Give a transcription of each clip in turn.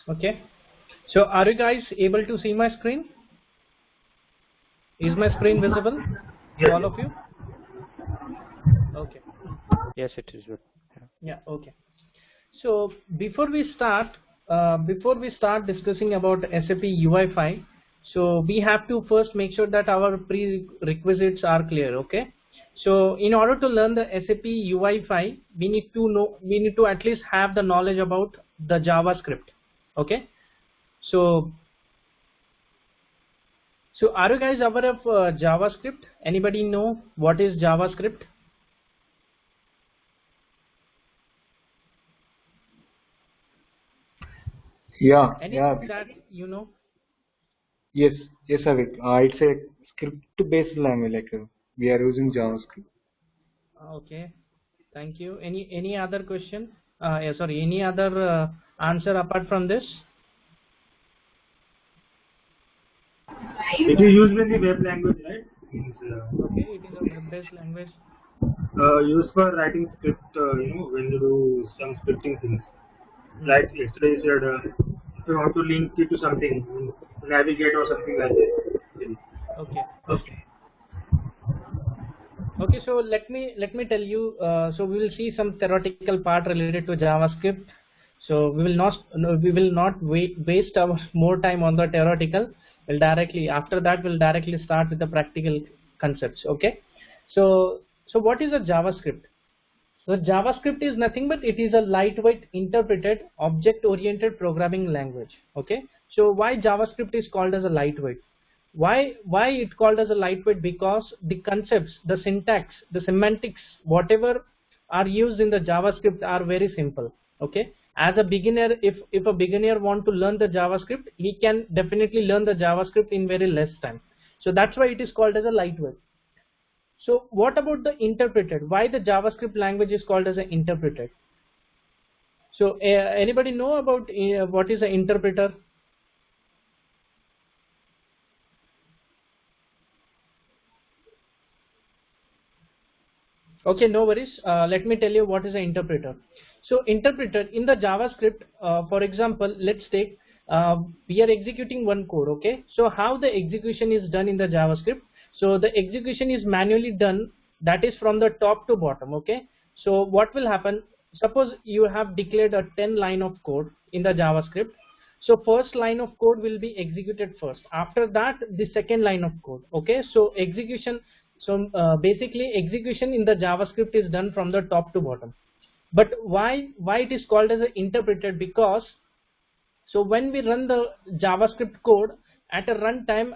Okay. So are you guys able to see my screen? Is my screen visible to all of you? Okay. Yes, it is good. Yeah. Okay. So before we start discussing about SAP UI5, so we have to first make sure that our prerequisites are clear. Okay. So in order to learn the SAP UI5, we need to at least have the knowledge about the JavaScript. Okay. So are you guys aware of JavaScript? Anybody know what is JavaScript? Yeah, Anything that you know? yes, Avik. It's a script-based language. We are using JavaScript. Okay, thank you. Any other question? Yeah, sorry. Any other answer apart from this? It is used in the web language, right? Okay, it is a web-based language. Used for writing script, when you do some scripting things. Like yesterday you said, if you want to link it to something, navigate or something like that. Okay. Okay. Okay, so let me tell you. So we will see some theoretical part related to JavaScript. So we will not waste our more time on the theoretical. After that we'll directly start with the practical concepts. Okay. So what is a JavaScript? So JavaScript is nothing but it is a lightweight interpreted object-oriented programming language. Okay. So why JavaScript is called as a lightweight? Why it called as a lightweight? Because the concepts, the syntax, the semantics, whatever are used in the JavaScript are very simple. Okay. As a beginner, if a beginner want to learn the JavaScript, he can definitely learn the JavaScript in very less time. So that's why it is called as a lightweight. So what about the interpreted? Why the JavaScript language is called as an interpreted? So anybody know about what is an interpreter? Okay, no worries. Let me tell you what is an interpreter. So interpreter in the JavaScript, for example, let's take we are executing one code. Okay, so how the execution is done in the JavaScript? So the execution is manually done, that is from the top to bottom. Okay, so what will happen? Suppose you have declared a 10 line of code in the JavaScript. So first line of code will be executed first. After that, the second line of code. Okay, so execution. So basically, execution in the JavaScript is done from the top to bottom. But why it is called as an interpreter? Because so when we run the JavaScript code at a runtime,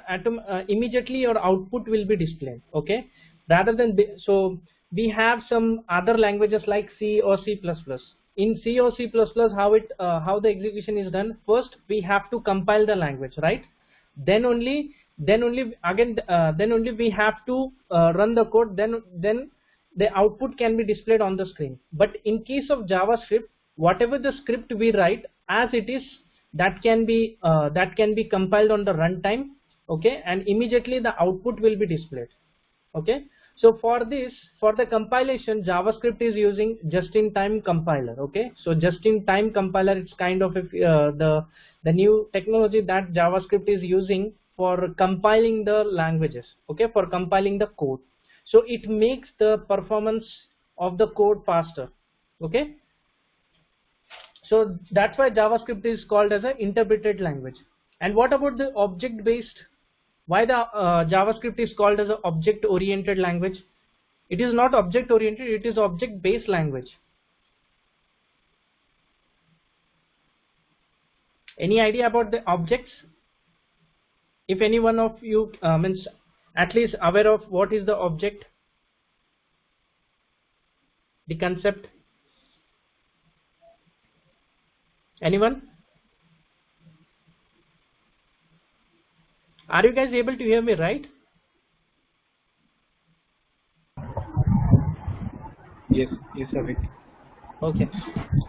immediately your output will be displayed. Okay, rather than so we have some other languages like C or C++. In C or C++, how the execution is done? First, we have to compile the language, right? Then only we have to run the code. Then the output can be displayed on the screen. But in case of JavaScript, whatever the script we write as it is, that can be compiled on the runtime. Okay, and immediately the output will be displayed. Okay, so for the compilation, JavaScript is using just-in-time compiler. Okay, so just-in-time compiler, it's kind of the new technology that JavaScript is using for compiling the languages. Okay, for compiling the code. So it makes the performance of the code faster. Okay, so that's why JavaScript is called as an interpreted language. And what about the object-based? Why the JavaScript is called as an object-oriented language? It is not object-oriented, it is object-based language. Any idea about the objects? If any one of you means at least aware of what is the object, the concept. Anyone? Are you guys able to hear me right? Yes, Avik. Okay,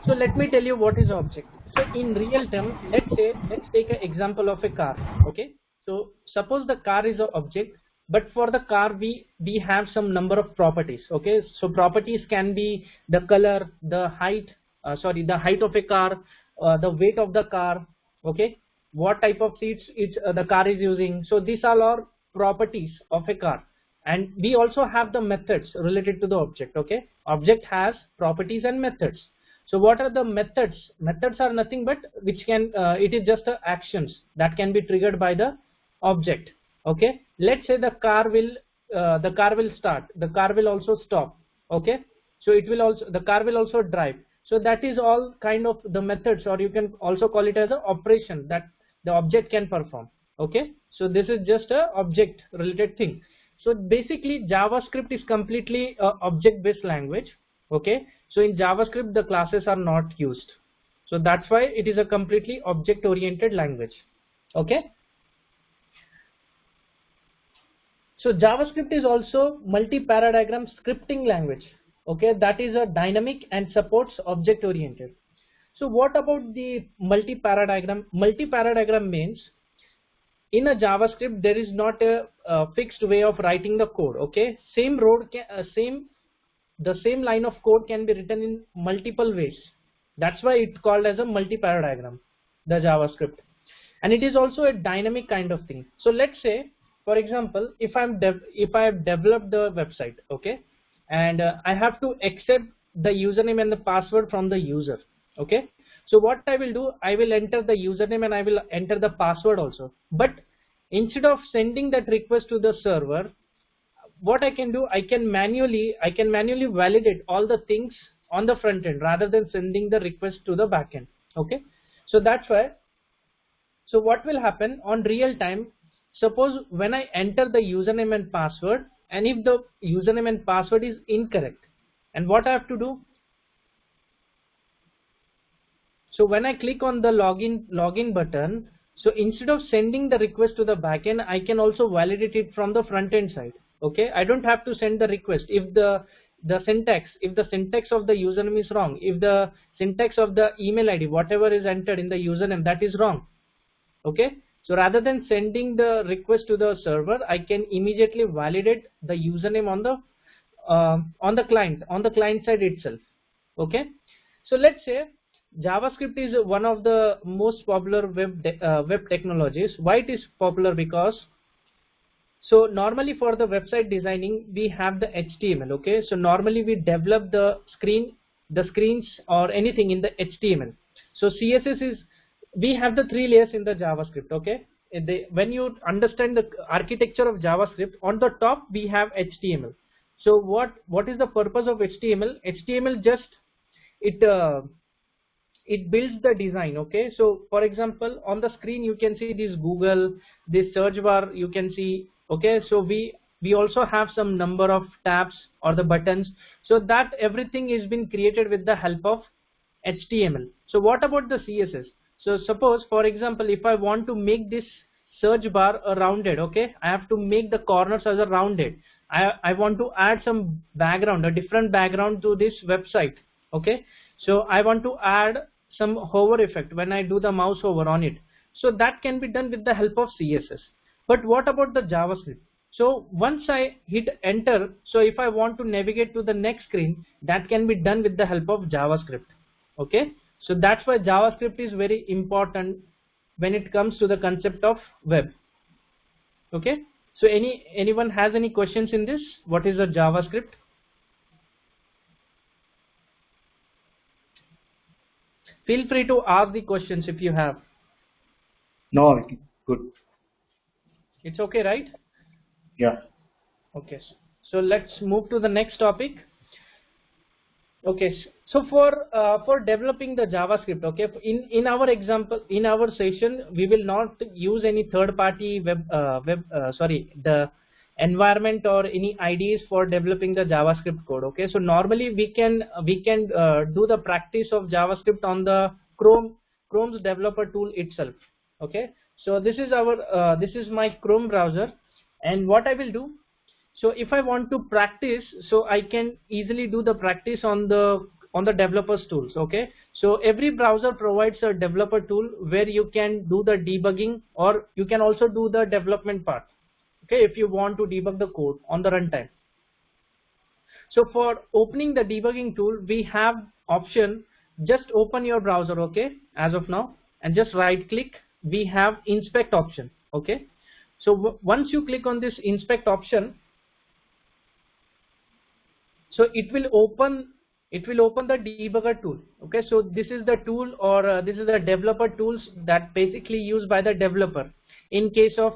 so let me tell you what is object. So in real term, let's take an example of a car. Okay, so suppose the car is an object, but for the car we have some number of properties. Okay, so properties can be the color, the height, the height of a car, the weight of the car, Okay, what type of seats the car is using. So these all are properties of a car, and we also have the methods related to the object. Okay, object has properties and methods. So what are the methods? Methods are nothing but which can it is just actions that can be triggered by the object. Okay, let's say the car will start, the car will also stop. Okay, so it will also, the car will also drive. So that is all kind of the methods, or you can also call it as an operation that the object can perform. Okay, so this is just a object related thing. So basically JavaScript is completely object based language. Okay, so in JavaScript the classes are not used, so that's why it is a completely object oriented language. Okay, so JavaScript is also multi-paradigm scripting language. Okay, that is a dynamic and supports object oriented. So what about the multi-paradigm? Multi-paradigm means in a JavaScript there is not a fixed way of writing the code. Okay, the same line of code can be written in multiple ways. That's why it's called as a multi-paradigm, the JavaScript. And it is also a dynamic kind of thing. So let's say, for example, if I have developed the website, okay, and I have to accept the username and the password from the user. Okay, so what I will do, I will enter the username and I will enter the password also. But instead of sending that request to the server, what I can do, I can manually validate all the things on the front end rather than sending the request to the back end. Okay, so that's why. So what will happen on real time? Suppose when I enter the username and password, and if the username and password is incorrect, and what I have to do? So when I click on the login button, so instead of sending the request to the backend, I can also validate it from the front end side. Okay, I don't have to send the request if the syntax of the username is wrong, if the syntax of the email ID, whatever is entered in the username, that is wrong. Okay, so rather than sending the request to the server, I can immediately validate the username on the client side itself. Okay, so let's say JavaScript is one of the most popular web technologies. Why it is popular? Because so normally for the website designing we have the HTML. Okay, so normally we develop the screens or anything in the HTML. So CSS is, we have the 3 layers in the JavaScript. Okay, when you understand the architecture of JavaScript, on the top we have HTML. So what is the purpose of HTML? HTML just it builds the design. Okay, so for example on the screen you can see this Google, this search bar you can see. Okay, so we also have some number of tabs or the buttons, so that everything is been created with the help of HTML. So what about the CSS? So suppose for example if I want to make this search bar a rounded, okay, I have to make the corners as a rounded. I want to add some background, a different background to this website. Okay, so I want to add some hover effect when I do the mouse over on it. So that can be done with the help of CSS. But what about the JavaScript? So once I hit enter, so if I want to navigate to the next screen, that can be done with the help of JavaScript. Okay, so that's why JavaScript is very important when it comes to the concept of web. Okay, so anyone has any questions in this? What is a JavaScript? Feel free to ask the questions if you have. No, good. It's okay, right? Yeah. Okay, so let's move to the next topic. Okay, so for developing the JavaScript, okay, in our example, in our session, we will not use any third-party the environment or any IDEs for developing the JavaScript code. Okay, so normally we can do the practice of JavaScript on the Chrome's developer tool itself. Okay, so this is my Chrome browser, and what I will do. So if I want to practice, so I can easily do the practice on the developers tools. Okay, so every browser provides a developer tool where you can do the debugging, or you can also do the development part. Okay, if you want to debug the code on the runtime. So for opening the debugging tool, we have option, just open your browser. Okay, as of now, and just right click, we have inspect option. Okay, so once you click on this inspect option, so it will open the debugger tool. Okay, so this is the tool, or this is the developer tools that basically used by the developer in case of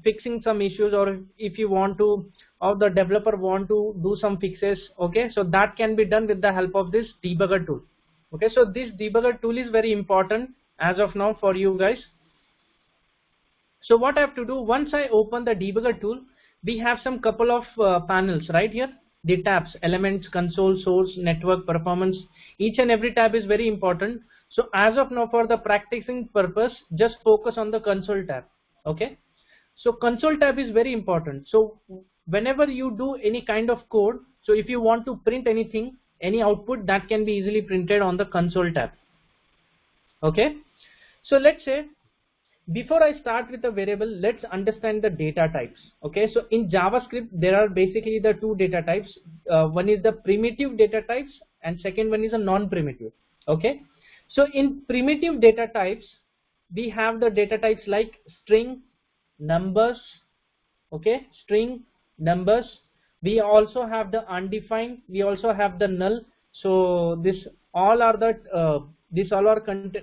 fixing some issues, or if you want to, or the developer want to do some fixes. Okay, so that can be done with the help of this debugger tool. Okay, so this debugger tool is very important as of now for you guys. So what I have to do, once I open the debugger tool, we have some couple of panels right here, the tabs: elements, console, source, network, performance. Each and every tab is very important. So as of now, for the practicing purpose, just focus on the console tab. Okay, so console tab is very important. So whenever you do any kind of code, so if you want to print anything, any output, that can be easily printed on the console tab. Okay, so let's say, before I start with the variable, let's understand the data types. Okay, so in JavaScript there are basically the two data types. One is the primitive data types and second one is a non-primitive. Okay, so in primitive data types we have the data types like string, numbers. Okay, string, numbers. We also have the undefined, we also have the null. So this all are the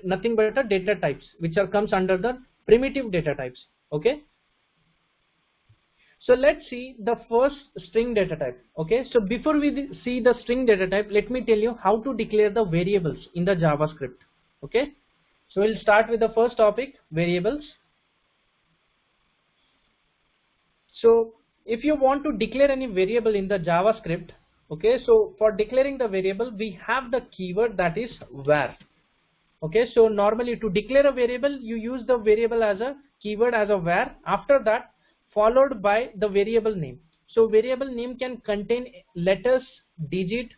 nothing but the data types which are comes under the primitive data types. Okay, so let's see the first string data type. Okay, so before we see the string data type, let me tell you how to declare the variables in the JavaScript. Okay, so we'll start with the first topic, variables. So if you want to declare any variable in the JavaScript, okay, so for declaring the variable we have the keyword that is var. Okay, so normally to declare a variable you use the variable as a keyword as a var, after that followed by the variable name. So variable name can contain letters, digit,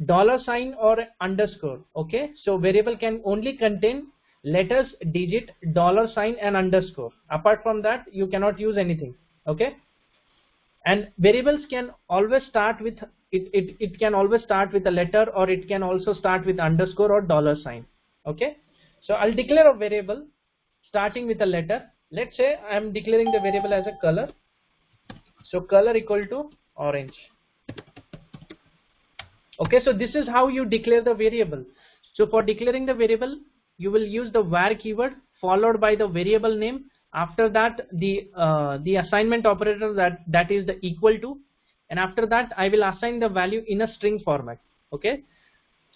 $, or underscore. Okay, so variable can only contain letters, digit, $, and underscore. Apart from that you cannot use anything. Okay, and variables can always start with it can always start with a letter, or it can also start with underscore or $. Okay, so I'll declare a variable starting with a letter. Let's say I am declaring the variable as a color. So color equal to orange. Okay, so this is how you declare the variable. So for declaring the variable you will use the var keyword followed by the variable name. After that the assignment operator that is the equal to, and after that I will assign the value in a string format. Okay,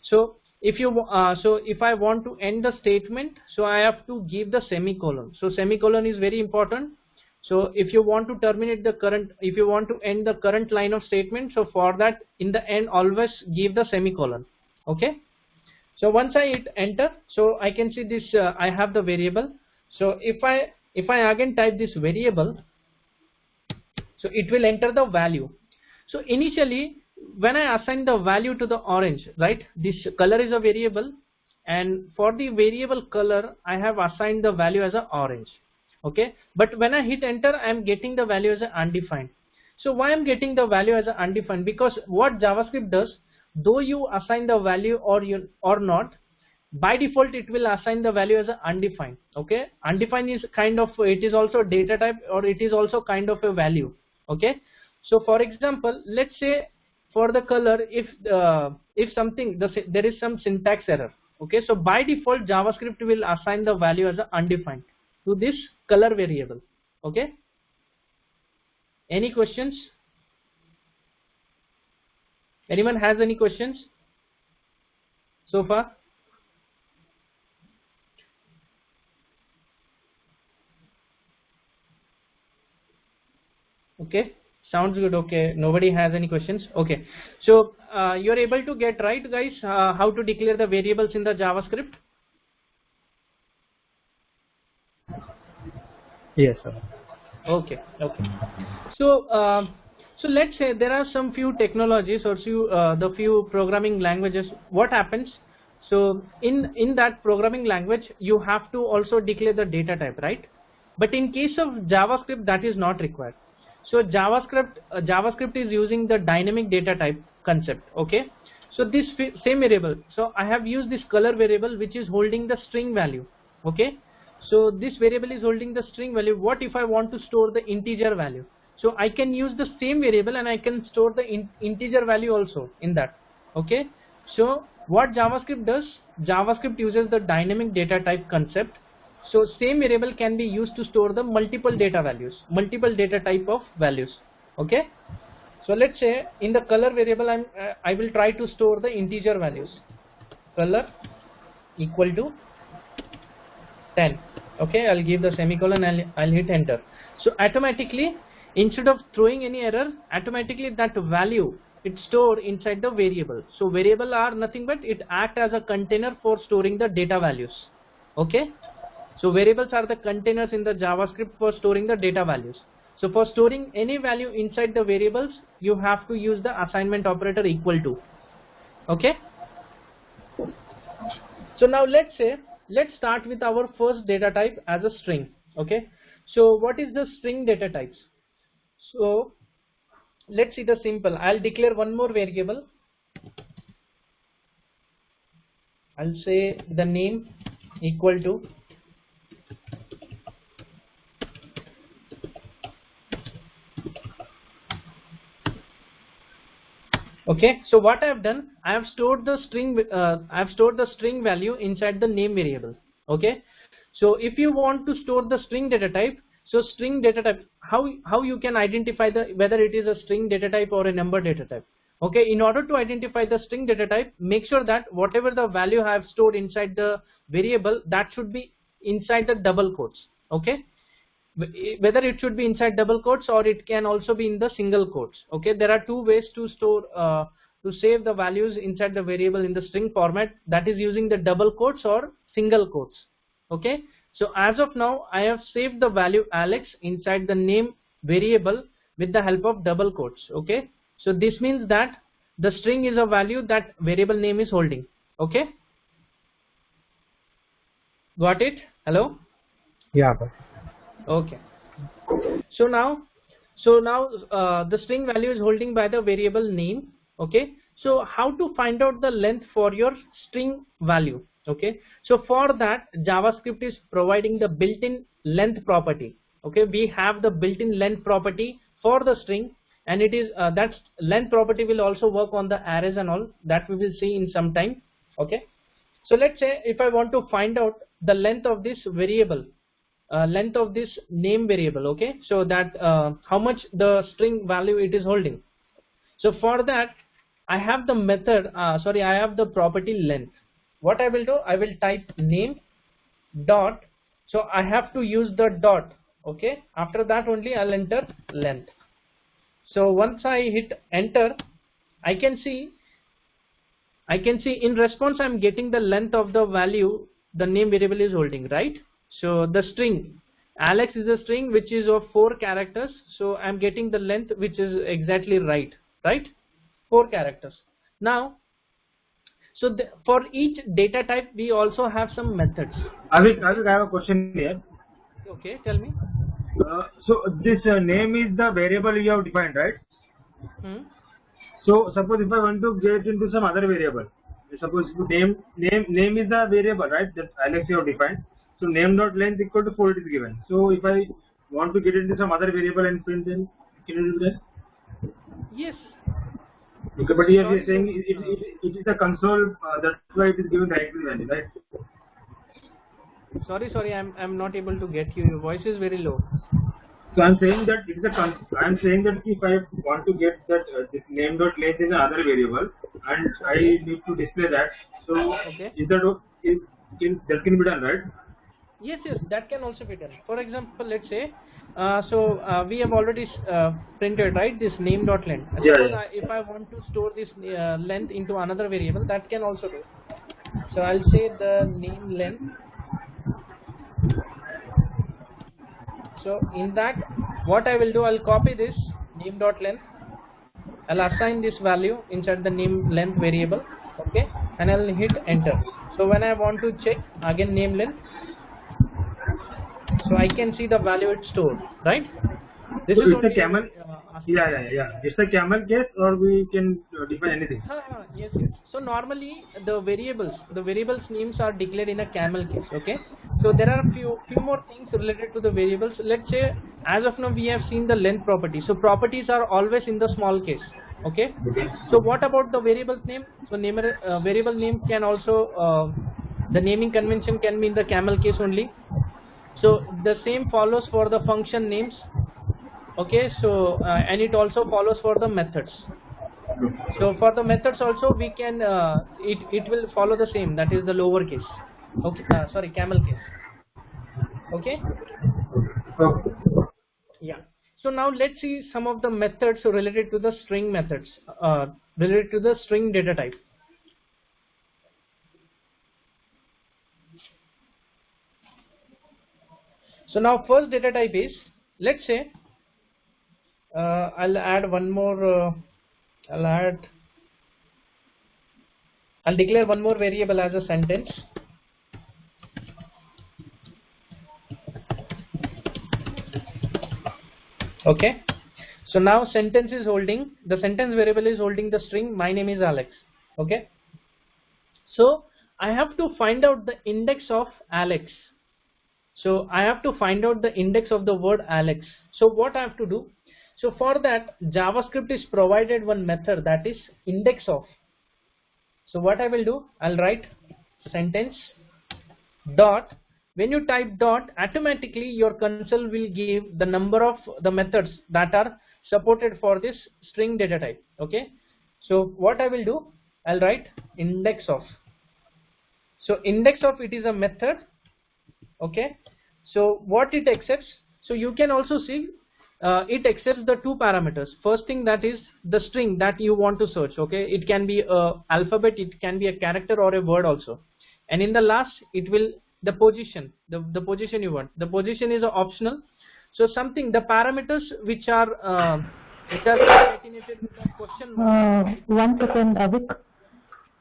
so if I want to end the statement, so I have to give the semicolon. So semicolon is very important. So if you want to terminate the current, if you want to end the current line of statement, so for that in the end always give the semicolon. Okay, so once I hit enter, so I can see this I have the variable. So if I again type this variable, so it will enter the value. So initially when I assign the value to the orange, right, this color is a variable, and for the variable color I have assigned the value as a orange. Okay, but when I hit enter I am getting the value as a undefined. So why I am getting the value as a undefined? Because what JavaScript does, though you assign the value or not, by default it will assign the value as a undefined. Okay, undefined is kind of, it is also data type, or it is also kind of a value. Okay, so for example, let's say for the color, if something there is some syntax error. Okay, so by default JavaScript will assign the value as a undefined to this color variable. Okay, any questions? Anyone has any questions so far? Okay, sounds good. Okay, nobody has any questions. Okay, so you're able to get right, guys, how to declare the variables in the JavaScript? Yes, sir. Okay, okay. So so let's say there are some few technologies or the few programming languages. What happens? So in that programming language you have to also declare the data type, right? But in case of JavaScript that is not required. So JavaScript is using the dynamic data type concept. Okay, So this same variable, so I have used this color variable which is holding the string value. Okay, so this variable is holding the string value. What if I want to store the integer value? So I can use the same variable and I can store the integer value also in that. Okay, so what JavaScript does, JavaScript uses the dynamic data type concept. So same variable can be used to store the multiple data values, multiple data type of values. Okay, so let's say in the color variable I will try to store the integer values. Color equal to 10. Okay, I'll give the semicolon, I'll hit enter. So automatically, instead of throwing any error, automatically that value it stored inside the variable. So variable are nothing but it act as a container for storing the data values. Okay, so variables are the containers in the JavaScript for storing the data values. So for storing any value inside the variables, you have to use the assignment operator equal to. Okay, so now let's start with our first data type as a string. Okay, so what is the string data types? So let's see the simple. I'll declare one more variable. I'll say the name equal to okay. So what I have done, I have stored the string value inside the name variable. Okay, so if you want to store the string data type, so string data type, how you can identify whether it is a string data type or a number data type. Okay, in order to identify the string data type, make sure that whatever the value I have stored inside the variable, that should be inside the double quotes. Okay, whether it should be inside double quotes or it can also be in the single quotes. Okay, there are two ways to store to save the values inside the variable in the string format, that is using the double quotes or single quotes. Okay, so as of now I have saved the value Alex inside the name variable with the help of double quotes. Okay, so this means that the string is a value that variable name is holding. Okay, got it? Hello? Yeah. Okay, so now the string value is holding by the variable name. Okay, so how to find out the length for your string value? Okay, so for that JavaScript is providing the built-in length property. Okay, we have the built-in length property for the string, and it is that length property will also work on the arrays and all, that we will see in some time. Okay, so let's say if I want to find out the length of this variable, length of this name variable. Okay, so that how much the string value it is holding. So for that I have the method, I have the property length. What I will do, I will type name dot, so I have to use the dot. Okay, after that only I'll enter length. So once I hit enter, I can see in response I'm getting the length of the value the name variable is holding, right? So the string Alex is a string which is of 4 characters, so I'm getting the length which is exactly right, 4 characters. Now, so for each data type we also have some methods. Avik, I have a question here. Okay, tell me. So this name is the variable you have defined, right? So suppose if I want to get into some other variable, suppose name is the variable, right? That Alex you have defined. So name dot length equal to 4 it is given. So if I want to get into some other variable and print, then can you do that? Yes. Okay, but here we are saying it is a console, that's why it is given directly value, right? Sorry, I'm not able to get you. Your voice is very low. So I'm saying that it is I'm saying that if I want to get that this name dot length is another variable and I need to display that. So is that that can be done, right? Yes, that can also be done. For example, let's say we have already printed, right, this name dot length. Yeah. If I want to store this length into another variable, that can also do. So I'll say the name length. So in that, what I will do, I'll copy this name dot length. I'll assign this value inside the name length variable. Okay, and I'll hit enter. So when I want to check again name length, so I can see the value it's stored, right? This so is it's a camel. Yeah. It's a camel case, or we can define anything. Yes, yes. So normally the variables names are declared in a camel case. Okay. So there are a few more things related to the variables. Let's say as of now we have seen the length property. So properties are always in the small case. Okay. Okay. So what about the variable's name? So variable name can also the naming convention can be in the camel case only. So the same follows for the function names. Okay. So and it also follows for the methods. So for the methods also we can it will follow the same, that is the lower case. Okay, sorry, camel case. Okay. Okay. Yeah. So now let's see some of the methods related to the string methods, related to the string data type. So now first data type is, let's say I'll add one more I'll declare one more variable as a sentence. Okay. So now sentence is holding, the sentence variable is holding the string my name is Alex. Okay. So I have to find out the index of Alex. So I have to find out the index of the word Alex. So what I have to do? So for that JavaScript is provided one method, that is index of. So what I will do, I'll write sentence dot. When you type dot, automatically your console will give the number of the methods that are supported for this string data type. Okay. So what I will do, I'll write index of. So index of it is a method. Okay. So what it accepts, so you can also see it accepts the two parameters. First thing, that is the string that you want to search. Okay, it can be a alphabet, it can be a character or a word also. And in the last it will the position, the position you want. The position is optional. So something, the parameters which are concatenated with a question mark. 1 second, Avik.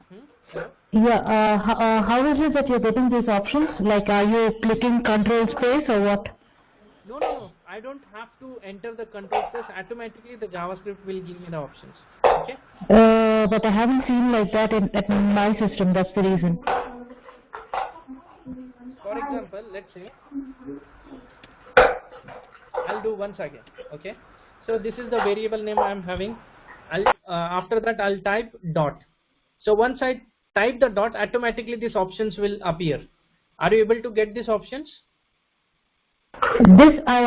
Hello? Yeah, how is it that you're getting these options? Like, are you clicking control space or what? No, no, no. I don't have to enter the control space. Automatically the JavaScript will give me the options. Okay. But I haven't seen like that at my system. That's the reason. For example, let's say I'll do once again. Okay. So this is the variable name I am having. I'll after that I'll type dot. So once I type the dot, automatically these options will appear. Are you able to get these options? This I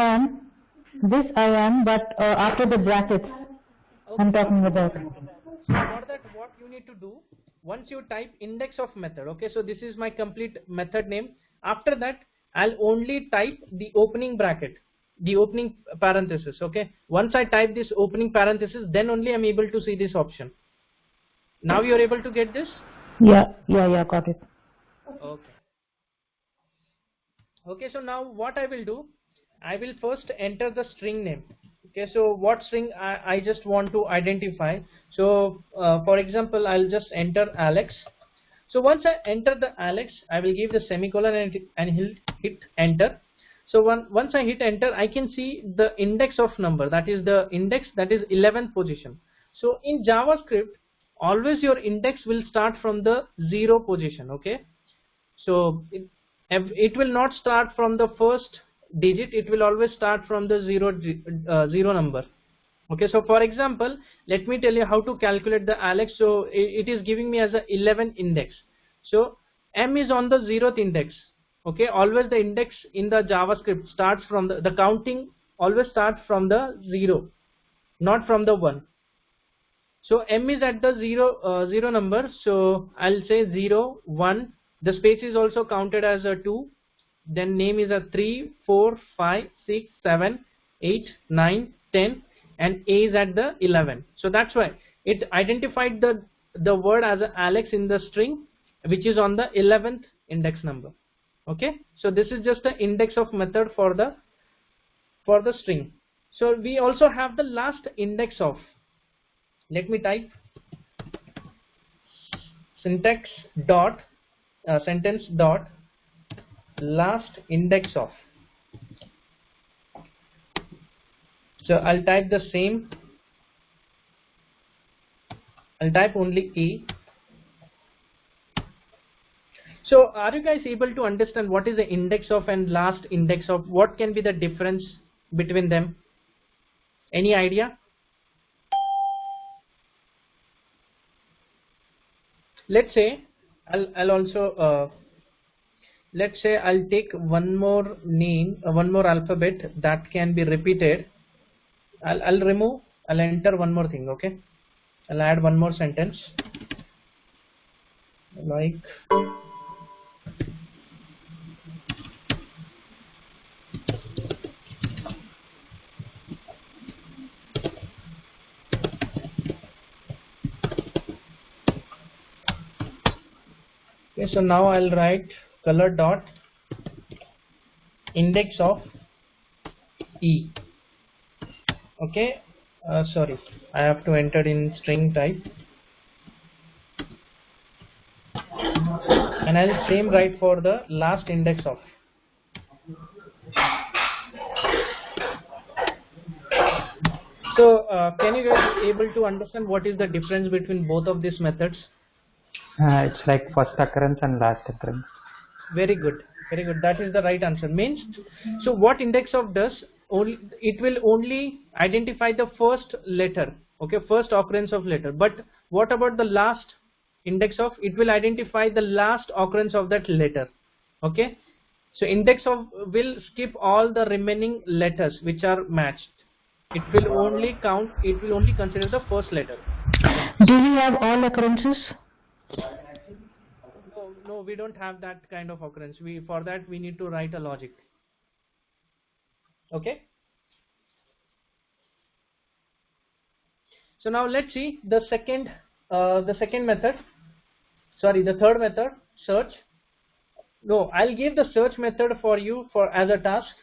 am, but after the brackets, Okay. I'm talking about. So for that, what you need to do, once you type index of method, okay, so this is my complete method name. After that, I'll only type the opening bracket, the opening parenthesis. Okay, once I type this opening parenthesis, then only I'm able to see this option. Now you're able to get this? Yeah, got it. Okay. Okay, so now what I will do, I will first enter the string name. Okay, so what string I just want to identify. So for example, I'll just enter Alex. So once I enter the Alex, I will give the semicolon and hit enter. So once I hit enter, I can see the index of number, that is the index, that is 11th position. So in JavaScript, always your index will start from the 0 position. Okay, so it will not start from the first digit, it will always start from the zero number. Okay, so for example, let me tell you how to calculate the Alex. So it is giving me as a 11 index. So M is on the 0th index. Okay, always the index in the JavaScript starts from the counting always starts from the 0, not from the 1. So M is at the 0 number. So I'll say 0, 1. The space is also counted as a 2. Then name is a 3, 4, 5, 6, 7, 8, 9, 10, and A is at the 11. So that's why it identified the word as a Alex in the string, which is on the 11th index number. Okay, so this is just the index of method for the string. So we also have the last index of. Let me type syntax dot sentence dot last index of. So I'll type the same. I'll type only A. So are you guys able to understand what is the index of and last index of? What can be the difference between them? Any idea? Let's say I'll also let's say I'll take one more name, one more alphabet that can be repeated. I'll remove, I'll enter one more thing. Okay, I'll add one more sentence like okay. So now I'll write color dot index of E. Okay, sorry, I have to enter in string type, and I'll same write for the last index of. So can you guys able to understand what is the difference between both of these methods? It's like first occurrence and last occurrence. Very good, very good. That is the right answer. Means, so what index of does? Only it will only identify the first letter. Okay, first occurrence of letter. But what about the last index of? It will identify the last occurrence of that letter. Okay, so index of will skip all the remaining letters which are matched. It will only count. It will only consider the first letter. Do you have all occurrences? No, we don't have that kind of occurrence. For that we need to write a logic. Okay. So now let's see the second method. Sorry, the third method, search. No, I'll give the search method for you as a task.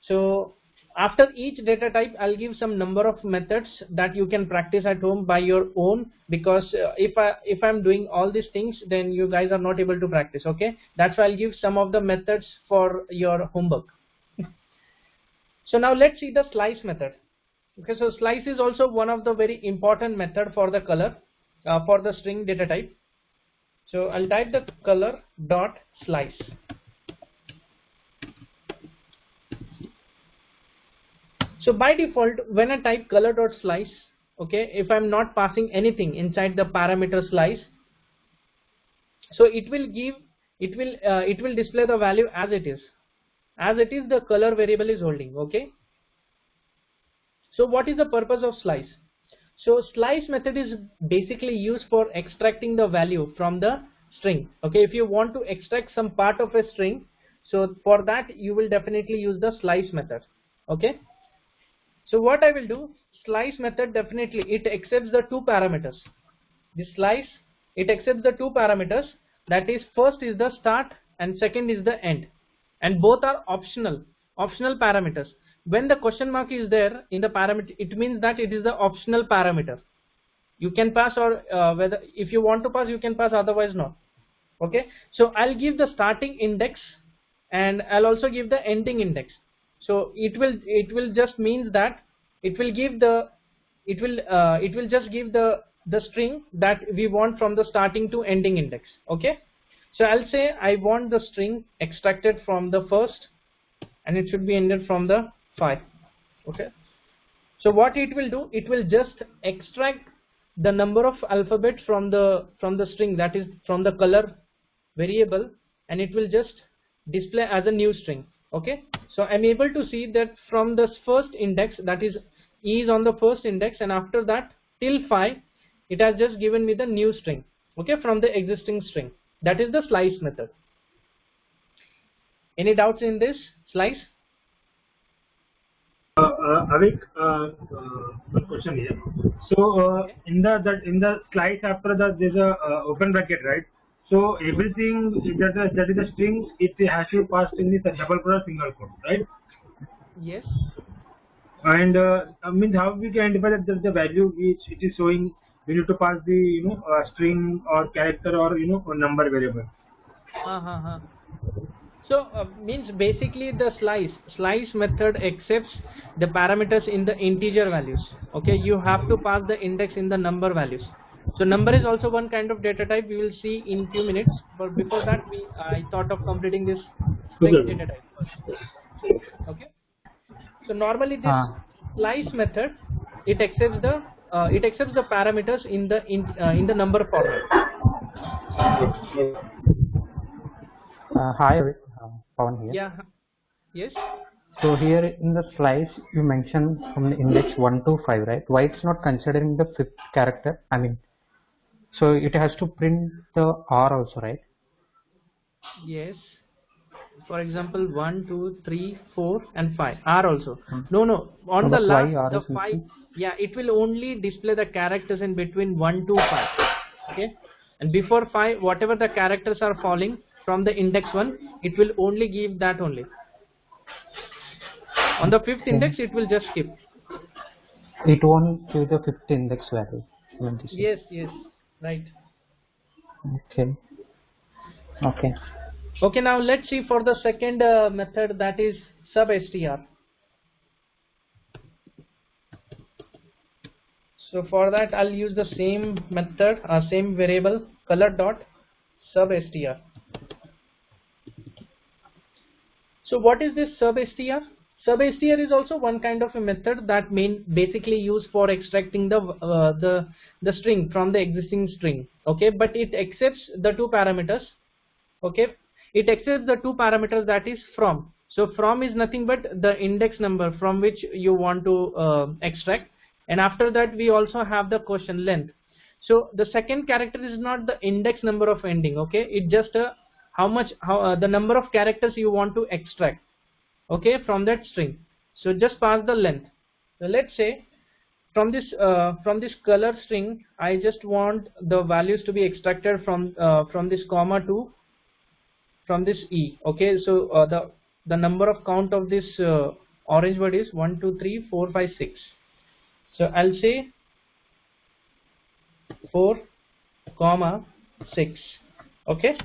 So after each data type, I'll give some number of methods that you can practice at home by your own, because if I'm doing all these things, then you guys are not able to practice. Okay, that's why I'll give some of the methods for your homework. So now let's see the slice method. Okay, so slice is also one of the very important method for the color for the string data type. So I'll type the color dot slice. So by default, when I type color dot slice, okay, if I'm not passing anything inside the parameter slice, so it will display the value as it is the color variable is holding. Okay. So what is the purpose of slice? So slice method is basically used for extracting the value from the string. Okay, if you want to extract some part of a string, so for that you will definitely use the slice method. Okay. So what I will do, slice method definitely it accepts the two parameters. This slice, it accepts the two parameters, that is first is the start and second is the end, and both are optional parameters. When the question mark is there in the parameter, it means that it is the optional parameter. You can pass, or whether if you want to pass you can pass, otherwise not. Okay, so I'll give the starting index and I'll also give the ending index. So it will just means that it will just give the string that we want from the starting to ending index. Okay, so I'll say I want the string extracted from the first and it should be ended from the 5. Okay, so what it will do, it will just extract the number of alphabets from the string, that is from the color variable, and it will just display as a new string. Okay, so I'm able to see that from the first index, that is E is on the first index, and after that till 5 it has just given me the new string, okay, from the existing string. That is the slice method. Any doubts in this slice? Avik, one question here. So in the slice after that there's a open bracket, right? So everything that is a string, it has to pass in the double quote or single quote, right? Yes. And means how we can identify that the value which it is showing, we need to pass the string or character or or number variable. So means basically the slice method accepts the parameters in the integer values. Okay, you have to pass the index in the number values. So number is also one kind of data type. We will see in few minutes. But before that, I thought of completing this string Okay. data type first. Okay. So normally this slice method, it accepts the parameters in the number format. Hi, Pawan here. Yeah. Yes. So here in the slice you mentioned from the index 1 to 5, right? Why it's not considering the fifth character? I mean, so it has to print the R also, right? Yes. For example, 1, 2, 3, 4, and 5 R also. No. On the But last, why R the is 5. missing? Yeah, it will only display the characters in between 1 to 5. Okay. And before 5, whatever the characters are falling from the index 1, it will only give that only. On the fifth index, it will just skip. It won't give the fifth index value. Yes, right. Okay. Okay. Okay, now let's see for the second method, that is substr. So for that, I'll use the same method, same variable, color dot substr. So what is this substr? Substr is also one kind of a method that basically used for extracting the string from the existing string. Okay, but it accepts the two parameters. Okay, it accepts the two parameters, that is from. So from is nothing but the index number from which you want to extract, and after that we also have the question length. So the second character is not the index number of ending. Okay, it just the number of characters you want to extract, okay, from that string. So just pass the length. So let's say from this color string, I just want the values to be extracted from this comma to from this E. Okay, so the number of count of this orange word is 1 2 3 4 5 6. So I'll say 4 comma 6. Okay,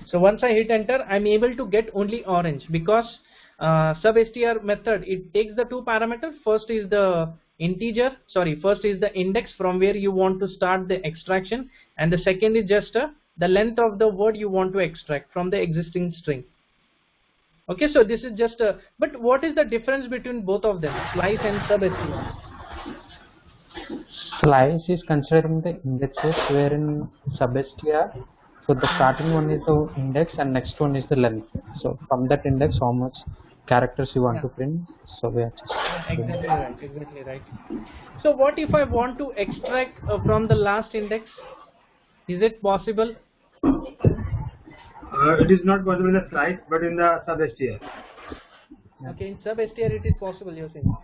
so once I hit enter, I'm able to get only orange, because substr method, it takes the two parameters. First is the index from where you want to start the extraction, and the second is just the length of the word you want to extract from the existing string. Okay, so this is just but what is the difference between both of them, slice and substr? Slice is considering the indexes, wherein substr, so the starting one is the index and next one is the length. So from that index, how much characters you want to print? So we are just Exactly right. So what if I want to extract from the last index? Is it possible? It is not possible in the slice, but in the substr. Okay, in substr it is possible, you're saying.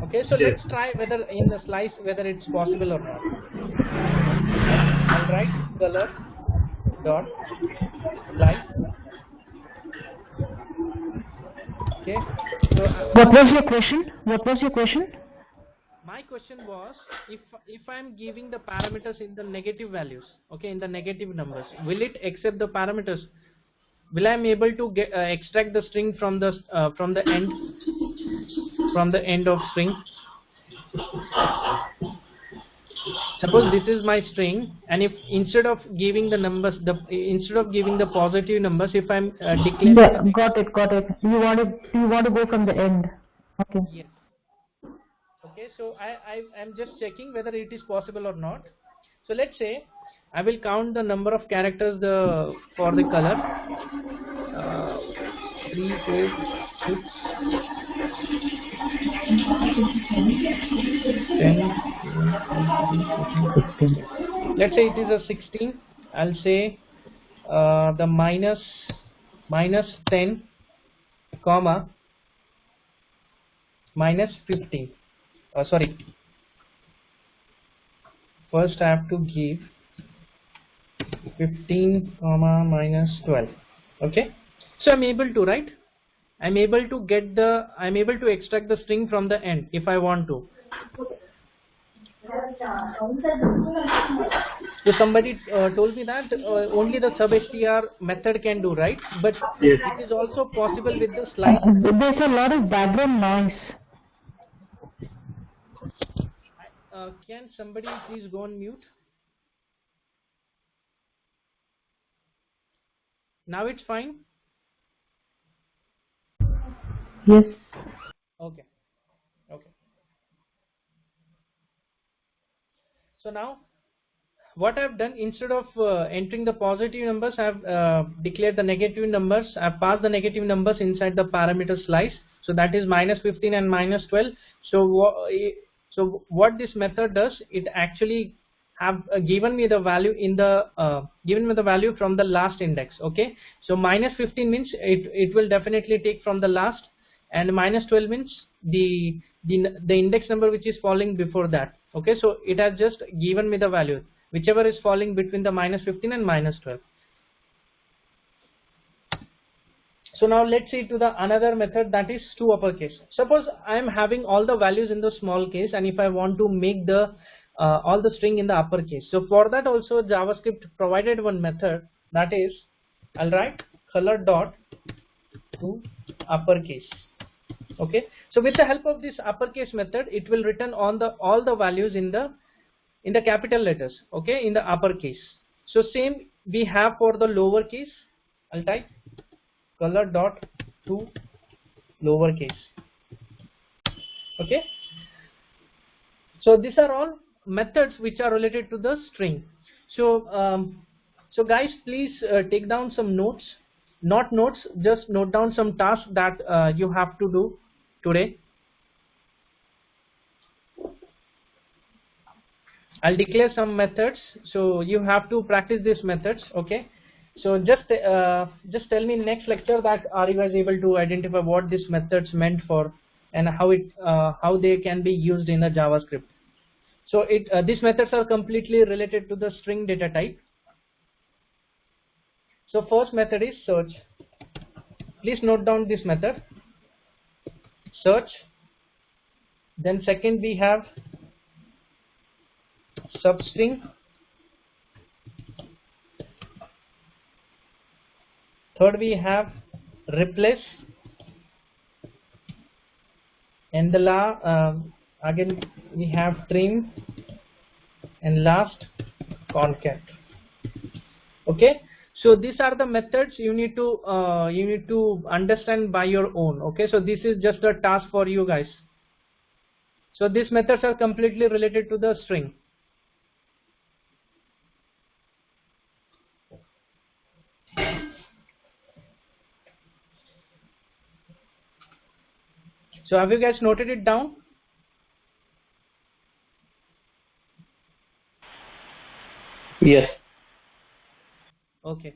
Okay, so Yes. let's try whether in the slice whether it's possible or not. I'll write color dot slice. Okay. So What was your question? my question was, if I'm giving the parameters in the negative values, okay, in the negative numbers, will it accept the parameters? Will I be able to extract the string from the end of string? Suppose this is my string, and if instead of giving the numbers, instead of giving the positive numbers, if I'm declaring Yeah, got it. You want to go from the end. Okay. yes. Okay, so I'm just checking whether it is possible or not. So let's say I will count the number of characters for the color. 3, 4, 6, 10, 15. Let's say it is a 16. I'll say the minus 10 comma minus 15. Sorry. First I have to give 15 comma minus 12. Okay, so I'm able to extract the string from the end if I want to. So somebody told me that only the substr method can do, right? But Yes. it is also possible with the slice. There's a lot of background noise. can somebody please go on mute? Now it's fine. Yes. Okay. Okay. So now what I've done, instead of entering the positive numbers, I've declared the negative numbers. I've passed the negative numbers inside the parameter slice. So that is -15 and -12. So what this method does, it actually have given me the value in the given me the value from the last index. Okay, so -15 means it will definitely take from the last, and -12 means the index number which is falling before that. Okay, so it has just given me the value whichever is falling between the -15 and -12. So now let's see to the another method, that is to uppercase. Suppose I am having all the values in the small case, and if I want to make the all the string in the uppercase, so for that also JavaScript provided one method, that is I'll write color dot to uppercase. Okay, so with the help of this uppercase method, it will return on the all the values in the capital letters, okay, in the uppercase. So same we have for the lowercase. I'll type color dot to lowercase. Okay, so these are all methods which are related to the string. So so guys, please take down some notes, not notes, just note down some tasks that you have to do today. I'll declare some methods, so you have to practice these methods. Okay, so just tell me next lecture that are you guys able to identify what these methods meant for and how they can be used in the JavaScript. So these methods are completely related to the string data type. So first method is search. Please note down this method, search. Then second we have substring. Third we have replace, and the again we have trim, and last concat. Okay, so these are the methods you need to understand by your own. Okay, so this is just a task for you guys. So these methods are completely related to the string. So have you guys noted it down? Yes. Okay.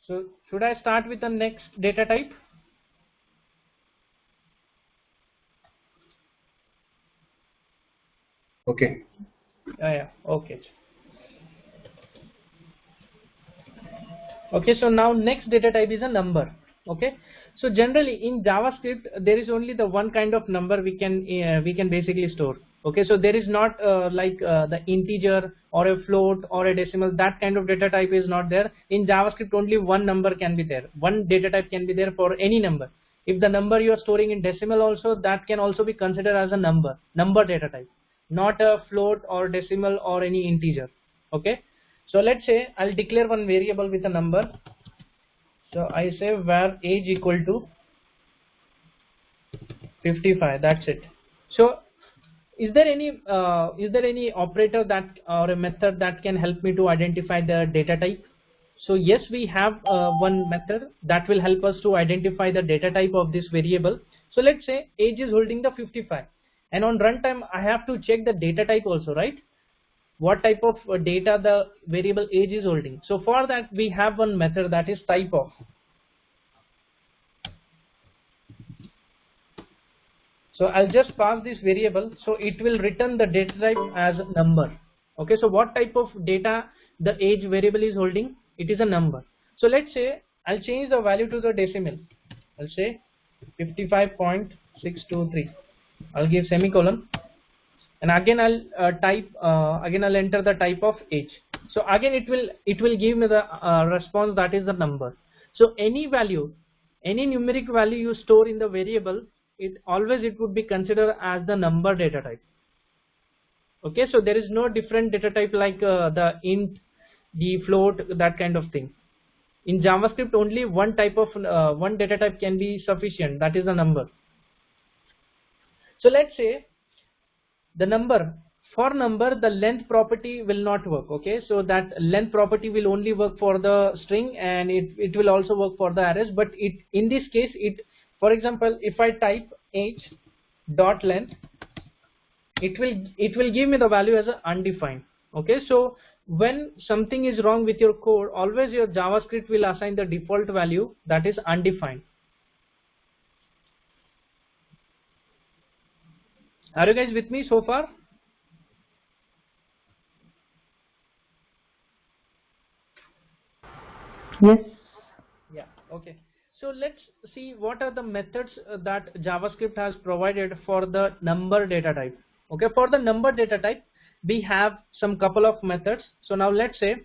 So should I start with the next data type? Okay. Yeah. Okay. Okay. So now next data type is a number. Okay. So generally in JavaScript there is only the one kind of number we can basically store. Okay. So there is not like the integer or a float or a decimal. That kind of data type is not there. In JavaScript only one number can be there. One data type can be there for any number. If the number you are storing in decimal also, that can also be considered as a number data type, not a float or decimal or any integer. Okay, so let's say I'll declare one variable with a number. So I say var age equal to 55. That's it. So is there any operator that or a method that can help me to identify the data type? So yes, we have one method that will help us to identify the data type of this variable. So let's say age is holding the 55, and on runtime I have to check the data type also, right? What type of data the variable age is holding. So for that we have one method, that is type of. So I'll just pass this variable, so it will return the data type as a number. Okay, so what type of data the age variable is holding? It is a number. So let's say I'll change the value to the decimal. I'll say 55.623. I'll give semicolon, and again I'll I'll enter the type of age. So again it will give me the response, that is the number. So any value, any numeric value you store in the variable, it would be considered as the number data type. Okay, so there is no different data type like the int, the float, that kind of thing. In JavaScript, only one type of one data type can be sufficient, that is the number. So let's say the number, for number the length property will not work. Okay, so that length property will only work for the string, and it will also work for the arrays, but it, in this case, it, for example, if I type age dot length, it will give me the value as a undefined. Okay, so when something is wrong with your code, always your JavaScript will assign the default value that is undefined. Are you guys with me so far? Yes. Yeah, okay. So let's see what are the methods that JavaScript has provided for the number data type. Okay, for the number data type, we have some couple of methods. So now let's say,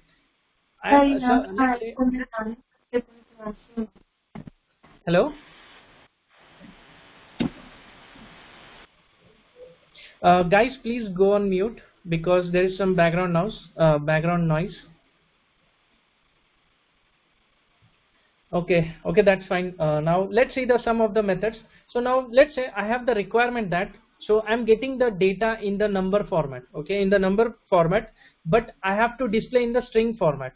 hello? Guys, please go on mute because there is some background noise. Okay, that's fine. Now let's see some of the methods. So now let's say I have the requirement that, so I'm getting the data in the number format. Okay, in the number format, but I have to display in the string format.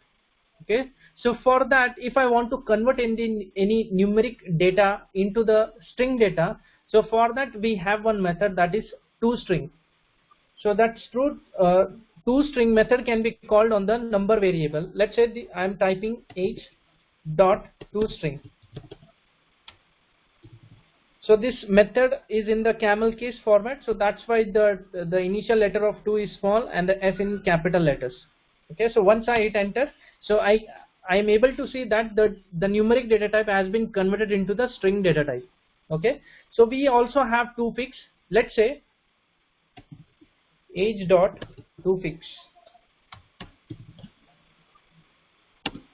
Okay, so for that, if I want to convert any numeric data into the string data, so for that we have one method, that is toString. So that toString method can be called on the number variable. Let's say I'm typing age dot toString. So this method is in the camel case format, so that's why the initial letter of 2 is small and the S in capital letters. Okay, so once I hit enter, so I am able to see that the numeric data type has been converted into the string data type. Okay, so we also have toFix. Let's say age dot toFix.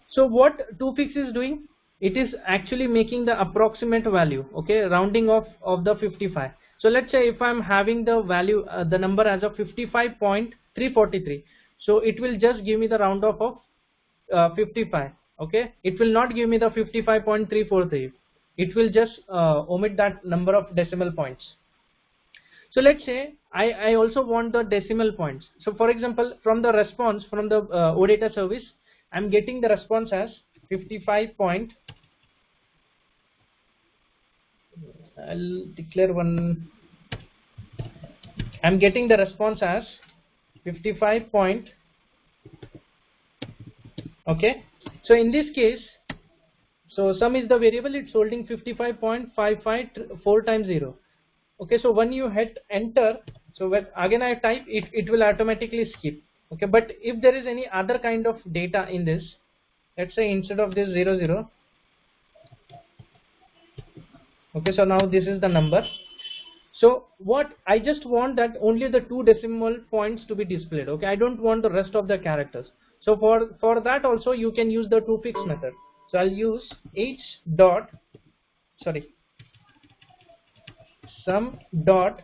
So what toFix is doing, it is actually making the approximate value, okay, rounding off of the 55. So let's say if I'm having the value, the number as of 55.343, so it will just give me the round off of 55. Okay, it will not give me the 55.343. It will just omit that number of decimal points. So let's say I also want the decimal points. So for example, from the response from the OData service, I'm getting the response as 55 point. I'll declare one. I'm getting the response as 55 point. Okay. So in this case, so sum is the variable. It's holding 55.55 4 times 0. Okay. So when you hit enter, so when again I type, it will automatically skip. Okay, but if there is any other kind of data in this, let's say instead of this 00, okay, so now this is the number. So what I just want that only the 2 decimal points to be displayed. Okay, I don't want the rest of the characters. So for that also you can use the toFix method. So I'll use sum dot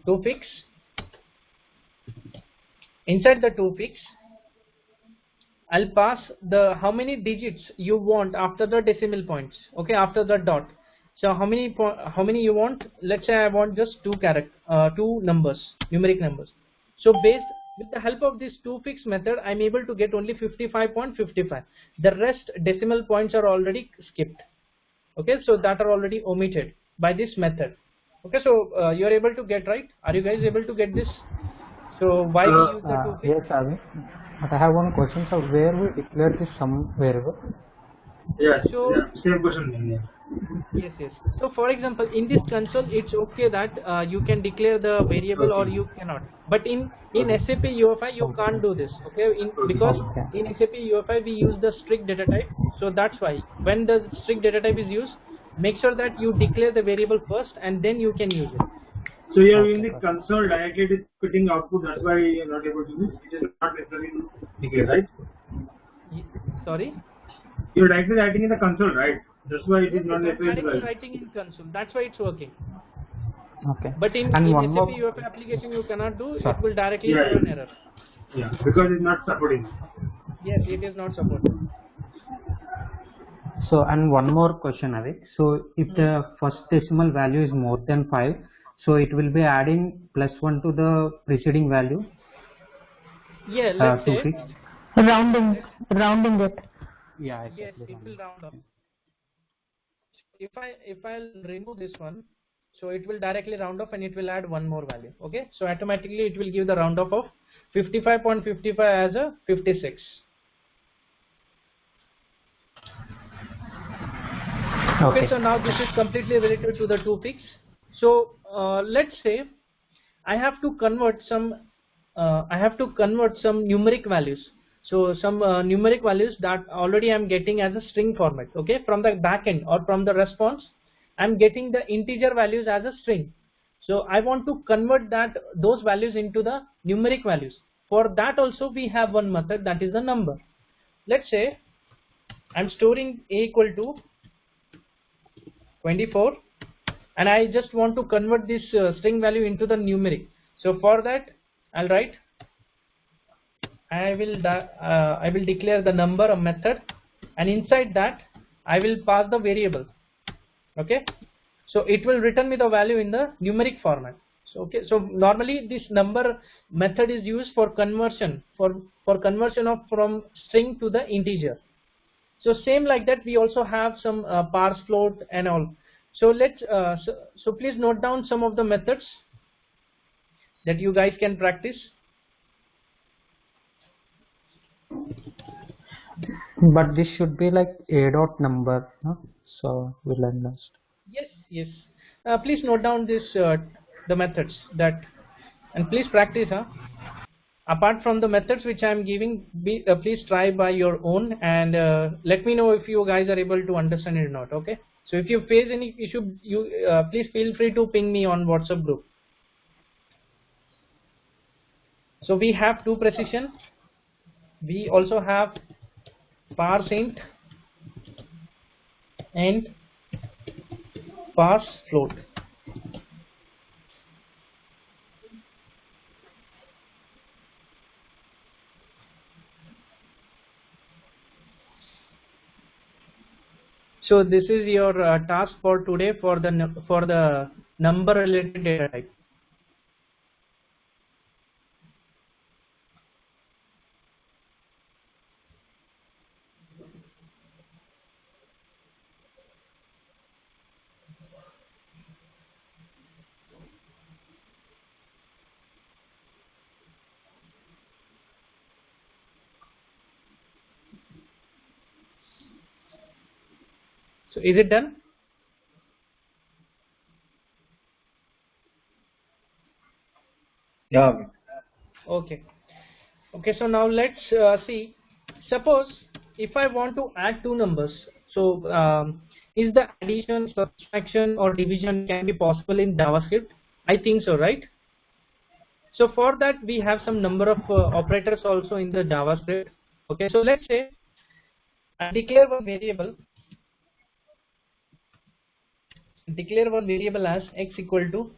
toFix. Inside the toFix, I'll pass the how many digits you want after the decimal points. Okay, after the dot. So how many you want? Let's say I want just 2 numbers, numeric numbers. So with the help of this toFix method, I'm able to get only 55.55. The rest decimal points are already skipped. Okay, so that are already omitted by this method. Okay, so you're able to get, right? Are you guys able to get this? So why we use the toFix? Yes, Avi. But I have one question. So where we declare this sum variable? Yes. So Same question. Yes. So for example, in this console, it's okay that you can declare the variable or you cannot. But in SAP UI5 you can't do this. Okay, because in SAP UI5 we use the strict data type. So that's why when the strict data type is used, make sure that you declare the variable first and then you can use it. So you are in the console directly it is putting output. That's why you are not able to use. It is not necessarily declare, right? Sorry. You're directly writing in the console, right? That's why it is not necessary. Directly writing in console. That's why it's working. Okay. But in And one SAP more. UI5 application you cannot do. Sorry. It will directly Yeah, throw an yeah. error. Yeah, because it's not supporting. Yes, it is not supported. So, and one more question, Avik. So, if the first decimal value is more than 5, so it will be adding +1 to the preceding value. Yeah, let's To say. fix. Rounding it. Yeah, Yes, exactly. it will round up. If I'll remove this one, so it will directly round off and it will add one more value. Okay, so automatically it will give the round off of 55.55 as a 56. Okay, so now this is completely related to the to fix. So let's say I have to convert some numeric values. So some numeric values that already I'm getting as a string format. Okay, from the backend or from the response, I'm getting the integer values as a string. So I want to convert those values into the numeric values. For that also we have one method, that is the number. Let's say I'm storing a equal to 24 and I just want to convert this string value into the numeric. So for that I'll write I will declare the number, a method, and inside that I will pass the variable. Okay, so it will return me the value in the numeric format. So okay, so normally this number method is used for conversion conversion of from string to the integer. So same like that we also have some parse float and all. So let's so please note down some of the methods that you guys can practice. But this should be like a dot number, no? So we'll learn last. Yes, yes. Please note down this the methods that, and please practice. Apart from the methods which I am giving, please try by your own and let me know if you guys are able to understand it or not. Okay. So if you face any issue, you please feel free to ping me on WhatsApp group. So we have to precision. We also have parse int and parse float. So this is your task for today for the number related data type. So is it done? Yeah. Okay. Okay, so now let's see. Suppose if I want to add two numbers, so is the addition, subtraction or division can be possible in JavaScript? I think so, right? So for that we have some number of operators also in the JavaScript. Okay, so let's say I declare one variable as x equal to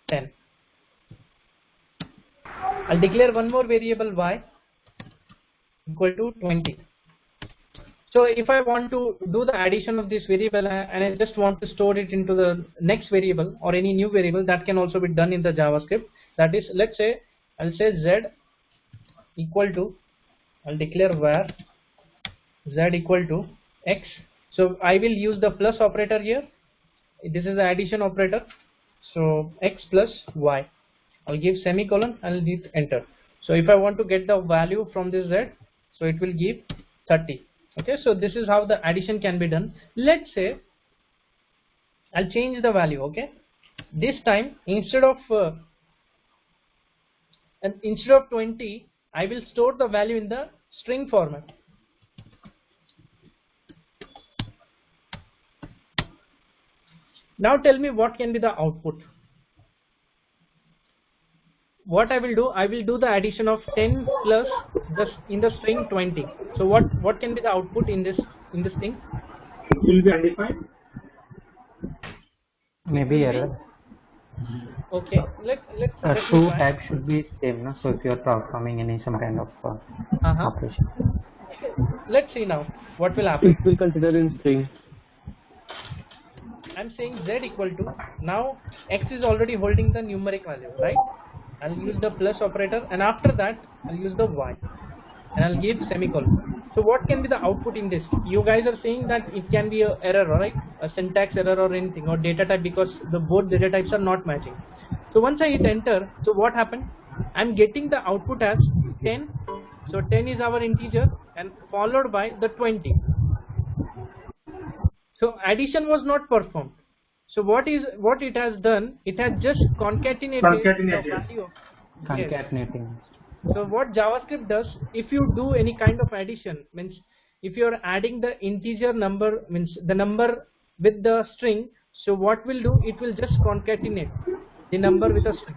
10. I'll declare one more variable y equal to 20. So if I want to do the addition of this variable and I just want to store it into the next variable or any new variable, that can also be done in the JavaScript. That is, let's say I'll say z equal to, I'll declare var z equal to x. So I will use the plus operator here. This is the addition operator. So x plus y. I'll give semicolon, I'll hit enter. So if I want to get the value from this z, so it will give 30. Okay, so this is how the addition can be done. Let's say I'll change the value. Okay, this time instead of 20, I will store the value in the string format. Now tell me what can be the output. What I will do the addition of 10 plus in the string 20. So what can be the output in this thing? It will be undefined. Maybe error. Okay, let me Two try. types should be same, no? So if you are performing any some kind of Uh-huh. operation. Let's see now what will happen. It will consider in string. I'm saying z equal to, now x is already holding the numeric value, right? I'll use the plus operator, and after that I'll use the y, and I'll give semicolon. So what can be the output in this? You guys are saying that it can be a error, right? A syntax error or anything, or data type, because the both data types are not matching. So once I hit enter, so what happened? I'm getting the output as 10. So 10 is our integer, and followed by the 20. So addition was not performed. So what it has done? It has just concatenated the Concatenated. value. Yes. Concatenating. So what JavaScript does, if you do any kind of addition, means if you are adding the integer number, means the number with the string, so what will do? It will just concatenate the number with a string.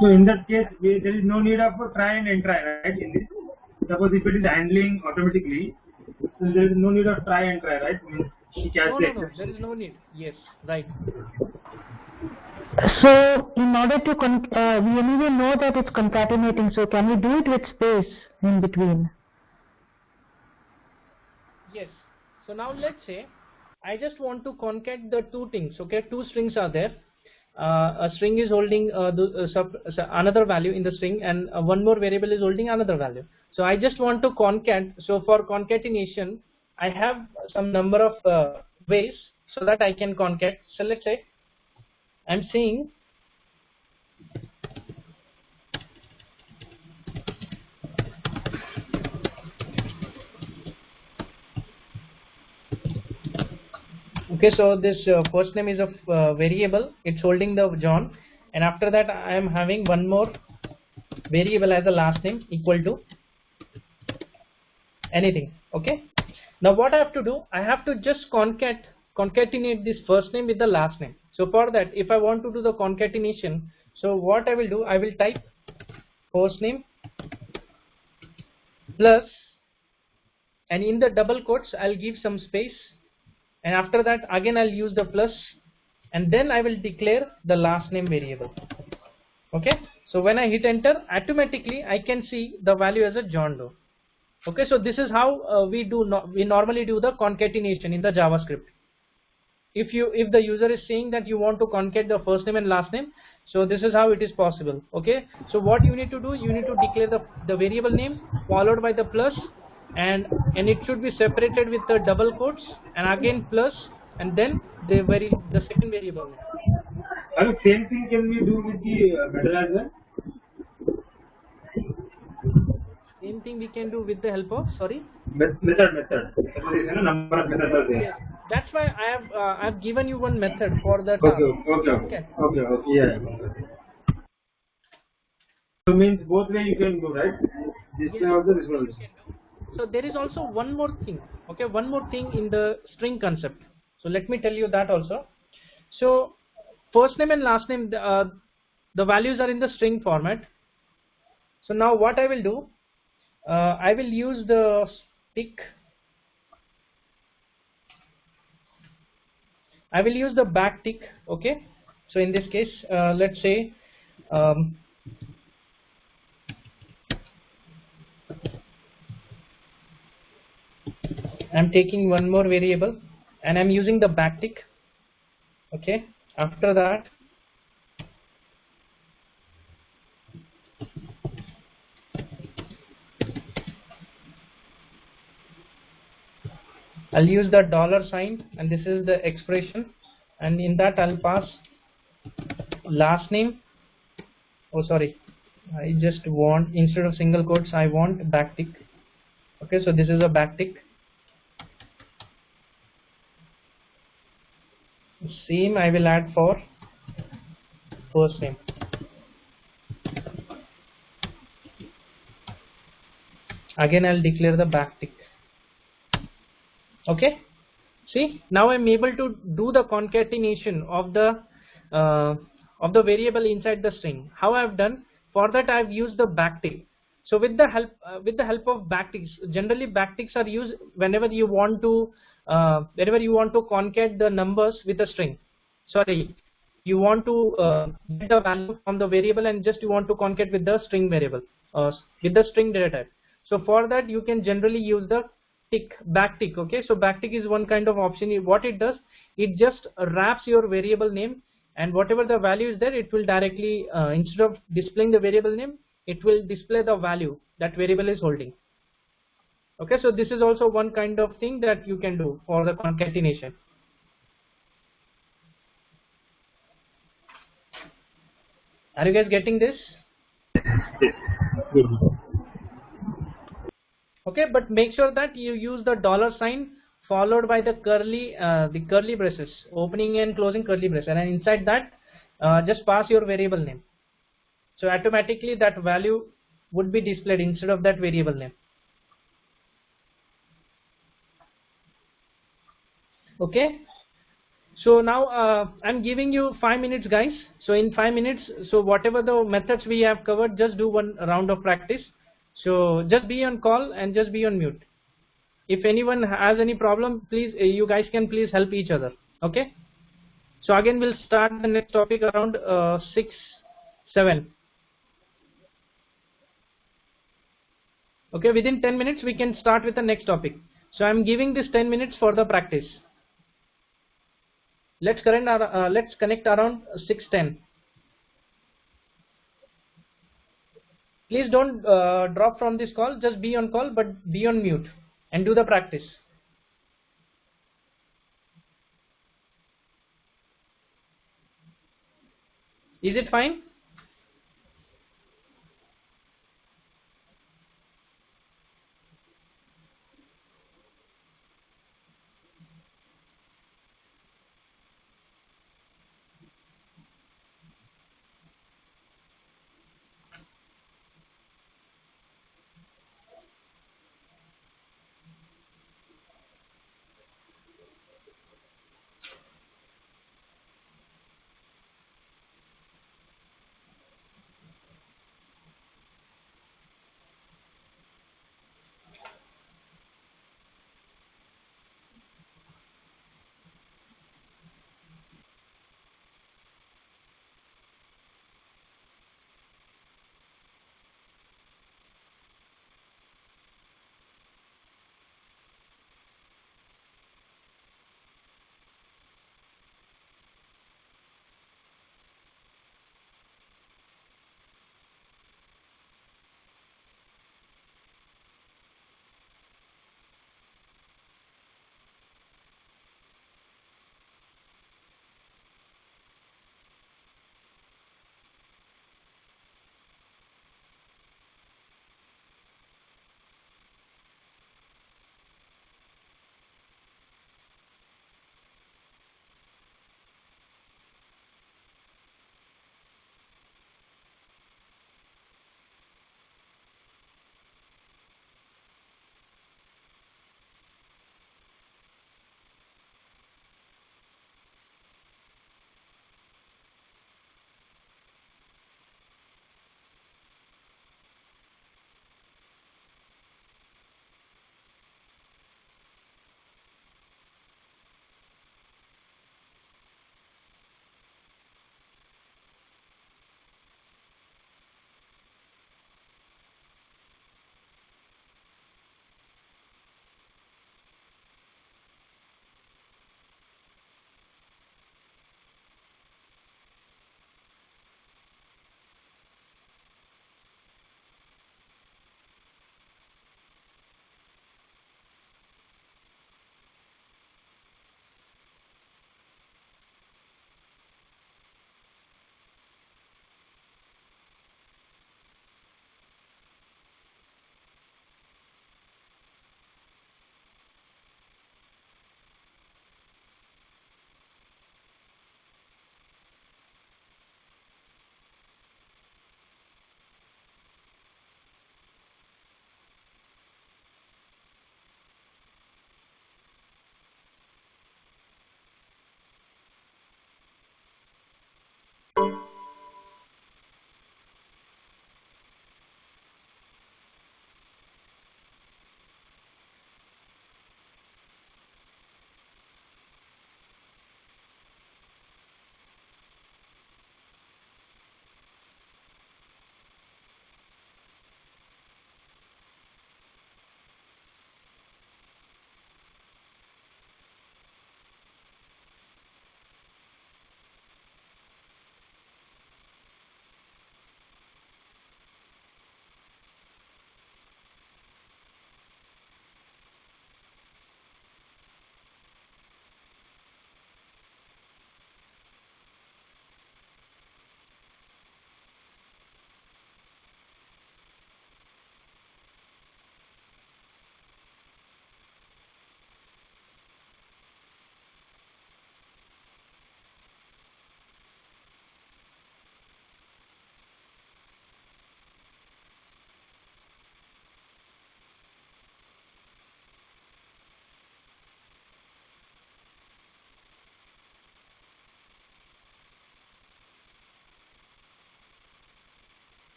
So in that case, there is no need of try and entry, right? In this, suppose if it is handling automatically, then there is no need of try and try, right? Means she can No, say. there is no need. Yes, right. So in order to we anyway know that it's concatenating, so can we do it with space in between? Yes. So now let's say I just want to concat the two things. Okay, two strings are there. A string is holding another value in the string, and one more variable is holding another value. So I just want to concat. So for concatenation, I have some number of ways so that I can concat. So let's say I'm saying okay, so this first name is a variable, it's holding the John, and after that I am having one more variable as a last name equal to anything. Okay, now what I have to do, I have to just concatenate this first name with the last name. So for that, if I want to do the concatenation, so what I will do, I will type first name plus, and in the double quotes I'll give some space, and after that again I'll use the plus, and then I will declare the last name variable. Okay, so when I hit enter, automatically I can see the value as a John Doe. Okay, so this is how we normally do the concatenation in the JavaScript. If the user is saying that you want to concat the first name and last name, so this is how it is possible. Okay, so what you need to do, you need to declare the variable name followed by the plus, and it should be separated with the double quotes, and again plus, and then the second variable name. And same thing can we do with the method as well? Same thing we can do with the help of, sorry? Method. Suppose you know, number of methods are there. Yes. That's why I have given you one method for the Okay. Yeah. So means both way you can do, right? This way also, this way also. So there is also one more thing. Okay, one more thing in the string concept. So let me tell you that also. So first name and last name, the values are in the string format. So now what I will do, I will use the stick. I will use the backtick. Okay, so in this case, let's say I'm taking one more variable and I'm using the backtick. Okay, after that I'll use the $sign, and this is the expression, and in that I'll pass last name. Oh sorry, I just want, instead of single quotes, I want backtick. Okay, so this is a backtick. Same I will add for first name. Again I'll declare the backtick. Okay, see, now I'm able to do the concatenation of the variable inside the string. How I've done? For that I've used the backtick. So with the help of backticks, generally backticks are used whenever you want to concat the numbers with a string. Sorry, you want to get the value from the variable and just you want to concat with the string variable, with the string data type. So for that you can generally use the backtick. Okay, so backtick is one kind of option. What it does, it just wraps your variable name, and whatever the value is there, it will directly instead of displaying the variable name, it will display the value that variable is holding. Okay, so this is also one kind of thing that you can do for the concatenation. Are you guys getting this? Good. Okay, but make sure that you use the $sign followed by the curly braces, opening and closing curly braces, and inside that just pass your variable name. So automatically that value would be displayed instead of that variable name. Okay, so now I'm giving you 5 minutes, guys. So in 5 minutes, so whatever the methods we have covered, just do one round of practice. So just be on call and just be on mute. If anyone has any problem, please you guys can please help each other. Okay, so again we'll start the next topic around 6-7. Okay, within 10 minutes we can start with the next topic. So I'm giving this 10 minutes for the practice. Let's connect around 6:10. Please don't drop from this call, just be on call but be on mute and do the practice. Is it fine?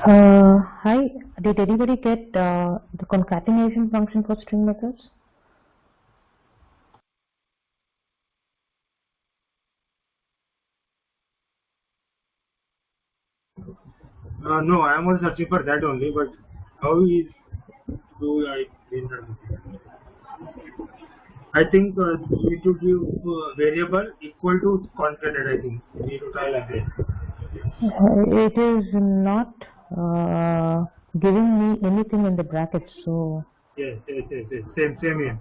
Hi, did anybody get the concatenation function for string methods? No, I am also searching for that only, but how is do I print it? I think we need to give variable equal to concatenate. I think we need to try like that. It is not giving me anything in the brackets, so Yes. Same here.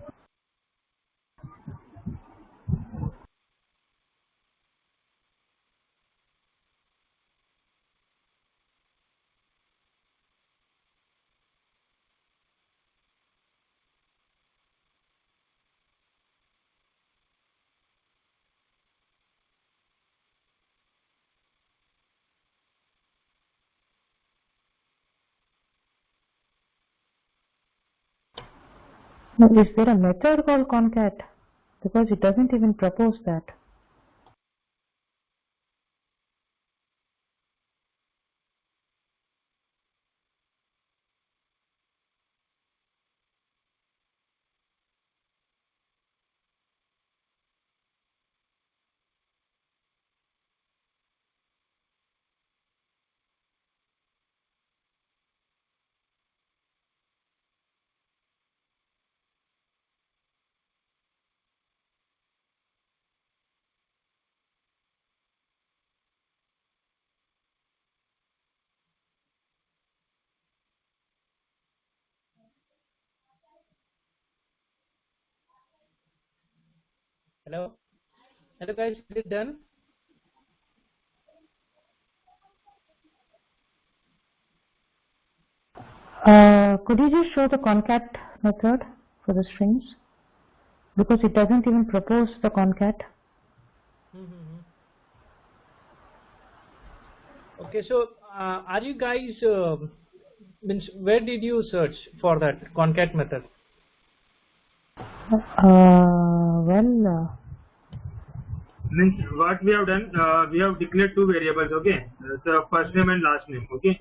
now, is there a method called concat? Because it doesn't even propose that. Hello guys, is it done? Could you just show the concat method for the strings? Because it doesn't even propose the concat. Okay, so are you guys means where did you search for that concat method? Means what we have done, we have declared two variables. Okay, the first name and last name. Okay.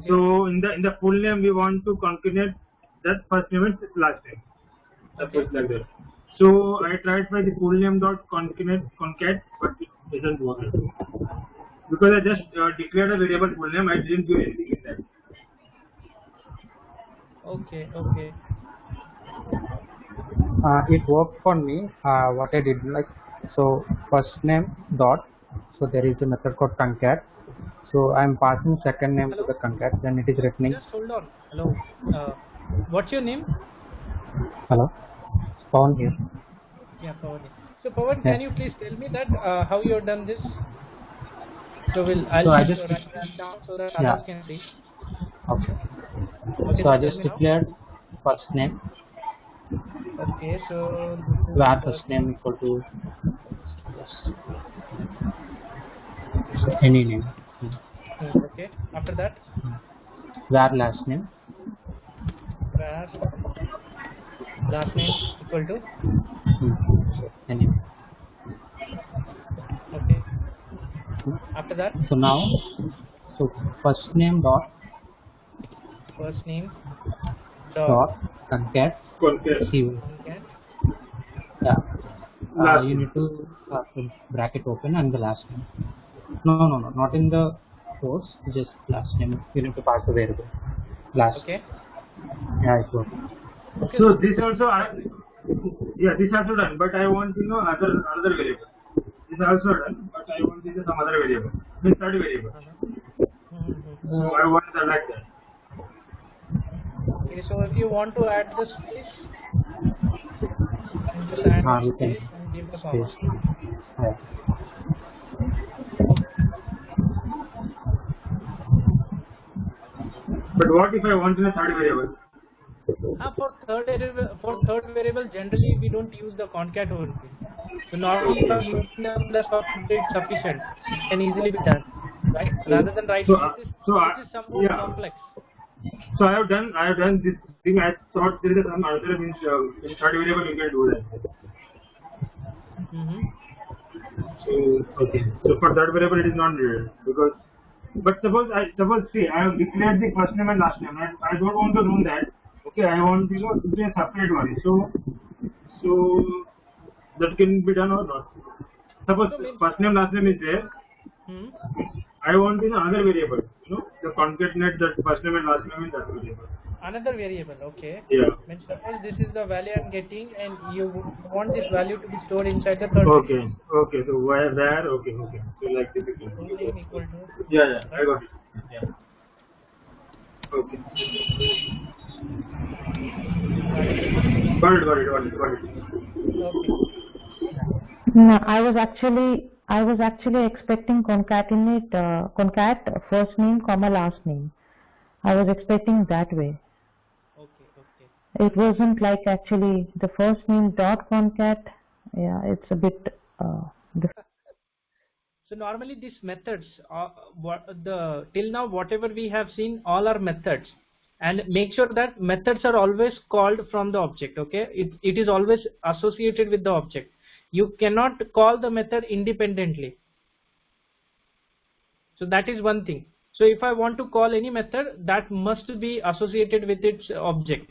So in the full name we want to concatenate that first name and last name. Suppose like that. So I tried by the full name dot concat, but it doesn't work because I just declared a variable full name. I didn't do anything in that. Okay. It worked for me. What I did, like, so first name dot, so there is a method called concat, so I'm passing second name to the concat, then it is returning. Just hold on. Hello, what's your name? Hello, Pawan here. Yeah, Pawan. So Pawan, can you please tell me that how you have done this? So I'll just write that down so that others can see. Okay, so I just declared first name. Okay, so Where first name equal to any name. Okay, after that Where last name. where last name equal to Any. okay. After that, So now, so first name dot first name dot concat. concat. Yeah. You need to bracket open and the last name. No, not in the quotes, just last name. You need to pass the variable. Last. Okay. Yeah, it works. Okay. So this also this also done, but I want another variable. This also done, but I want some other variable. This third variable. So I want to select that. Okay, so if you want to add the space, just add the space and give the comma. Yeah. But what if I want a third variable? For third variable, generally we don't use the concat only. So normally using the plus or it's sufficient. It can easily be done, right? Rather than writing this is somewhat complex. So I have done this thing. I thought there is some other means in third variable you can do that. So okay. So for third variable it is not needed because But suppose see I have declared the first name and last name. I don't want to run that. Okay, I want to do a separate one. So that can be done or not. Suppose first name last name is there. I want another variable. The concatenate that first name and last name in that variable. Another variable, okay. Yeah. Means suppose this is the value I'm getting, and you want this value to be stored inside the third Okay. variable. Okay. So where? Okay. So like this. Role name equal to. Yeah. I got it. Yeah. Okay. Got it. Okay. No, I was actually expecting concat first name comma last name. I was expecting that way. Okay. It wasn't like actually the first name dot concat. Yeah, it's a bit different. So normally these methods, till now whatever we have seen, all are methods, and make sure that methods are always called from the object. Okay, it is always associated with the object. You cannot call the method independently. So that is one thing. So if I want to call any method, that must be associated with its object.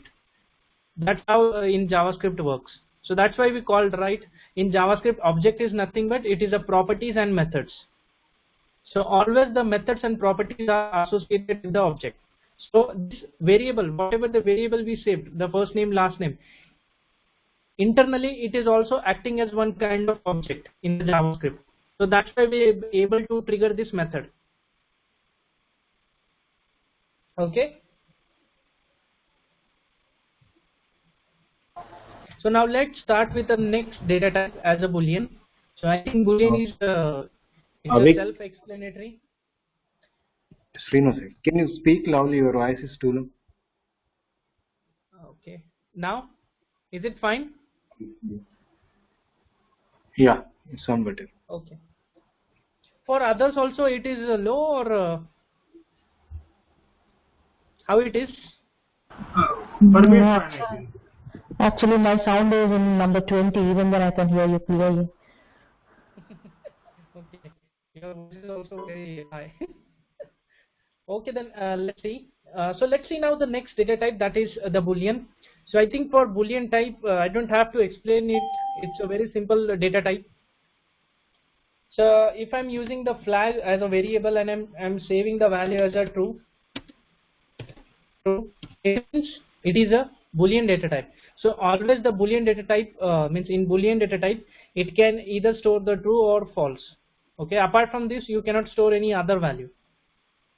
That's how in JavaScript works. So that's why we called, right, in JavaScript object is nothing but it is a properties and methods. So always the methods and properties are associated with the object. So this variable, whatever the variable we saved, the first name, last name, internally it is also acting as one kind of object in the JavaScript. So that's why we are able to trigger this method. Okay. So now let's start with the next data type as a boolean. So I think boolean is self-explanatory. Srinivas, can you speak loudly? Your voice is too low. Okay. Now, is it fine? Yeah, it sounds better. Okay. For others also it is low, or how it is? For me, it's fine, I think. Actually, my sound is in number 20, even then I can hear you clearly. Okay, your voice is also very high. Okay, then let's see. So let's see now the next data type, that is the boolean. So I think for boolean type, I don't have to explain it. It's a very simple data type. So if I'm using the flag as a variable and I'm saving the value as a true, it means it is a boolean data type. So always the boolean data type means in boolean data type it can either store the true or false. Okay, apart from this you cannot store any other value.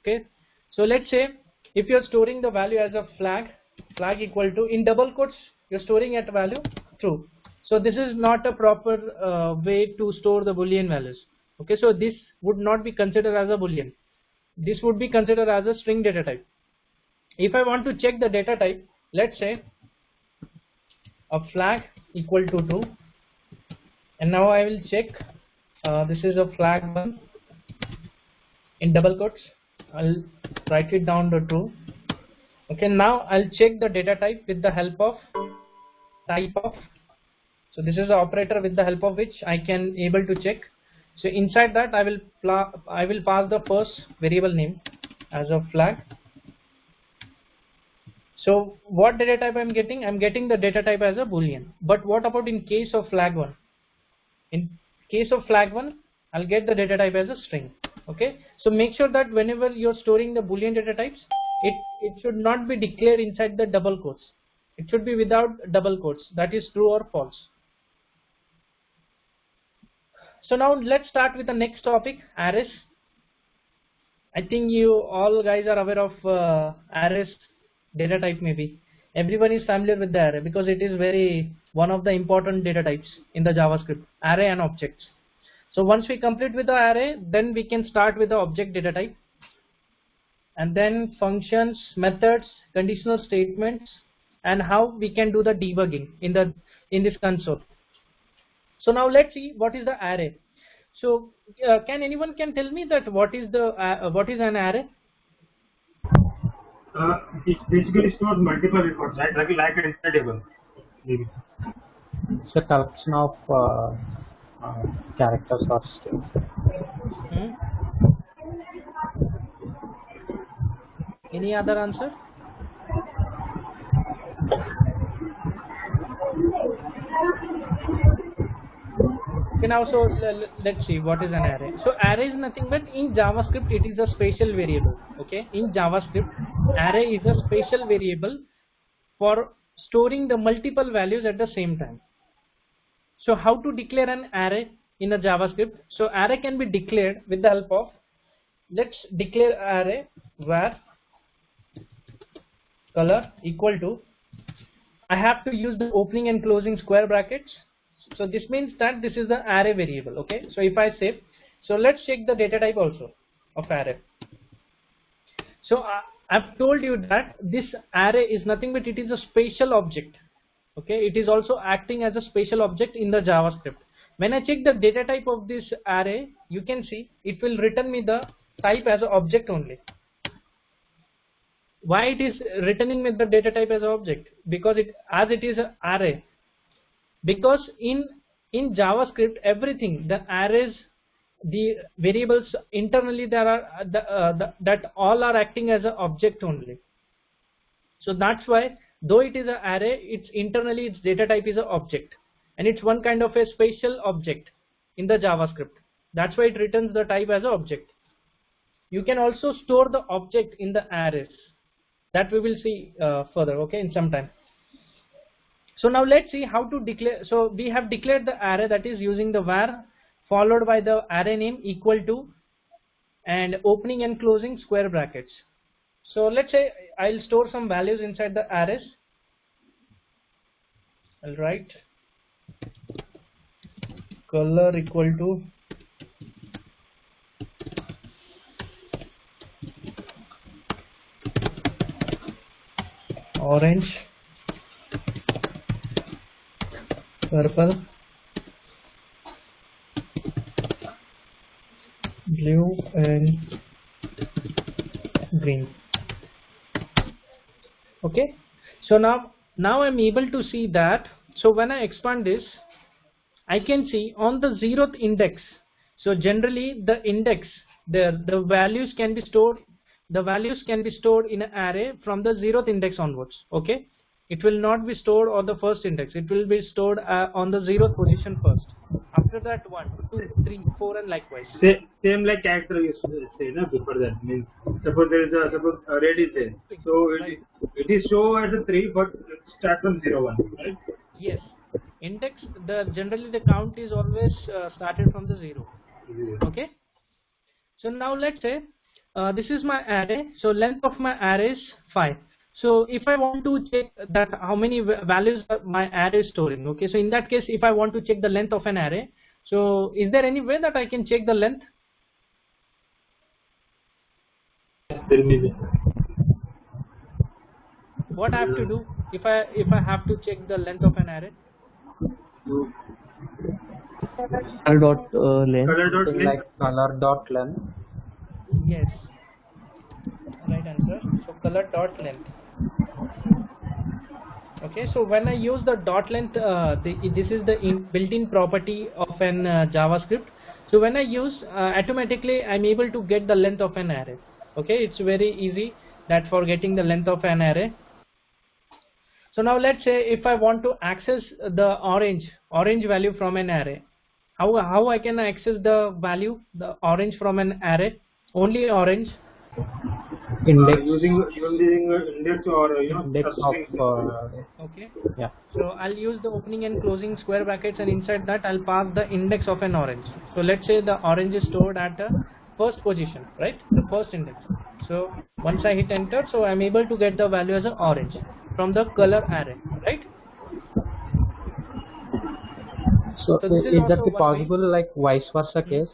Okay, so let's say if you're storing the value as a flag equal to, in double quotes you're storing at value true. So this is not a proper way to store the boolean values. Okay, so this would not be considered as a boolean. This would be considered as a string data type. If I want to check the data type, let's say a flag equal to true, and now I will check this is a flag 1 in double quotes. I'll write it down to true. Okay, now I'll check the data type with the help of type of. So this is the operator with the help of which I can able to check. So inside that I will pass the first variable name as a flag. So what data type I'm getting? I'm getting the data type as a boolean. But what about in case of flag 1? In case of flag 1, I'll get the data type as a string. Okay, so make sure that whenever you're storing the boolean data types, it should not be declared inside the double quotes. It should be without double quotes, that is true or false. So now let's start with the next topic, arrays. I think you all guys are aware of arrays data type. Maybe everyone is familiar with the array because it is one of the important data types in the JavaScript, array and objects. So once we complete with the array, then we can start with the object data type, and then functions, methods, conditional statements, and how we can do the debugging in this console. So now let's see what is the array. So can anyone tell me that what is an array? It basically stores multiple records, right? Like an inside table. Maybe. It's a collection of characters or strings. Any other answer? Okay, now so let's see what is an array. So array is nothing but in JavaScript it is a special variable. Okay, in JavaScript array is a special variable for storing the multiple values at the same time. So how to declare an array in a JavaScript? So array can be declared with the help of, let's declare array var color equal to, I have to use the opening and closing square brackets. So this means that this is the array variable. Okay, so if I save, so let's check the data type also of array. So I've told you that this array is nothing but it is a special object. Okay, it is also acting as a special object in the JavaScript. When I check the data type of this array, you can see it will return me the type as an object only. Why it is returning with the data type as an object? Because it is an array. Because in JavaScript everything, the arrays, the variables internally there are that all are acting as an object only. So that's why though it is an array, it's internally its data type is an object, and it's one kind of a special object in the JavaScript. That's why it returns the type as an object. You can also store the object in the arrays. That we will see further, okay, in some time. So now let's see how to declare. So we have declared the array, that is using the var followed by the array name equal to and opening and closing square brackets. So let's say I'll store some values inside the arrays. I'll write color equal to orange, purple, blue and green. Okay, so now I'm able to see that. So when I expand this, I can see on the 0th index. So generally the index, the values can be stored. The values can be stored in an array from the 0th index onwards. Okay, it will not be stored on the first index. It will be stored on the 0th position first. After that 1, 2, 3, 4 and likewise. Same like character you say no, before that. Means suppose there is a red is there. So it is show as a 3, but start from 0, 1. Right? Yes. Index, generally the count is always started from the 0. Okay. So now let's say this is my array. So length of my array is 5. So if I want to check that how many values my array is storing, okay, so in that case if I want to check the length of an array, so is there any way that I can check the length? Tell me. What I have to do if I have to check the length of an array? Color dot length. Something like color dot length. Yes, right answer. So color dot length. Okay, so when I use the dot length, this is the built-in property of an JavaScript. So when I use automatically I'm able to get the length of an array. Okay, it's very easy that for getting the length of an array. So now let's say if I want to access the orange value from an array, how I can access the value, the orange from an array? Only orange. Index. Using index or Index of Okay. yeah. So I'll use the opening and closing square brackets, and inside that I'll pass the index of an orange. So let's say the orange is stored at the first position, right? The first index. So once I hit enter, so I'm able to get the value as an orange from the color array, right? So this is is that also be one way. possible like vice versa case?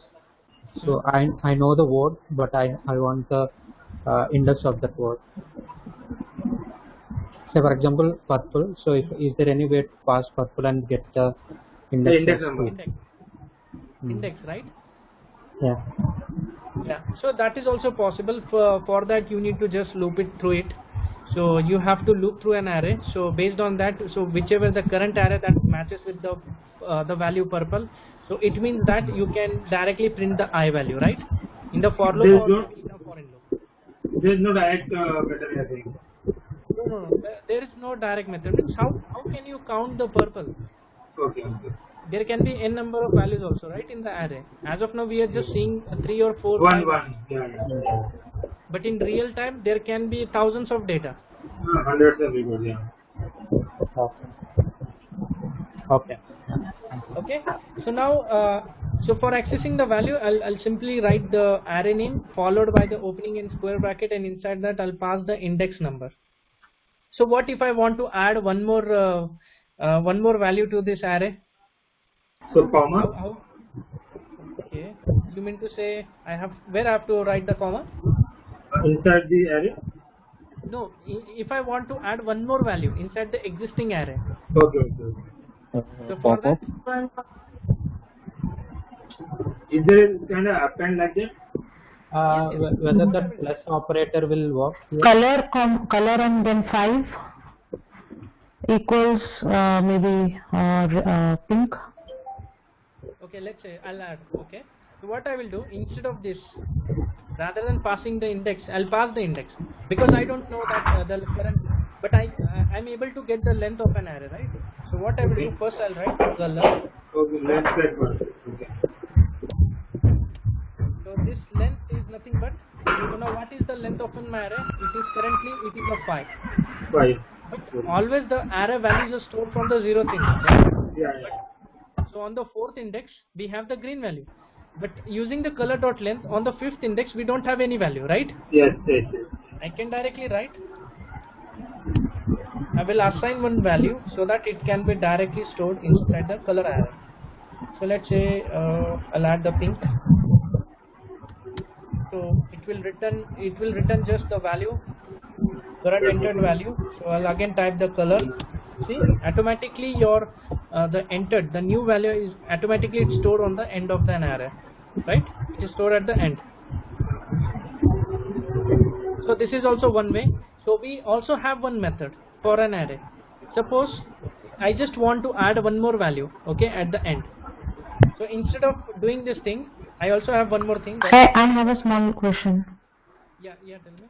So I know the word, but I want the index of that word. Say for example purple. So is there any way to pass purple and get the index? number. Index, right? Yeah. Yeah. So that is also possible. For that you need to just loop it through it. So you have to loop through an array. So based on that, so whichever the current array that matches with the value purple, so it means that you can directly print the I value, right? In the for loop or in the foreign loop. There's no direct method, I think. No. There is no direct method. Means how can you count the purple? Okay. There can be n number of values also, right, in the array. As of now, we are just seeing 3 or 4, 5. One. Yeah. But in real time, there can be thousands of data. Hundreds of records, yeah. Okay. Okay. So now, so for accessing the value, I'll simply write the array name followed by the opening and square bracket, and inside that I'll pass the index number. So what if I want to add one more value to this array? So comma. Okay. You mean to say where I have to write the comma? Inside the array. No. If I want to add one more value inside the existing array. Okay. So for that, is there a kind of append like that? Whether the plus operator will work here? Color and then 5 equals maybe pink. Okay, let's say I'll add. Okay. So what I will do, instead of this, rather than passing the index, I'll pass the index, because I don't know that the current, but I'm able to get the length of an array, right? So what I will do, first I'll write color. Okay, length that one. Okay. So this length is nothing but, you know what is the length of an array? It is a 5. 5. Always the array values are stored from the 0th index, right? Yeah. So on the 4th index we have the green value, but using the color dot length on the 5th index we don't have any value, right? Yes. I can directly write, I will assign one value so that it can be directly stored inside the color array. So let's say I'll add the pink. So it will return just the value, current entered value. So I'll again type the color. See, automatically your the new value is automatically stored on the end of the array, right? It is stored at the end. So this is also one way. So we also have one method for an array. Suppose I just want to add one more value, okay, at the end. So instead of doing this thing, I also have one more thing. I have a small question. Yeah, tell me.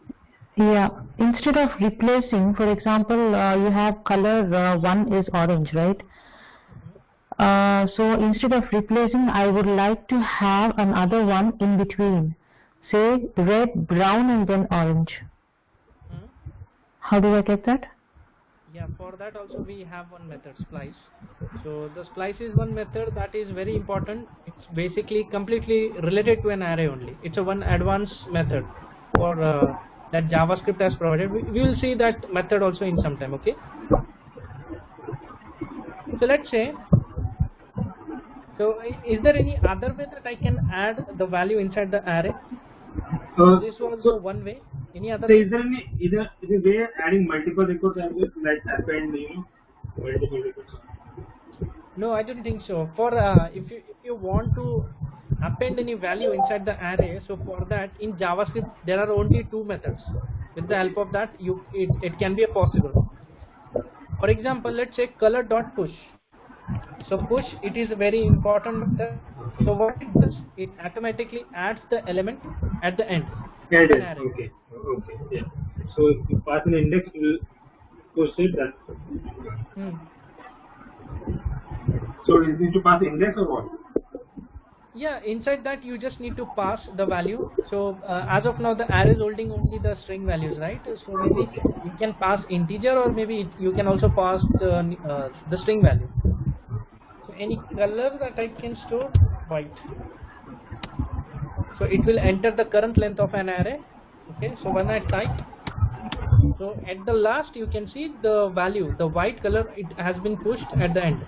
Yeah, instead of replacing, for example, you have color 1 is orange, right? So instead of replacing, I would like to have another one in between, say red, brown, and then orange. How do I get that? Yeah, for that also we have one method, splice. So the splice is one method that is very important. It's basically completely related to an array only. It's a one advanced method for that JavaScript has provided. We will see that method also in some time, okay? So let's say, so is there any other way that I can add the value inside the array? This was one way. Any other? So is there any way adding multiple records as well, like append, multiple records? No, I don't think so. For if you want to append any value inside the array, so for that in JavaScript there are only two methods. With the help of that, it can be possible. For example, let's say color.push. So push, it is a very important method. So what it does, it automatically adds the element at the end. Okay. Yeah. So if you pass an index, it will push it. So you need to pass the index or what? Yeah, inside that you just need to pass the value. So as of now the array is holding only the string values, right? So maybe you can pass integer, or maybe you can also pass the string value. So any color that I can store, white. So it will enter the current length of an array. Okay, so when I type, so at the last you can see the value, the white color, it has been pushed at the end,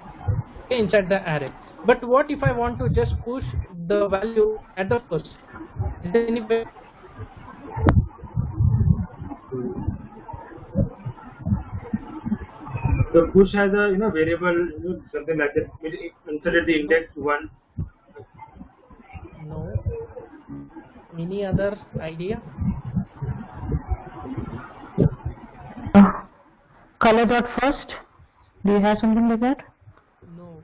okay, inside the array. But what if I want to just push the value at the first? Is there any way? The push has a variable, something like that. Insert the index 1. No. Any other idea? Color dot first. Do you have something like that? No.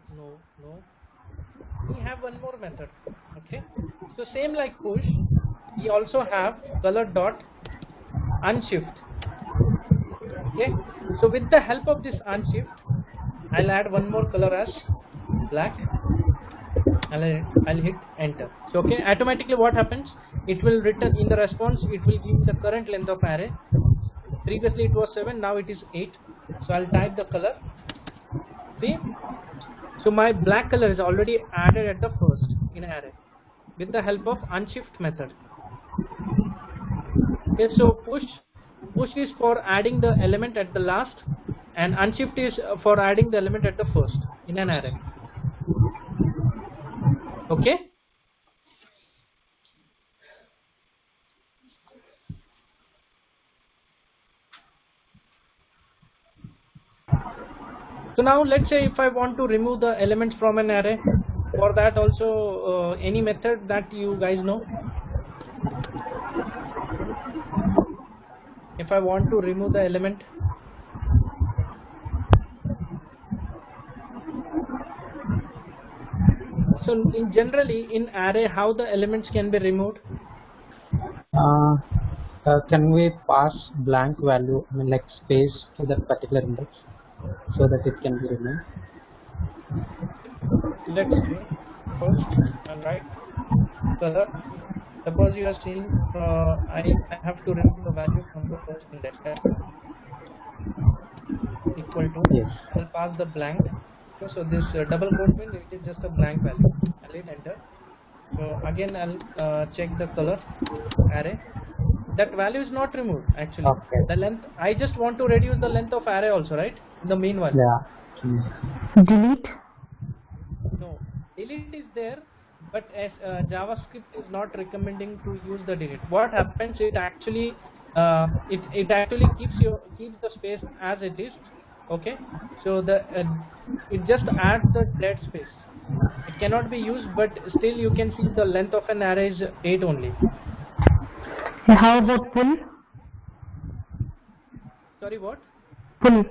We have one more method. Okay. So same like push, we also have color dot unshift. Okay, so with the help of this unshift, I'll add one more color as black. I'll hit enter. So okay, automatically what happens? It will return in the response. It will give the current length of array. Previously it was 7. Now it is 8. So I'll type the color. See, so my black color is already added at the first in array with the help of unshift method. Okay, so push is for adding the element at the last, and unshift is for adding the element at the first in an array. Okay. So now let's say if I want to remove the elements from an array, for that also any method that you guys know. If I want to remove the element, so generally in array how the elements can be removed? Can we pass blank value, I mean like space, to that particular index so that it can be removed? Let's see. First, I'll write color. Suppose you are saying I have to remove the value from the first index. Equal to. Yes. I'll pass the blank. So this double quote means it is just a blank value. I'll hit enter. So again I'll check the color array. That value is not removed actually. Okay. The length, I just want to reduce the length of array also, right? The main one. Yeah. Delete. No, delete is there, but as JavaScript is not recommending to use the delete. What happens? It actually it actually keeps the space as it is. Okay, so the it just adds the dead space. It cannot be used, but still you can see the length of an array is 8 only. How about pull? Sorry, what? Pull.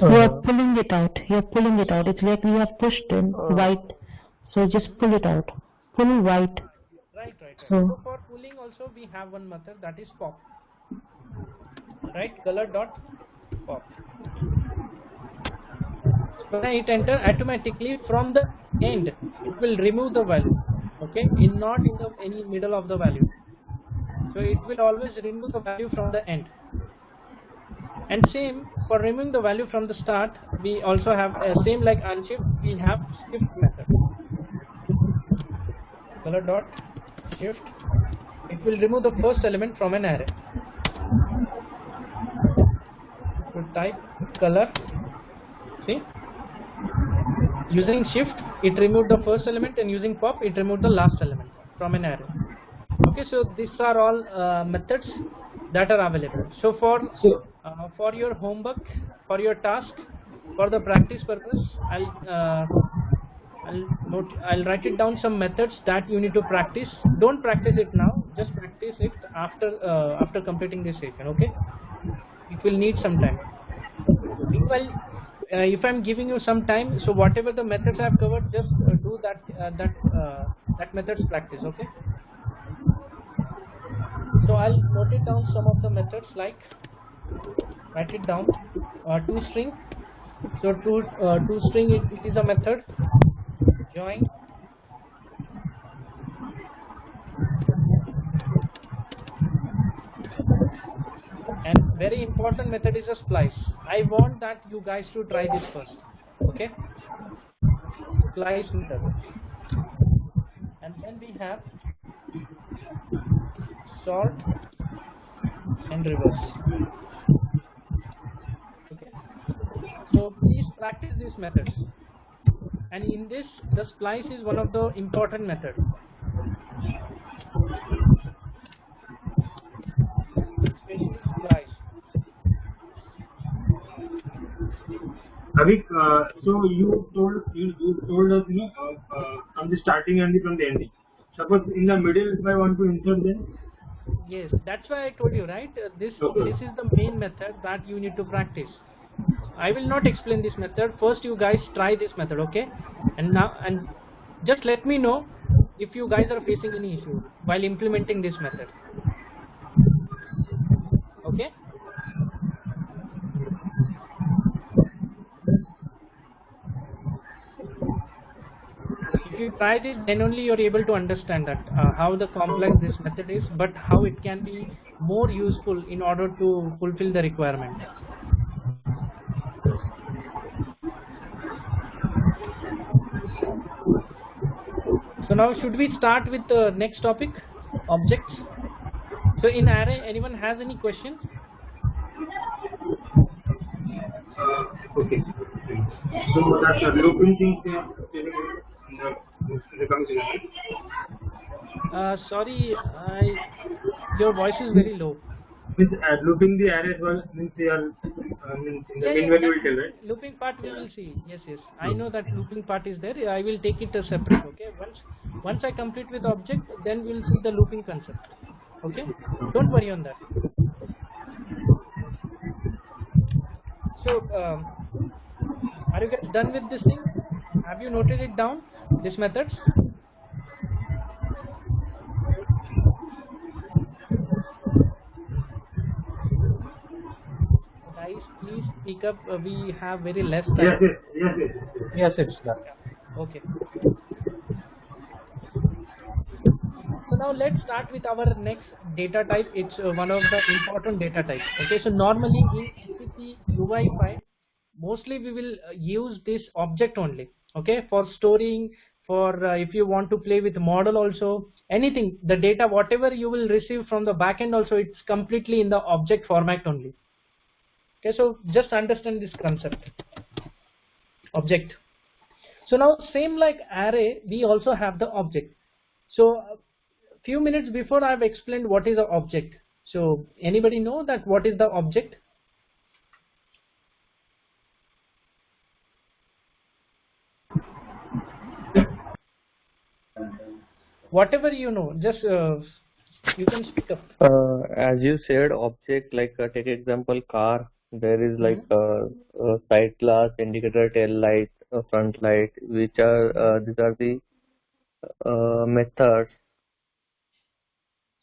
You are pulling it out. You are pulling it out. It's like you have pushed in white. So just pull it out. Pull white. Right. So For pulling also we have one method, that is pop. Right, color dot pop. So when I hit enter, automatically from the end it will remove the value. Okay, not in the any middle of the value. So it will always remove the value from the end. And same for removing the value from the start, we also have same like unshift, we have shift method. Color dot shift, it will remove the first element from an array. So type color, see, using shift it removed the first element, and using pop it removed the last element from an array. Okay, so these are all methods that are available. So for your homework, for your task, for the practice purpose, I'll write it down some methods that you need to practice. Don't practice it now, just practice it after completing this session. Okay, it will need some time. Meanwhile, if I'm giving you some time, so whatever the methods I've covered, just do that methods practice. Okay. So I'll note it down some of the methods, like write it down. ToString. So ToString it is a method. Join. And very important method is a splice. I want that you guys to try this first. Okay. Splice method. And then we have sort and reverse. Okay, so please practice these methods, and in this the splice is one of the important methods. Especially splice. Avik, so you told us, from the starting and from the ending. Suppose in the middle, if I want to insert them. Yes, that's why I told you, right? This is the main method that you need to practice. I will not explain this method. First, you guys try this method, okay? And just let me know if you guys are facing any issue while implementing this method. Okay. If you tried it, then only you're able to understand that how the complex this method is, but how it can be more useful in order to fulfill the requirement. So now should we start with the next topic, objects? So in array, anyone has any question? Okay. So that's a looping thing in the function, right? Sorry, your voice is very low. With looping the array was means they are means in the main value will tell, right? Looping part we will see. Yes, I know that looping part is there. I will take it as separate. Okay, once I complete with object, then we'll see the looping concept. Okay, don't worry on that. So are you guys done with this thing? Have you noted it down, these methods? Guys, please speak up. We have very less time. Yes, it's done. Okay. So now let's start with our next data type. It's one of the important data types. Okay, so normally in SAP UI5, mostly we will use this object only. Okay, for storing, for if you want to play with model also, anything, the data, whatever you will receive from the backend also, it's completely in the object format only. Okay, so just understand this concept, object. So now same like array, we also have the object. So few minutes before I have explained what is the object. So anybody know that what is the object? Whatever you know, just you can speak up. As you said, object, like take example car. There is like side glass, indicator, tail light, front light, which are these are the methods.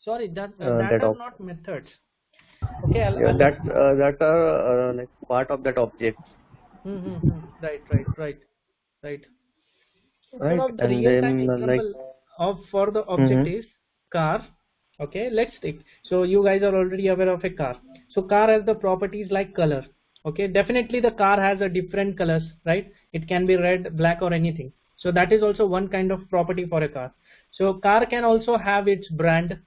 Sorry, that are not methods. Okay, that are like part of that object. Right. Right, One of the and real-time then example for the object is car. Okay, let's take. So you guys are already aware of a car. So car has the properties like color. Okay, definitely the car has a different colors, right? It can be red, black, or anything. So that is also one kind of property for a car. So car can also have its brand.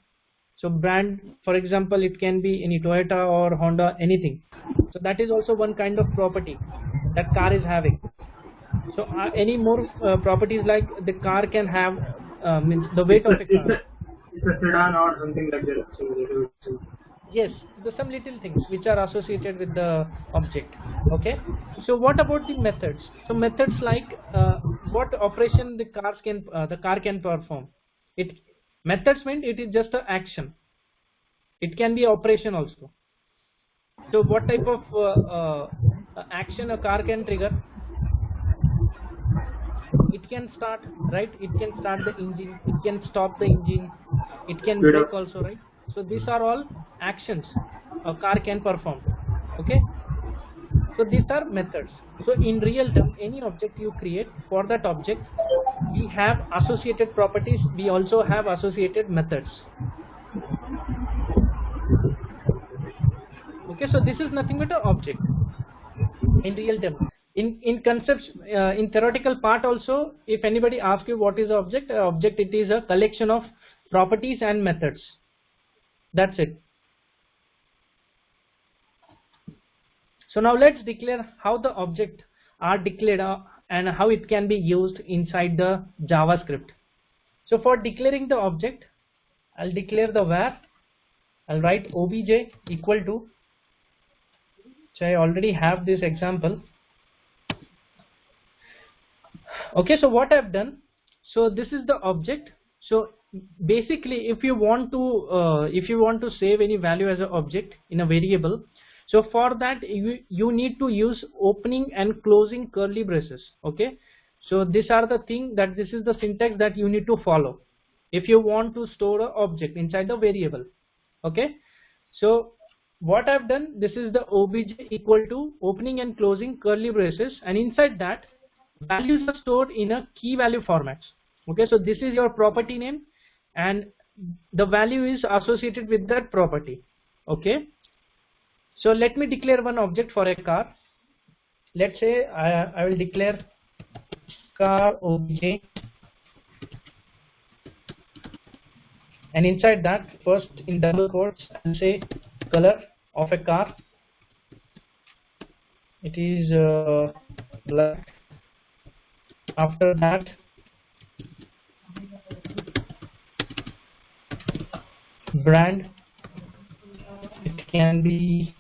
So brand, for example, it can be any Toyota or Honda, anything. So that is also one kind of property that car is having. So any more properties like the car can have means the weight of a car. It's a sedan or something like that. Yes, some little things which are associated with the object. Okay. So what about the methods? So methods like what operation the car can perform. Methods mean it is just an action. It can be operation also. So what type of action a car can trigger? It can start, right? It can start the engine. It can stop the engine. It can brake also, right? So these are all actions a car can perform. Okay. So these are methods. So in real term, any object you create, for that object we have associated properties. We also have associated methods. Okay, so this is nothing but an object in real term. In concepts, in theoretical part also, if anybody asks you what is an object, it is a collection of properties and methods. That's it. So now let's declare how the objects are declared and how it can be used inside the JavaScript. So for declaring the object, I'll declare the var. I'll write obj equal to. So I already have this example. Okay, so what I've done, so this is the object. So basically if you want to save any value as an object in a variable, so for that you need to use opening and closing curly braces. Okay, so these are the thing that this is the syntax that you need to follow. if you want to store an object inside the variable. Okay, so what I've done, this is the obj equal to opening and closing curly braces, and inside that values are stored in a key value formats. Okay, so this is your property name and the value is associated with that property. Okay, so let me declare one object for a car. Let's say I will declare car obj, and inside that, first in double quotes I'll say color of a car, it is black. After that, brand, it can be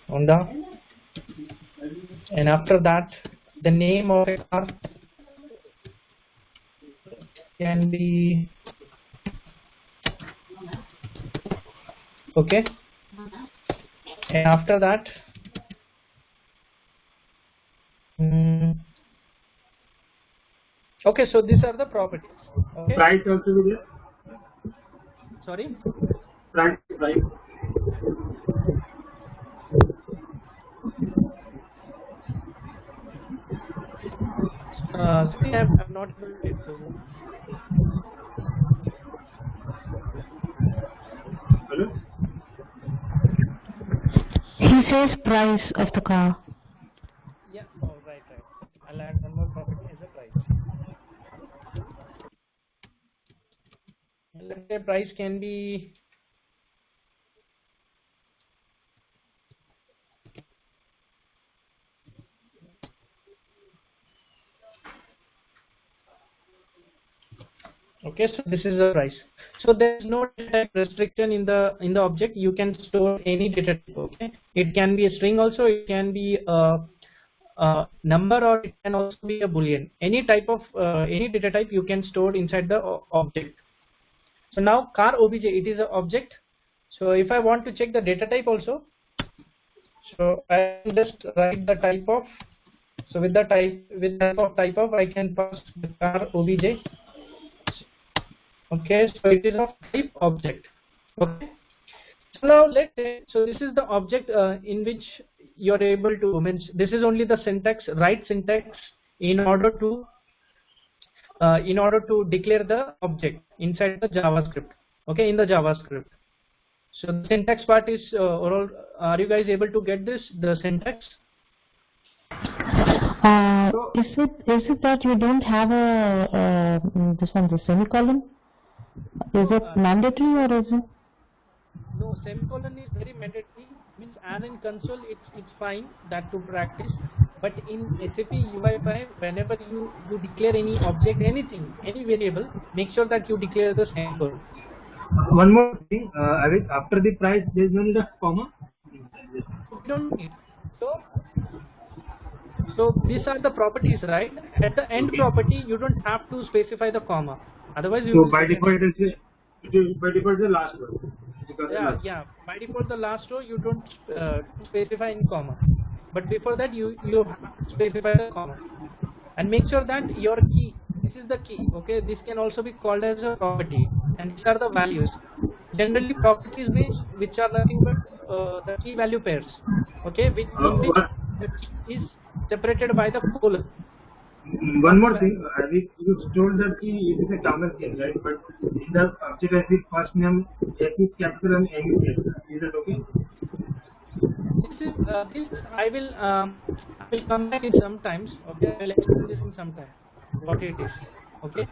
Honda, and after that the name of a car can be, okay, and after that okay, so these are the properties. Okay, Price also will be there. sorry, Price. sorry, I'm not able to get so. Hello? He says price of the car. Yeah, oh, right. I'll add one more property as a price. Let's say price can be okay, so this is the price. So there is no data type restriction in the object. You can store any data type. Okay, it can be a string also, it can be a number, or it can also be a boolean. Any type of any data type you can store inside the object. So now car obj, it is an object. So if I want to check the data type also, so I can just write the type of, so with the type of I can pass the car obj. Okay, so it is of type object. Okay, so now let's say, so this is the object in which you are able to means this is only the syntax, right syntax in order to declare the object inside the JavaScript. Okay, in the JavaScript. So the syntax part is overall. Are you guys able to get this, the syntax? Is it that you don't have the semicolon? Is it mandatory or is it? No, semicolon is very mandatory. Means and in console it's fine that to practice, but in SAP UI5 whenever you declare any object, anything, any variable, make sure that you declare the semicolon. One more thing, after the price there is no need of comma. You don't need. So these are the properties, right? At the end property you don't have to specify the comma, otherwise you So by default it is by default the last one. yeah, by default the last row you don't specify in comma, but before that you have to specify the comma, and make sure that your key, this is the key. Okay, this can also be called as a property, and these are the values. Generally properties which are nothing but the key value pairs. Okay, in which the key is separated by the colon. One more thing, you told that it is a common thing, right? But in the object I see first name F is capital and M is capital. Is that okay? This I will come back in sometimes. Okay, I will explain this in some time what it is. Okay,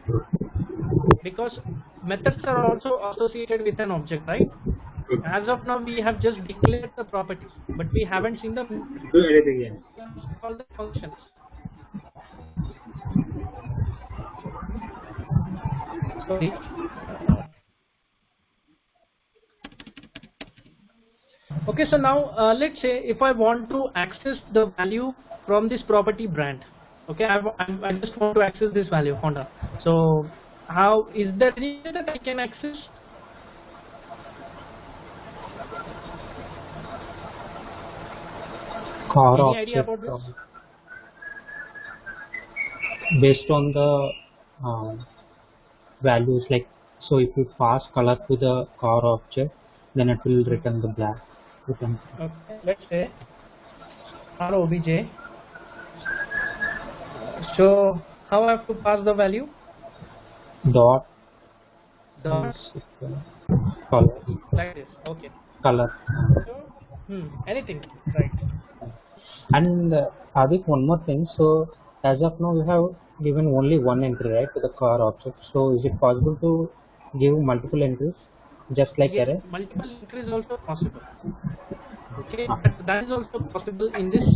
because methods are also associated with an object, right? As of now we have just declared the properties, but we haven't seen the Do anything else. all the functions. Sorry. Okay, so now let's say if I want to access the value from this property brand. Okay, I just want to access this value Honda. So how is there any way that I can access? Car Any idea object about this? based on the values, like, so if you pass color to the car object, then it will return the black. Okay, let's say car obj. So how I have to pass the value? Dot Dot color. like this. Okay. Color. So anything, right? And Avik, one more thing. So as of now, you have given only one entry, right, to the car object. So is it possible to give multiple entries, just like Yes, array? multiple entries also possible. Okay, but that is also possible in this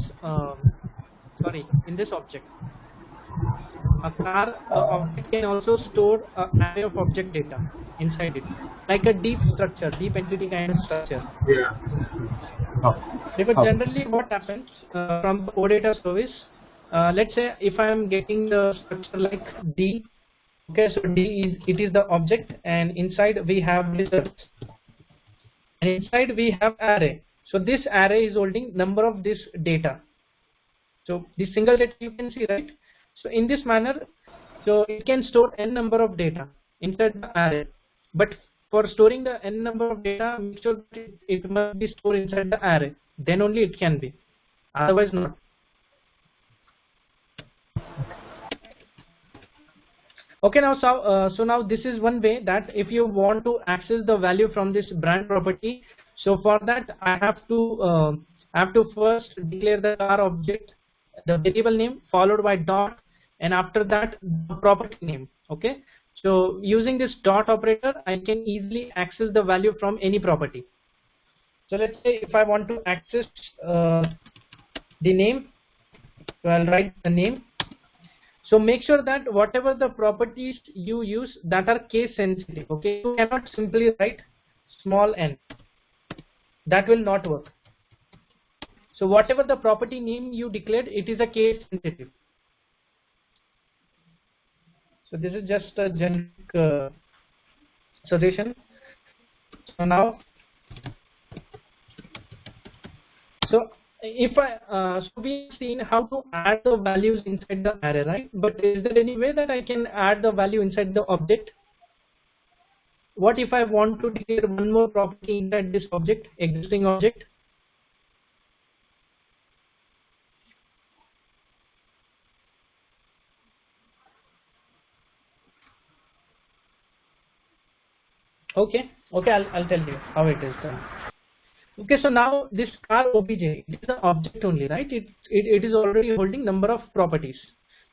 in this object. A car object can also store an array of object data inside it, like a deep structure, deep entity kind of structure. Yeah. Okay. Because Okay. generally what happens from the OData service, let's say if I am getting the structure like D, okay, so D is the object, and inside we have results, and inside we have array. So this array is holding number of this data. So this single data you can see, right? So in this manner, so it can store n number of data inside the array. But for storing the n number of data, make sure that it must be stored inside the array. Then only it can be. Otherwise not. Okay, now so now this is one way that if you want to access the value from this brand property, so for that I have to first declare the car object, the variable name followed by dot, and after that the property name. Okay, so using this dot operator I can easily access the value from any property. So let's say if I want to access the name, so I'll write the name. So make sure that whatever the properties you use that are case sensitive, okay, you cannot simply write small n, that will not work. So whatever the property name you declared, it is a case sensitive. So this is just a generic suggestion. So now, so if so we've seen how to add the values inside the array, right? But is there any way that I can add the value inside the object? What if I want to declare one more property inside this object, existing object? Okay, I'll tell you how it is done. Okay, so now this car obj, it is an object only, right? It is already holding number of properties.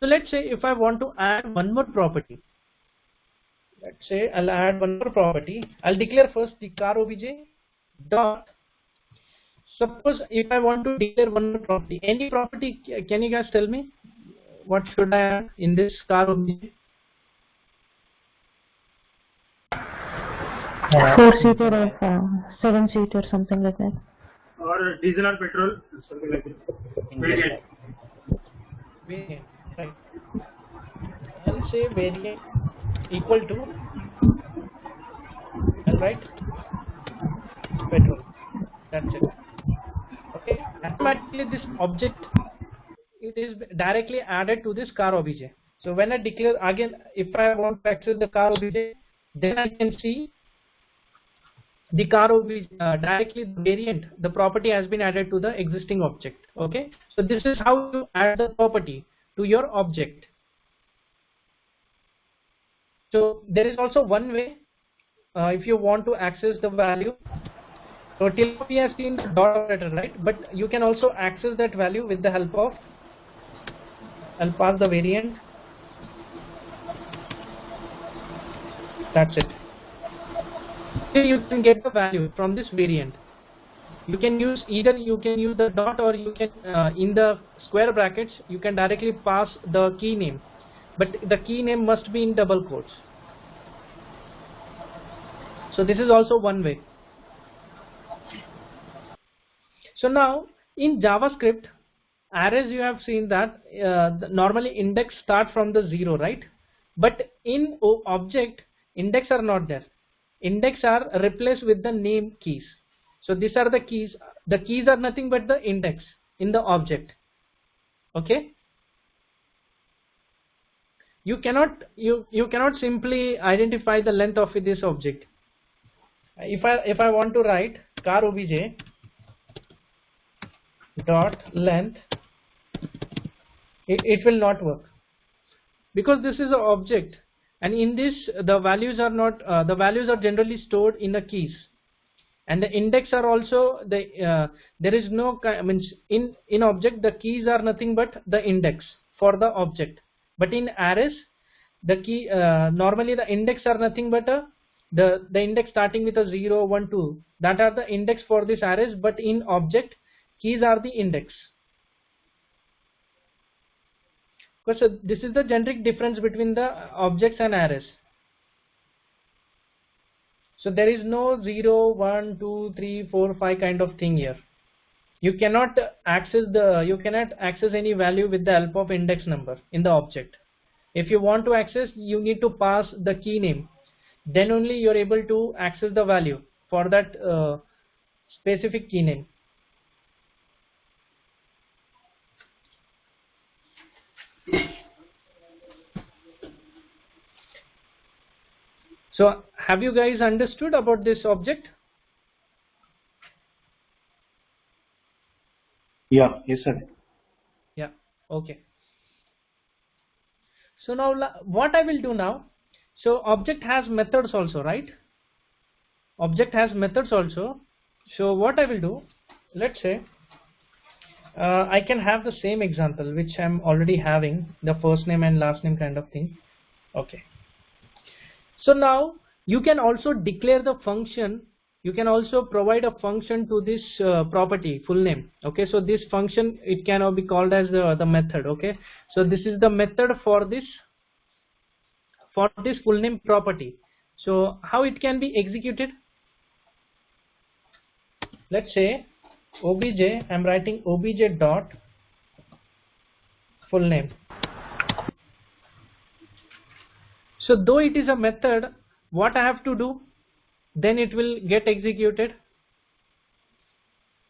So let's say if I want to add one more property, let's say I'll add one more property. I'll declare first the car obj dot. Suppose if I want to declare one more property, any property, can you guys tell me what should I add in this car obj? 4-seater or 7-seater, something like that. Or diesel or petrol, something like that. Variant. Variant, right? I'll say variant equal to, I'll write petrol. That's it. Okay. Automatically this object, it is directly added to this car obj. So when I declare again, if I want to access the car obj, then I can see the car obj directly the variant, the property has been added to the existing object. Okay, so this is how you add the property to your object. So there is also one way if you want to access the value. So till now we have seen the dot operator, right? But you can also access that value with the help of, I'll pass the variant. That's it. Here you can get the value from this variant. You can use either the dot, or you can in the square brackets you can directly pass the key name, but the key name must be in double quotes. So this is also one way. So now in JavaScript arrays, you have seen that normally index start from the 0, right? But in object index are not there. Index are replaced with the name keys. So these are the keys. The keys are nothing but the index in the object. Okay. you cannot simply identify the length of this object. If I want to write car obj dot length, it will not work, because this is an object, and in this the values are not the values are generally stored in the keys, and the index are also the there is no means in object the keys are nothing but the index for the object, but in arrays the key normally the index are nothing but the index starting with a 0 1 2, that are the index for this arrays, but in object keys are the index. So this is the generic difference between the objects and arrays. So there is no 0 1 2 3 4 5 kind of thing here. You cannot access any value with the help of index number in the object. If you want to access, you need to pass the key name, then only you are able to access the value for that specific key name. So have you guys understood about this object? Yeah, yes sir. Yeah, okay. So now what I will do now, so object has methods also, right? Object has methods also. So what I will do, let's say I can have the same example which I'm already having, the first name and last name kind of thing. Okay. So now you can also declare the function, you can also provide a function to this property full name. Okay, so this function, it can be called as the method. Okay, so this is the method for this full name property. So how it can be executed? Let's say obj, I'm writing obj dot full name. So though it is a method, what I have to do, then it will get executed,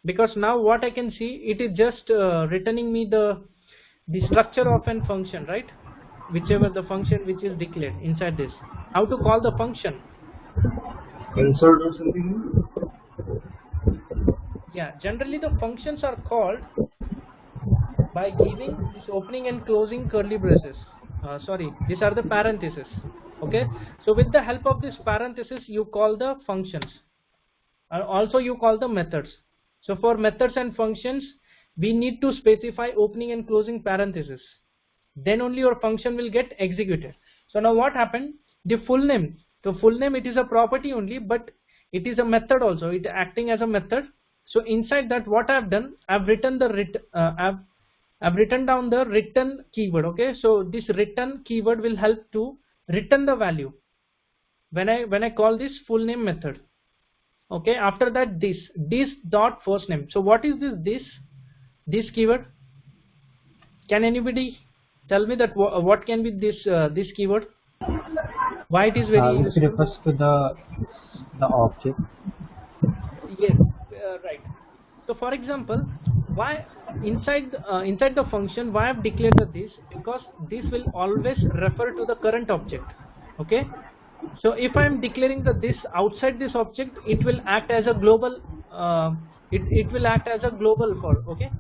because now what I can see, it is just returning me the structure of an function, right? Whichever the function which is declared inside this. How to call the function? Insert or something? Yeah, generally the functions are called by giving this opening and closing curly braces. Sorry, these are the parentheses. Okay, so with the help of this parenthesis you call the functions, also you call the methods. So for methods and functions we need to specify opening and closing parentheses, then only your function will get executed. So now what happened, the full name, it is a property only, but it is a method also, it acting as a method. So inside that what I have done, I've written the I've written down the return keyword. Okay, so this return keyword will help to return the value when I call this full name method. Okay, after that this dot first name. So what is this keyword? Can anybody tell me that what can be this keyword? Why it is very this refers to the object. Yes, right. So for example, why inside the function, why I have declared this? Because this will always refer to the current object. Okay, so if I am declaring this outside this object, it will act as a global it will act as a global for, okay,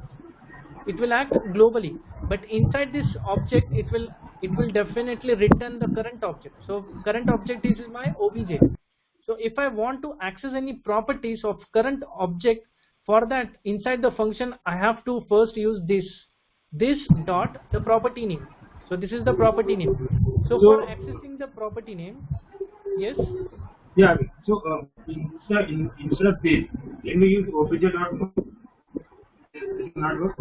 it will act globally, but inside this object it will definitely return the current object. So current object is my obj. So if I want to access any properties of current object, for that inside the function I have to first use this dot the property name. So this is the property name. So for accessing the property name, yes. Yeah. So instead of this, can we use obj dot? It will not work.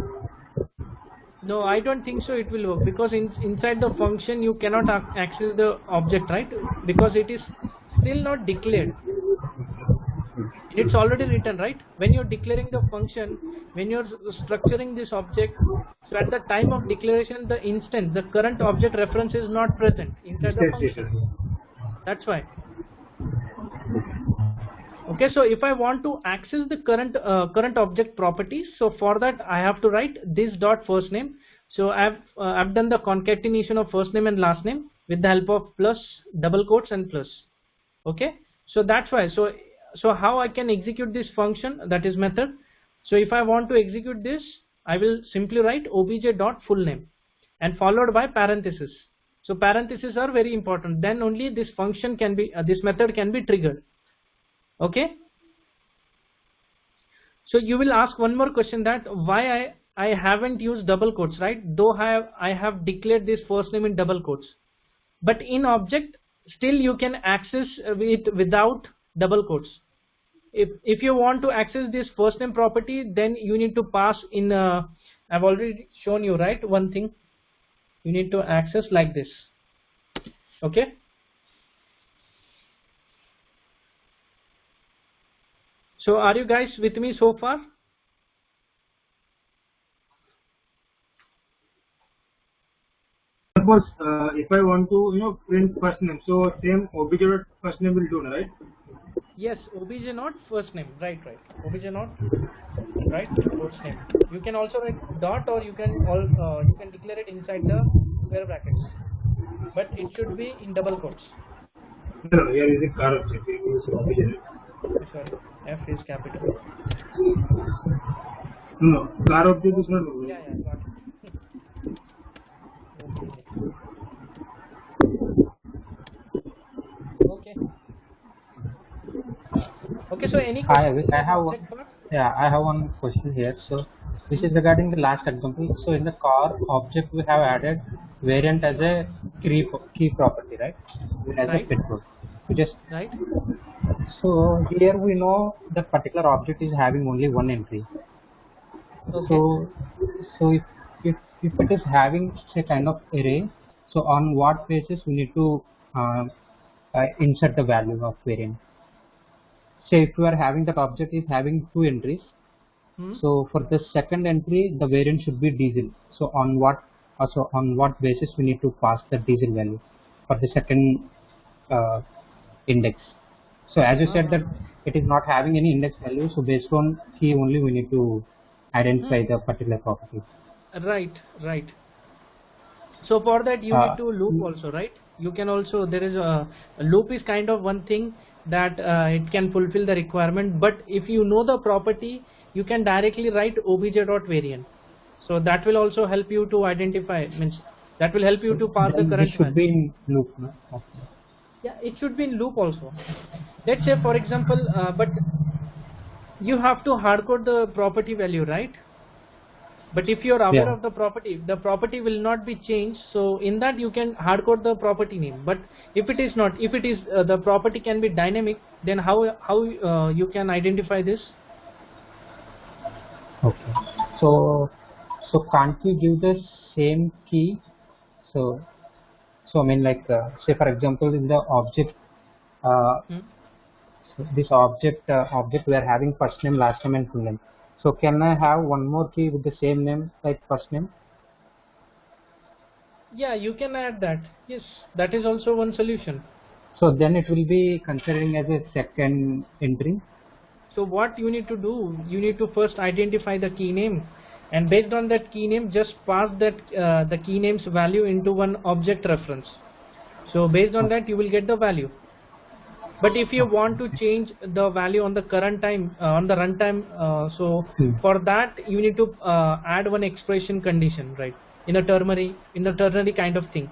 No, I don't think so it will work, because inside the function you cannot access the object, right? Because it is still not declared. It's already written, right? When you're declaring the function, when you're structuring this object, so at the time of declaration, the instant, the current object reference is not present inside the function. That's why. Okay, so if I want to access the current object properties, so for that I have to write this dot first name. So I've done the concatenation of first name and last name with the help of plus, double quotes and plus. Okay, so that's why. So how I can execute this function, that is method. So if I want to execute this, I will simply write obj dot full name and followed by parenthesis. So parentheses are very important. Then only this function can be this method can be triggered. Okay. So you will ask one more question, that why I haven't used double quotes, right? Though I have declared this first name in double quotes, but in object still you can access it without double quotes. If you want to access this first name property, then you need to pass in I've already shown you, right? One thing you need to access like this. Okay. So are you guys with me so far? Suppose if I want to print first name, so same obj dot first name will do, right? Yes, obj not first name, right. Obj not right first name. You can also write dot, or you can declare it inside the square brackets, but it should be in double quotes. No, here is the car object. We use obj. Sorry, F is capital. No, car object is not. Yeah, got it. Okay, so any questions? I have one question here. So this is regarding the last example. So in the car object we have added variant as a key property, right? As a pitbull. Right. So here we know that particular object is having only one entry. Okay. So if it is having a kind of array, so on what basis we need to insert the value of variant? Say if you are having that object is having two entries, so for the second entry the variant should be diesel. So on what basis we need to pass the diesel value for the second index? So as you said that it is not having any index value, so based on key only we need to identify the particular property. Right. So for that you need to loop also, right? You can also, there is a loop is kind of one thing that it can fulfill the requirement, but if you know the property, you can directly write obj.variant. So that will also help you to identify, means that will help you to pass the current value. It should be in loop, no? Okay. Yeah, it should be in loop also. Let's say for example, but you have to hardcode the property value, right? But if you are aware of the property will not be changed. So in that you can hardcode the property name. But if it is not, if it is the property can be dynamic, then how you can identify this? Okay. So can't we give the same key? So I mean, like say for example in the object, so this object we are having first name, last name, and full name. So can I have one more key with the same name like first name? Yeah, you can add that. Yes, that is also one solution. So then it will be considering as a second entry. So what you need to do, you need to first identify the key name, and based on that key name just pass that the key name's value into one object reference. So based on that you will get the value. But if you want to change the value on the current time, on the runtime, so for that you need to add one expression condition, right? In a ternary kind of thing.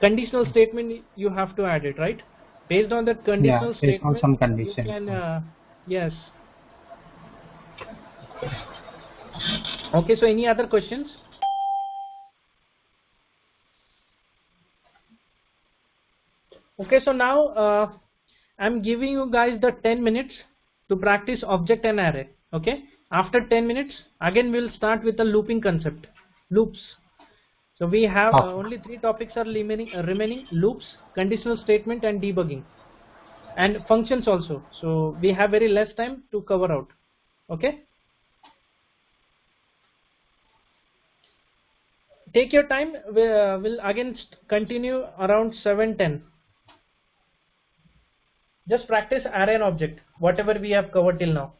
Conditional statement you have to add it, right? Based on that conditional statement, on some condition. You can, yes. Okay, so any other questions? Okay, so now I'm giving you guys the 10 minutes to practice object and array. Okay, after 10 minutes again we'll start with the looping concept, loops. So we have only 3 topics are remaining: loops, conditional statement, and debugging, and functions also. So we have very less time to cover out. Okay, take your time. We'll again continue around 7:10. Just practice array and object, whatever we have covered till now.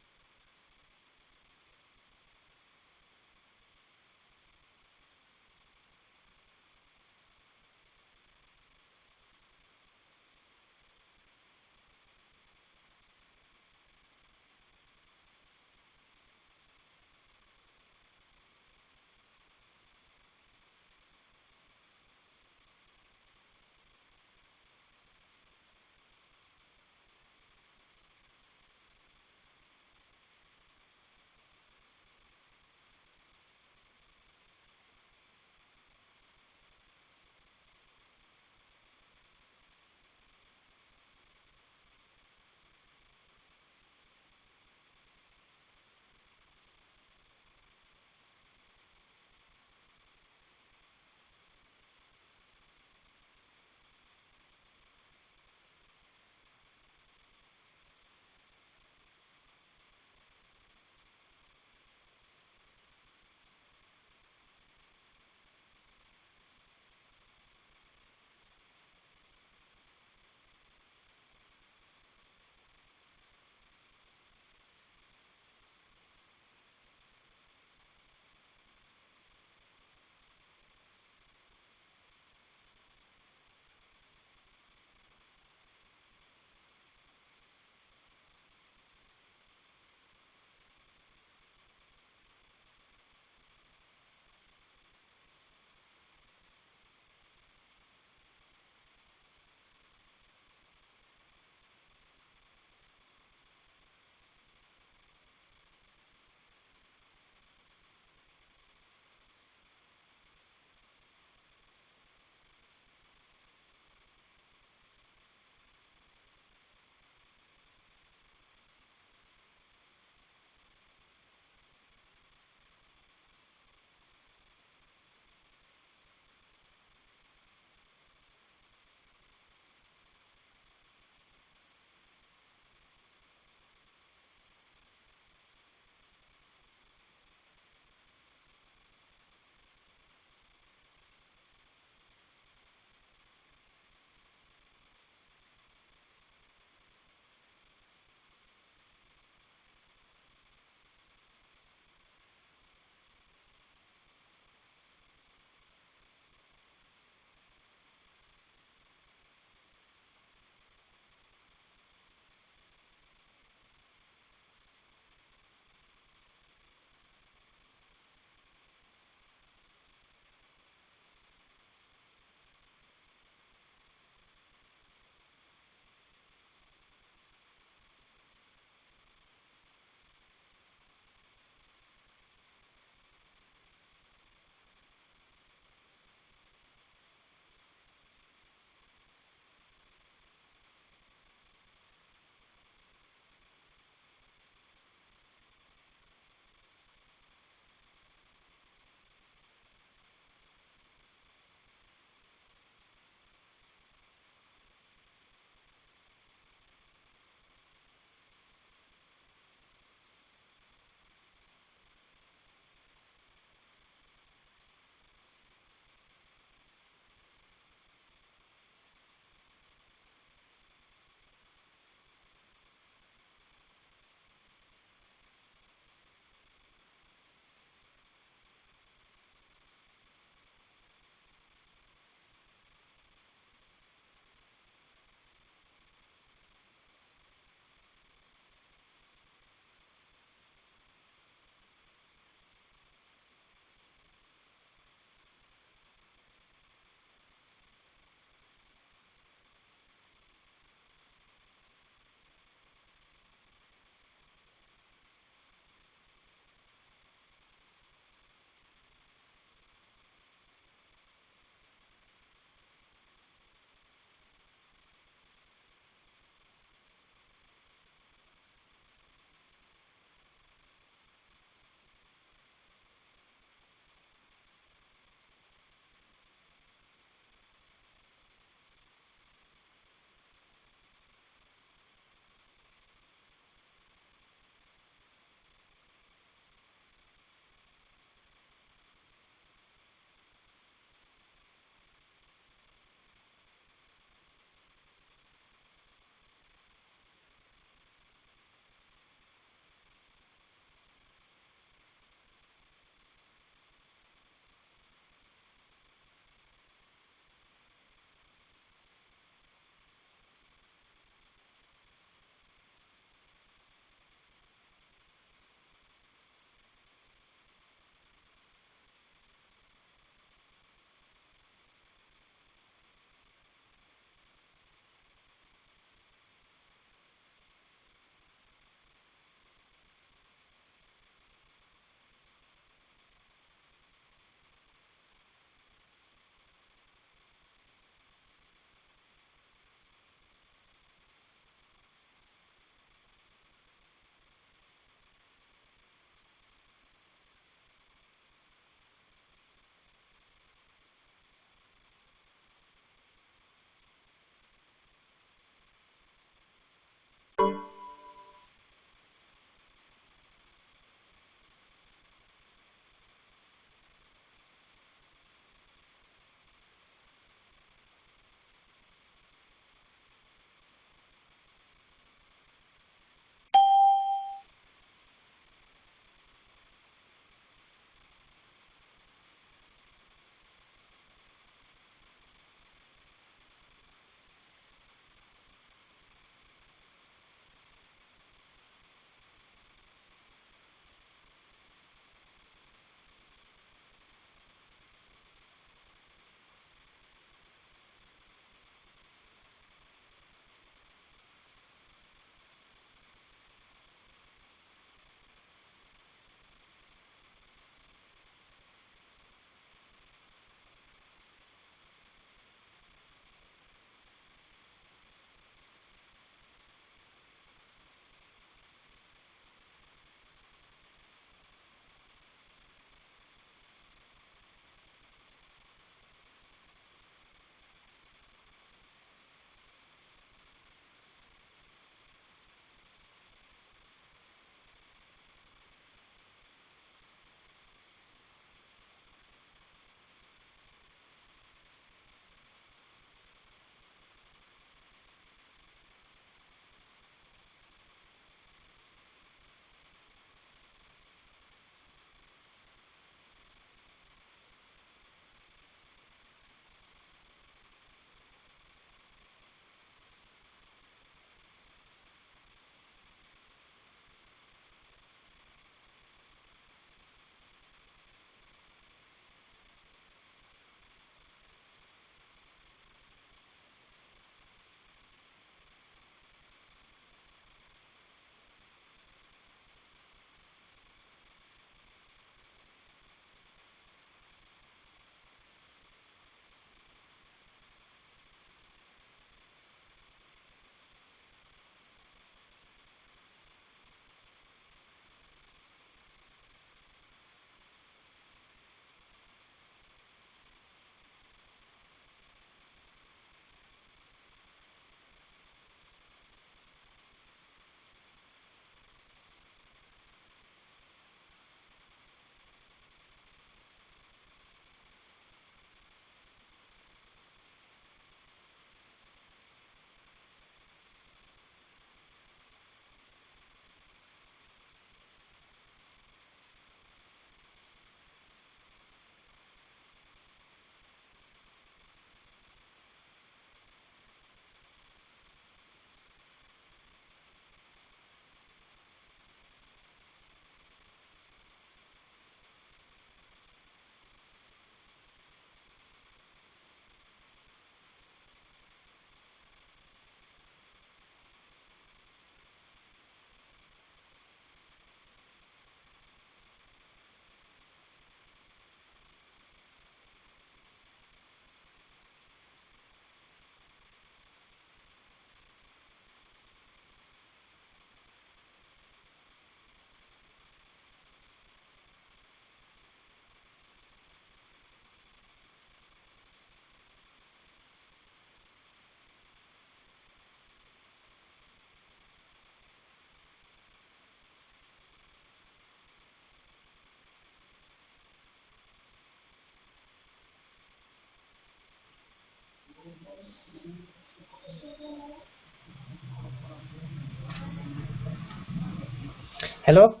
Hello,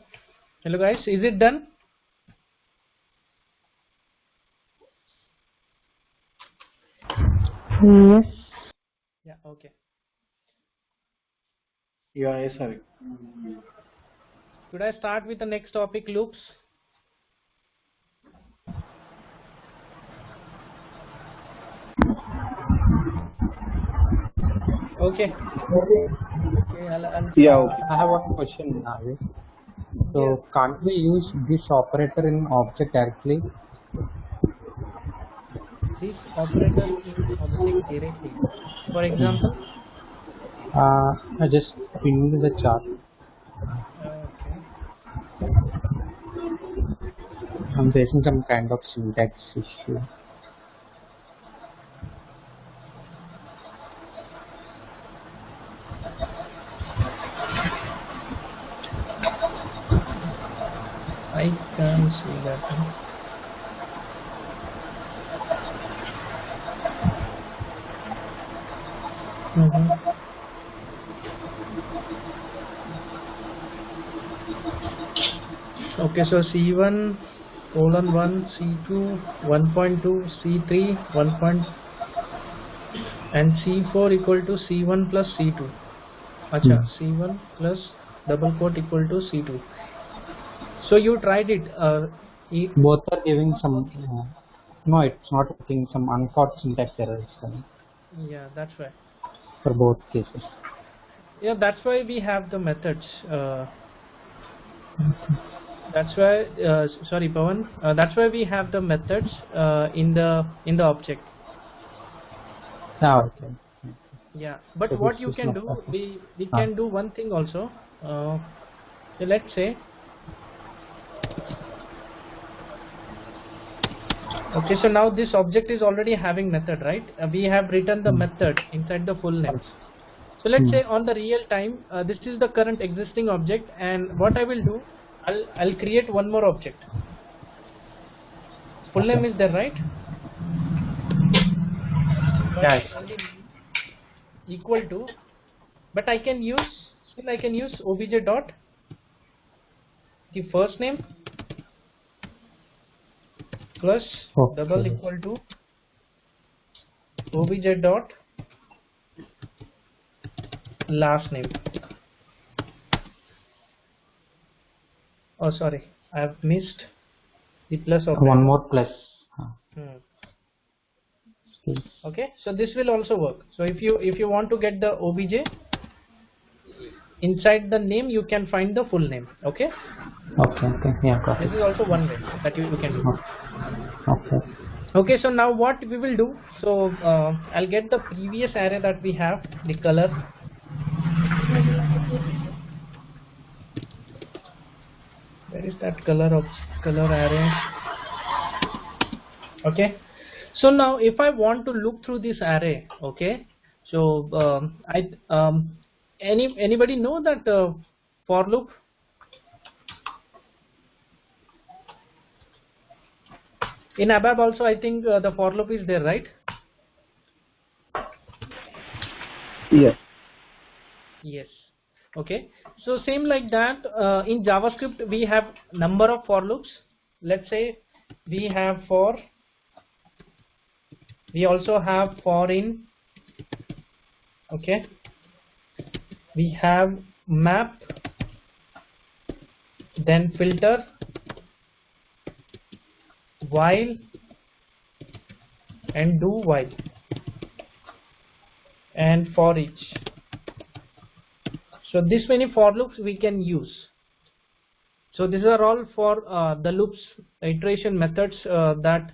hello guys, is it done? Yes. Yeah, okay. Yeah, yes, Avik. Could I start with the next topic, loops? Okay. Okay, I'll Yeah, start. okay. I have one question, Navi. So Yeah. can't we use this operator in object directly? This operator in object directly. For example, I just pinned the chart. okay. I'm facing some kind of syntax issue. I can see that. Okay, so C1 colon 1, C2 1.2, C3 1. And C4 equal to C1 plus C2. Acha, C1 plus double quote equal to C2. So you tried it. Both are giving some. No, it's not working. Some uncaught syntax errors Yeah, that's why. for both cases. Yeah, that's why we have the methods. That's why. Sorry, Pawan. That's why we have the methods in the object. Yeah, okay. Yeah, but So what this you is can not do, working. we can do one thing also. So let's say. Okay, so now this object is already having method, right? We have written the method inside the full names. So let's say on the real time, this is the current existing object, and what I will do, I'll create one more object. Full name is there, right? Yes. Equal to, but I can use still I can use obj dot the first name plus double equal to obj dot last name. Oh, sorry, I have missed the plus operator. One more plus. Okay, so this will also work. So if you want to get the obj inside the name, you can find the full name. Okay. Okay. Yeah, got This it. is also one way that you can do. Okay. Okay, so now what we will do, so I'll get the previous array that we have, the color. Where is that color array? Okay, so now if I want to look through this array, okay, so anybody know that for loop? In ABAP also, I think the for loop is there, right? Yes. Yes. Okay, so same like that in JavaScript we have number of for loops. Let's say we have for, we also have for in, okay, we have map, then filter, while, and do while, and for each. So this many for loops we can use. So these are all for the loops iteration methods that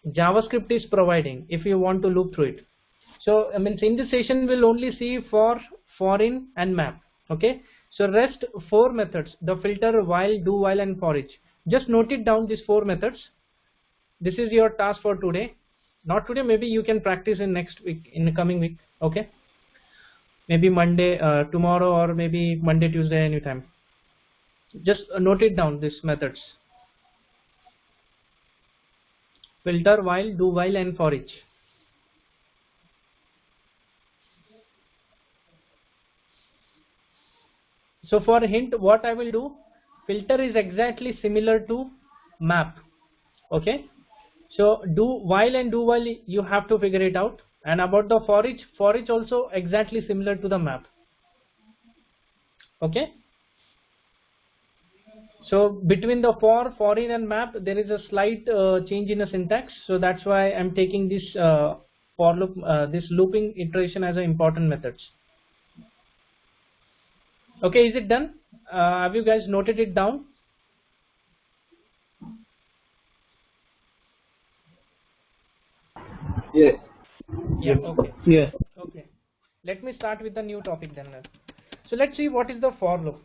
JavaScript is providing if you want to loop through it. So I mean in this session we'll only see for in, and map. Okay, so rest 4 methods, the filter, while, do while, and for each. Just note it down, these 4 methods. This is your task for today. Not today, maybe you can practice in next week, in the coming week. Okay, maybe Monday, tomorrow, or maybe Monday, Tuesday, anytime. Just note it down, these methods: filter, while, do while, and for each. So for hint, what I will do, filter is exactly similar to map. Okay, so do while and do while you have to figure it out. And about the for each also exactly similar to the map. Okay, so between the for in and map there is a slight change in the syntax, so that's why I'm taking this for loop, this looping iteration as an important methods. Okay, is it done? Have you guys noted it down? Yes. Yeah. Okay. Yeah. Okay. Let me start with the new topic then. So let's see what is the for loop.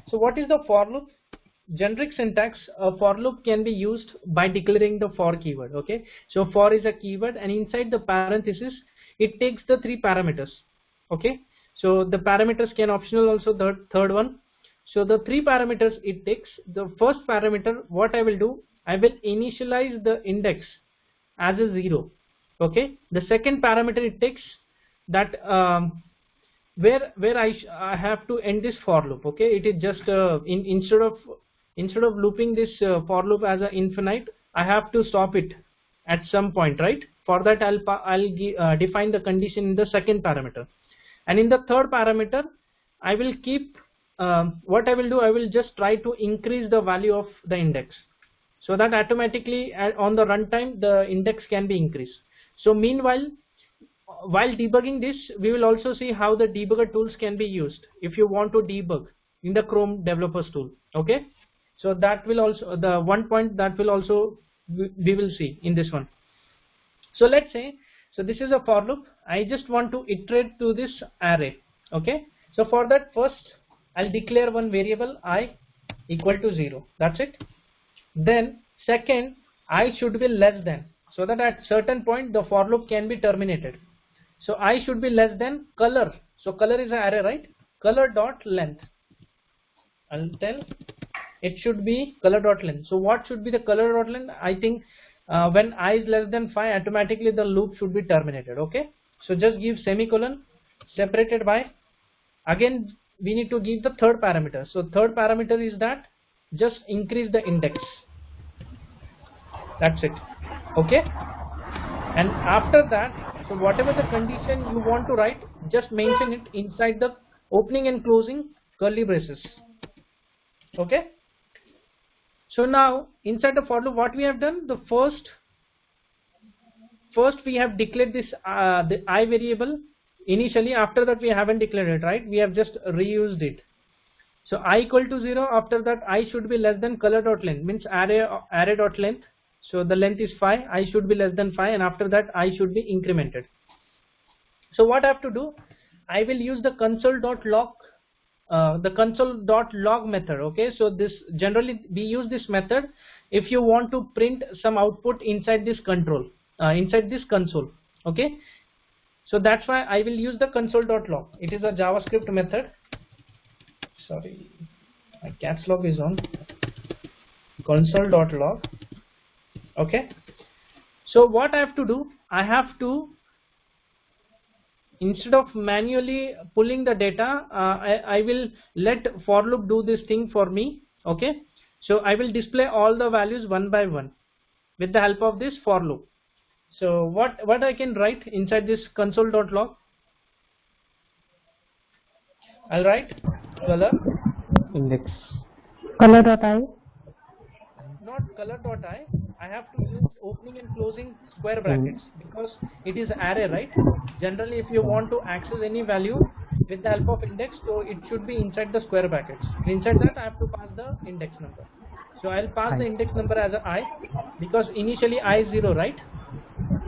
So what is the for loop? Generic syntax, a for loop can be used by declaring the for keyword. Okay, so for is a keyword, and inside the parenthesis it takes the 3 parameters. Okay, so the parameters can optional also, the third one. So the 3 parameters it takes. The first parameter, what I will do, I will initialize the index as a 0. Okay, the second parameter it takes that where I have to end this for loop. Okay, it is just instead of looping this for loop as a infinite, I have to stop it at some point, right? For that I'll define the condition in the second parameter, and in the third parameter I will keep what I will do, I will just try to increase the value of the index, so that automatically on the runtime the index can be increased. So meanwhile, while debugging this, we will also see how the debugger tools can be used if you want to debug in the Chrome developers tool. Okay, so that will also, the one point that will also we will see in this one. So let's say, so this is a for loop. I just want to iterate to this array. Okay, so for that, first I'll declare one variable I equal to 0. That's it. Then second, I should be less than, so that at certain point the for loop can be terminated. So I should be less than color. So color is an array, right? Color dot length. I'll tell it should be color dot length. So what should be the color dot length? I think when I is less than 5, automatically the loop should be terminated. Okay, so just give semicolon separated by, again we need to give the third parameter. So third parameter is that just increase the index. That's it. Okay, and after that, so whatever the condition you want to write, just mention it inside the opening and closing curly braces. Okay, so now inside the for loop, what we have done, the first we have declared this the I variable initially. After that we haven't declared it, right? We have just reused it. So I equal to 0. After that, I should be less than color dot length, means array dot length. So the length is 5, I should be less than 5, and after that I should be incremented. So what I have to do, I will use the console.log method. Okay, so this generally we use this method if you want to print some output inside this control, inside this console. Okay, so that's why I will use the console.log. It is a JavaScript method. Sorry, my caps lock is on. Console.log. Okay, so what I have to do, I have to, instead of manually pulling the data, I will let for loop do this thing for me. Okay, so I will display all the values one by one with the help of this for loop. So what I can write inside this console.log, I'll write color index. Color.I. Not color.I. I have to use opening and closing square brackets because it is array, right? Generally, if you want to access any value with the help of index, so it should be inside the square brackets. Inside that, I have to pass the index number. So I'll pass the index number as a I, because initially I is 0, right?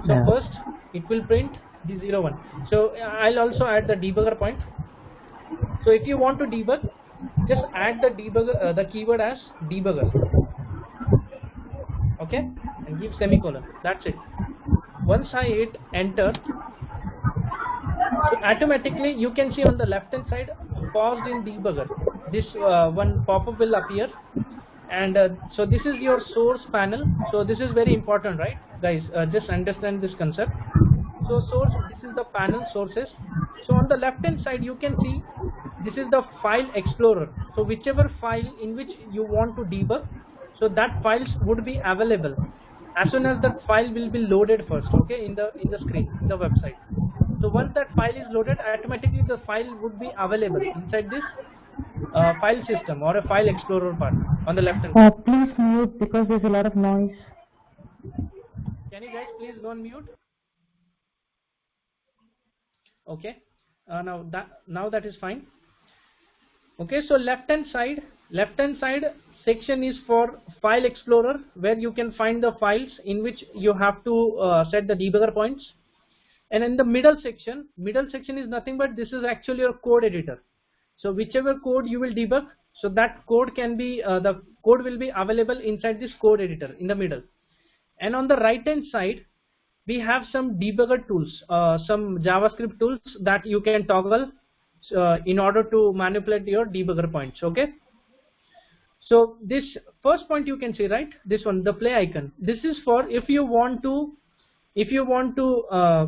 So first it will print the 0 1. So I'll also add the debugger point. So if you want to debug, just add the debugger, the keyword as debugger. Okay, and give semicolon. That's it. Once I hit enter, so automatically you can see on the left hand side paused in debugger, this one pop-up will appear, and so this is your source panel. So this is very important, right guys? Just understand this concept. So source, this is the panel sources. So on the left hand side you can see this is the file explorer. So whichever file in which you want to debug, so that files would be available as soon as that file will be loaded first, okay, in the screen, in the website. So once that file is loaded, automatically the file would be available inside this file system or a file explorer part on the left hand side. Please mute because there's a lot of noise. Can you guys please go on mute? Okay, now that is fine. Okay, so left hand side section is for file explorer, where you can find the files in which you have to set the debugger points. And in the middle section is nothing but this is actually your code editor. So whichever code you will debug, so that code can be the code will be available inside this code editor in the middle. And on the right hand side we have some debugger tools, some JavaScript tools that you can toggle in order to manipulate your debugger points. Okay, so this first point you can see, right, this one, the play icon, this is for if you want to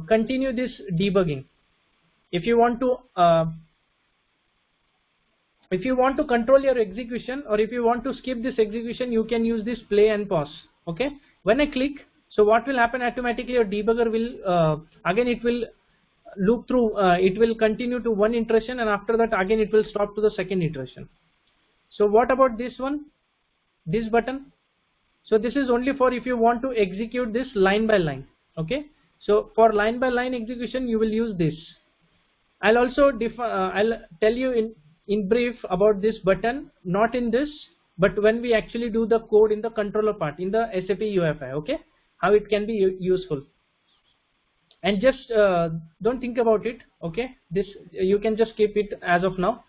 continue this debugging. If you want to control your execution, or if you want to skip this execution, you can use this play and pause. Okay, when I click, so what will happen, automatically your debugger will again it will loop through, it will continue to one iteration, and after that again it will stop to the second iteration. So what about this one, this button? So this is only for if you want to execute this line by line. Okay, so for line by line execution you will use this. I'll also I'll tell you in brief about this button, not in this, but when we actually do the code in the controller part in the SAP UI5. Okay, how it can be useful. And just don't think about it. Okay, this you can just keep it as of now.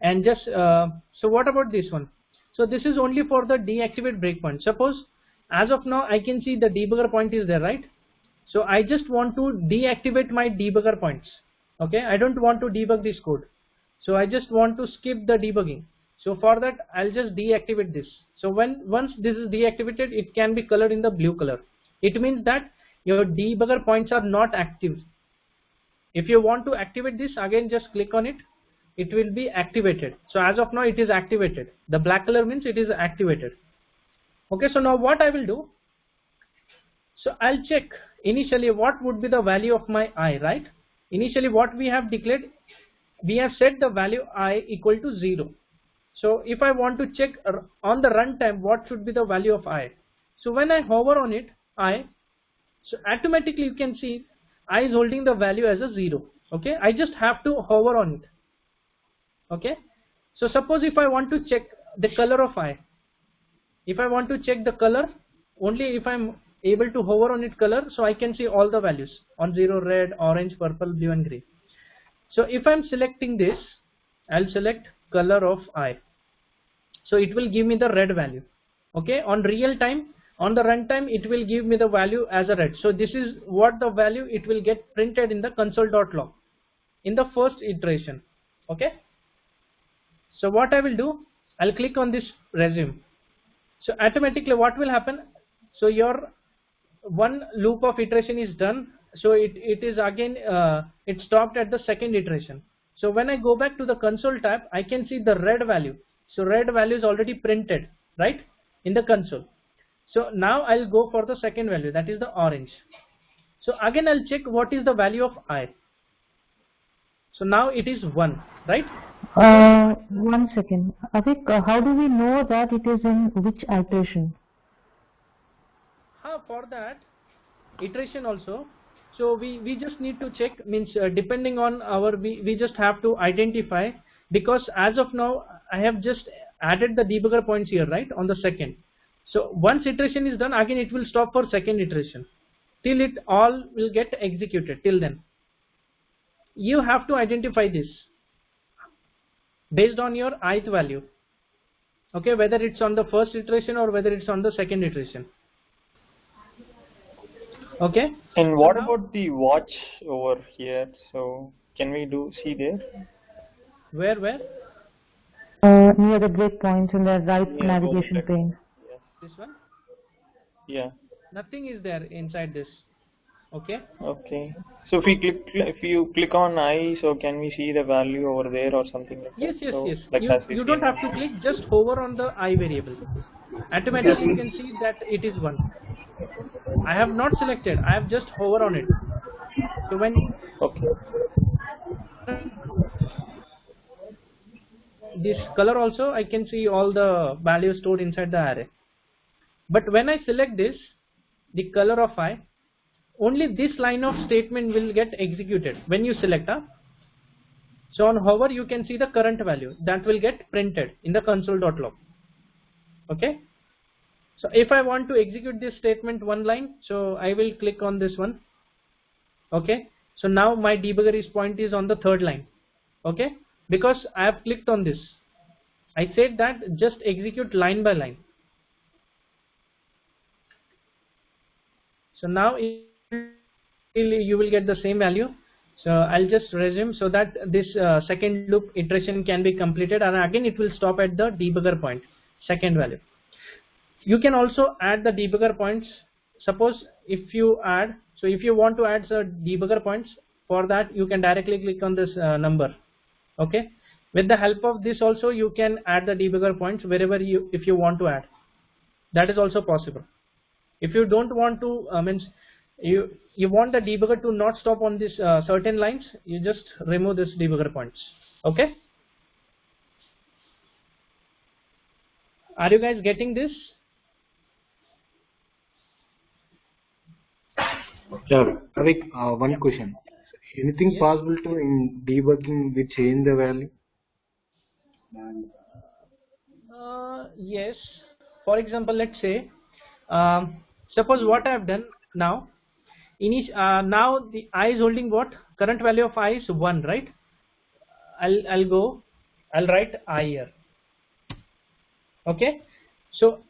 And just so what about this one? So this is only for the deactivate breakpoint. Suppose as of now I can see the debugger point is there, right? So I just want to deactivate my debugger points. Okay, I don't want to debug this code, so I just want to skip the debugging. So for that I'll just deactivate this. So once this is deactivated, it can be colored in the blue color. It means that your debugger points are not active. If you want to activate this, again just click on it, it will be activated. So as of now it is activated. The black color means it is activated. Okay, so now what I will do, so I'll check initially what would be the value of my I, right? Initially what we have declared, we have set the value I equal to 0. So if I want to check on the runtime what should be the value of I, so when I hover on it, I, so automatically you can see I is holding the value as a 0. Okay, I just have to hover on it. Okay, so suppose if I want to check the color of I, if I want to check the color, only if I'm able to hover on it color, so I can see all the values on 0, red, orange, purple, blue and grey. So if I'm selecting this, I'll select color of I, so it will give me the red value. Okay, on real time, on the runtime, it will give me the value as a red. So this is what the value it will get printed in the console.log in the first iteration. Okay, so what I will do, I'll click on this resume. So automatically what will happen, so your one loop of iteration is done, so it is again it stopped at the second iteration. So when I go back to the console tab, I can see the red value. So red value is already printed, right, in the console. So now I'll go for the second value, that is the orange. So again I'll check what is the value of I. So now it is 1, right? 1 second, Avik, how do we know that it is in which iteration? For that iteration also, so we just need to check, means depending on our, we just have to identify, because as of now I have just added the debugger points here, right, on the second. So once iteration is done, again it will stop for second iteration till it all will get executed. Till then you have to identify this based on your ith value. Okay, whether it's on the first iteration or whether it's on the second iteration. Okay, and what about the watch over here? So can we see there? Where? Near the breakpoints in the right navigation pane. This one? Yeah. Nothing is there inside this. Okay. Okay. So if you click on I, so can we see the value over there or something like Yes, that? yes, So yes. like as we You see don't have now. to click. Just hover on the I variable. Automatically you can see that it is 1. I have not selected. I have just hover on it. So when Okay. this color also, I can see all the values stored inside the array. But when I select this, the color of I, only this line of statement will get executed when you select a. So on hover you can see the current value that will get printed in the console.log. Okay. So if I want to execute this statement one line, so I will click on this one. Okay. So now my debugger point is on the third line. Okay. Because I have clicked on this. I said that just execute line by line. So now you will get the same value. So I'll just resume so that this second loop iteration can be completed, and again it will stop at the debugger point, second value. You can also add the debugger points. Suppose if you add, so if you want to add the debugger points, for that you can directly click on this number. Okay. With the help of this also you can add the debugger points wherever if you want to add. That is also possible. If you don't want to means you want the debugger to not stop on this certain lines, you just remove this debugger points. Okay. Are you guys getting this? Yeah, Avik, one question. Anything Yes. possible to in debugging we change the value? Yes. For example, let's say, suppose what I have done now. Now the I is holding what? Current value of I is 1, right? I'll write I here. Okay. So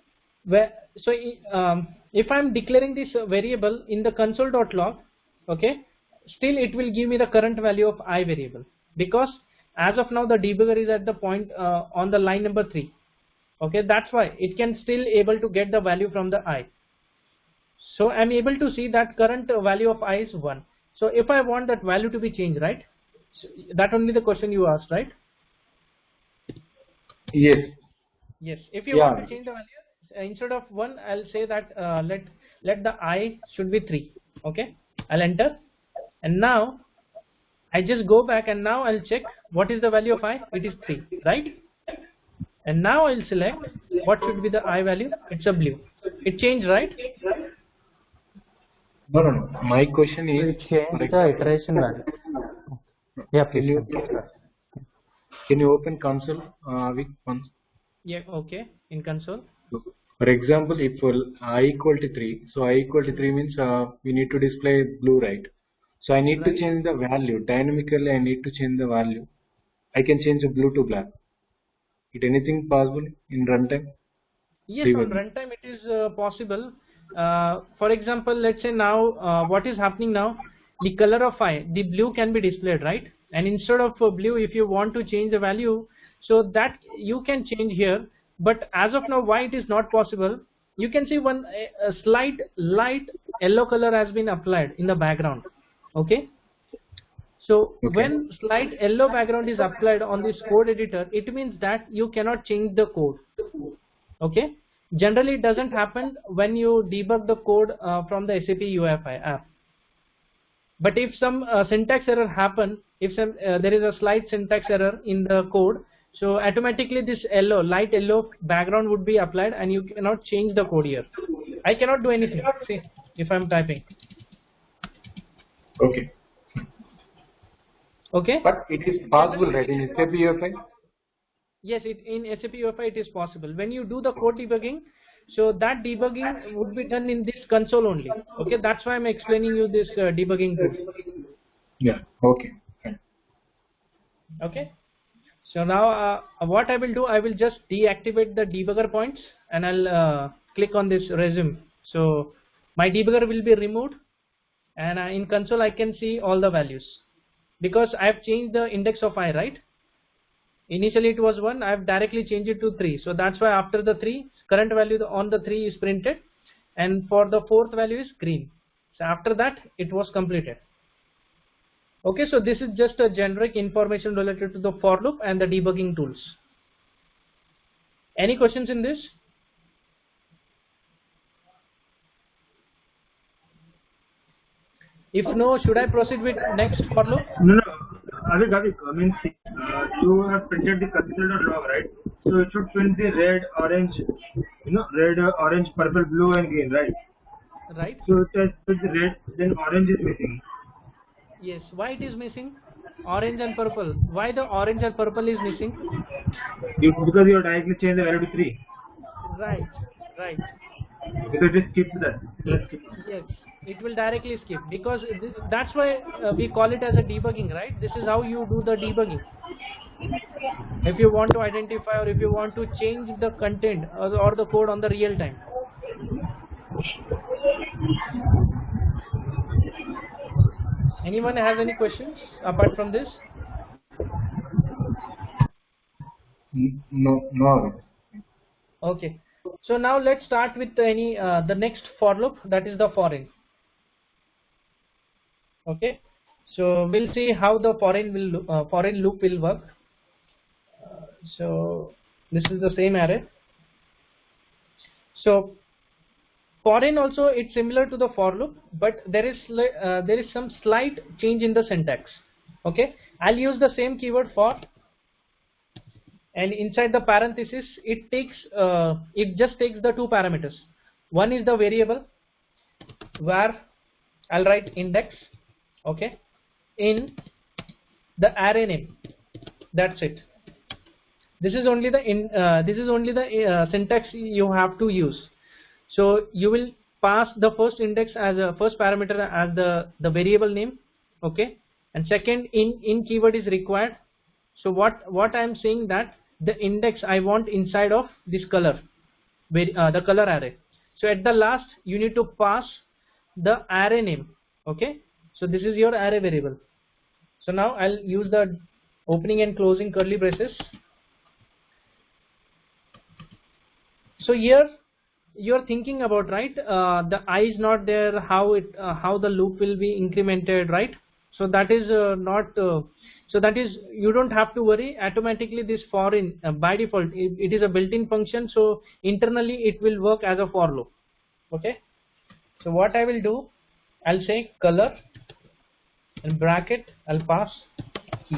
if I'm declaring this variable in the console.log, okay, still it will give me the current value of I variable, because as of now the debugger is at the point on the line number 3. Okay, that's why it can still able to get the value from the I. So I'm able to see that current value of I is 1. So if I want that value to be changed, right? So that only the question you asked, right? Yes. Yes. If you Yeah. want to change the value, instead of 1, I'll say that let the I should be 3. Okay. I'll enter, and now I just go back and now I'll check what is the value of I. It is 3, right? And now I'll select what should be the I value. It's a blue. It changed, right? No, no, no. My question So is, it changed the iteration value. Yeah, can please. you open console Avik once? Yeah. Okay. In console. So, for example, if I equal to 3, so I equal to 3 means we need to display blue, right? So I need to Right. change the value. Dynamically, I need to change the value. I can change the blue to black. Is anything possible in runtime? Yes, on Debugging. runtime it is possible. For example, let's say now what is happening now, the color of I, the blue can be displayed, right? And instead of blue, if you want to change the value, so that you can change here. But as of now, why it is not possible? You can see a slight light yellow color has been applied in the background. Okay. So Okay. when slight yellow background is applied on this code editor, it means that you cannot change the code. Okay. Generally it doesn't happen when you debug the code from the SAP UI5 app. But if some syntax error happen, if there is a slight syntax error in the code, so automatically this light yellow background would be applied and you cannot change the code here. I cannot do anything. See, if I'm typing. Okay. Okay. But it is possible, right, in SAP UI5? Yes, in SAP UI5 it is possible. When you do the code debugging, so that debugging would be done in this console only. Okay, that's why I'm explaining you this debugging tool. Yeah. Okay. Okay. So now what I will do, I will just deactivate the debugger points and I'll click on this resume. So my debugger will be removed, and in console I can see all the values because I have changed the index of I, right? Initially it was 1, I have directly changed it to 3. So that's why after the 3, current value on the 3 is printed, and for the 4th value is green. So after that it was completed. Okay, so this is just a generic information related to the for loop and the debugging tools. Any questions in this? If no, should I proceed with next for loop? No, no. Avik, I mean, see, you have printed the console.log, right? So it should print the red, orange, red, orange, purple, blue, and green, right? Right. So it has put the red, then orange is missing. Yes. Why it is missing? Orange and purple. Why the orange and purple is missing? Because you have directly changed the value to 3. Right. Right. Because it skipped that. Yes. It will directly skip because that's why we call it as a debugging, right? This is how you do the debugging. If you want to identify or if you want to change the content or the code on the real time. Anyone has any questions apart from this? No. Okay. So now let's start with the next for loop, that is the foreign. Okay. So we'll see how the foreign loop will work. So this is the same array. So foreign also it's similar to the for loop, but there is some slight change in the syntax. Okay, I'll use the same keyword for, and inside the parenthesis it just takes the two parameters. One is the variable where I'll write index, okay, in the array name. That's it. This is only the syntax you have to use. So you will pass the first index as a first parameter as the variable name, okay, and second in keyword is required. So what I am saying that the index I want inside of this color, the color array. So at the last you need to pass the array name, okay. So this is your array variable. So now I'll use the opening and closing curly braces. So here you're thinking about, right, the I is not there, how the loop will be incremented, right? So that is you don't have to worry. Automatically this foreign by default it is a built-in function, so internally it will work as a for loop. Okay, so what I will do, I'll say color in bracket, I'll pass key.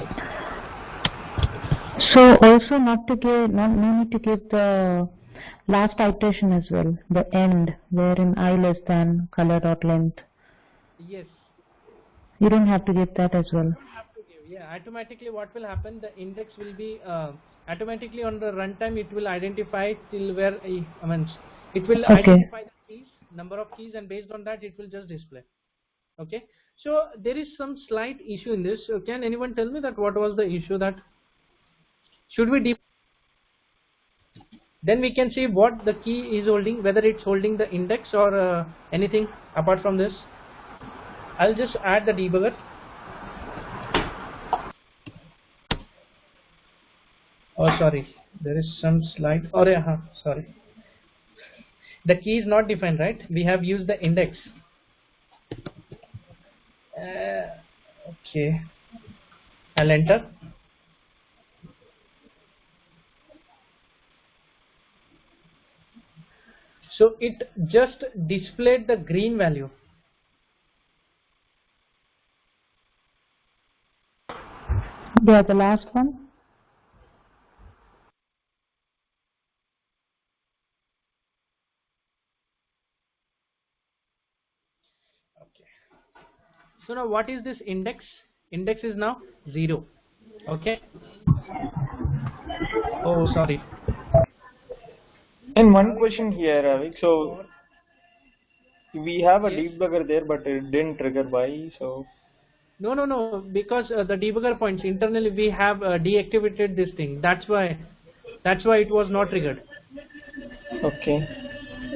So also no need to give the last iteration as well, the end wherein I less than color dot length. Yes. You don't have to give that as well. You don't have to give. Yeah, automatically what will happen? The index will be automatically on the runtime. It will identify till where it will identify the keys, number of keys, and based on that it will just display. Okay. So there is some slight issue in this. So can anyone tell me that what was the issue? That should we then we can see what the key is holding, whether it's holding the index or anything apart from this. I'll just add the debugger. Oh sorry, there is some slight, or sorry, the key is not defined, right? We have used the index. Okay, I'll enter. So it just displayed the green value. Yeah, the last one. Okay. So now what is this index? Index is now 0. Okay. Oh sorry. And one question here, Avik. So we have a debugger there, but it didn't trigger. Why? So no, because the debugger points internally we have deactivated this thing. That's why it was not triggered. okay.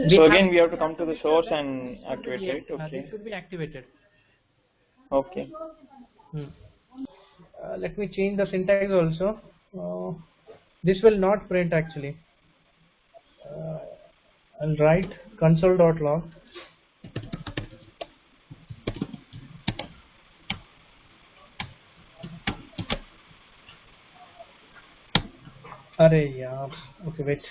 So again we have to come to the source and activate, yes, right? Okay. it should be activated. Okay. Let me change the syntax also. This will not print actually. I'll write console.log. Array, yeah. Okay, wait.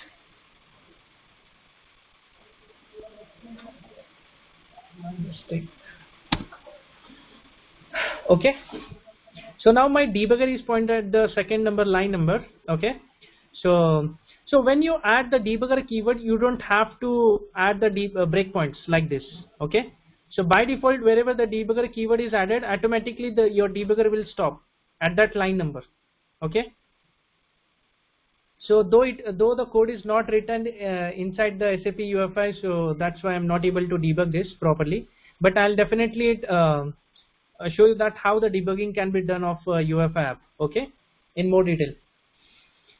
Mistake. Okay. So now my debugger is pointed at the second number line number. Okay. So when you add the debugger keyword, you don't have to add the breakpoints like this. Okay. So by default, wherever the debugger keyword is added, automatically your debugger will stop at that line number. Okay. So though the code is not written inside the SAP UI5, so that's why I'm not able to debug this properly. But I'll definitely show you that how the debugging can be done of UI5 app. Okay, in more detail.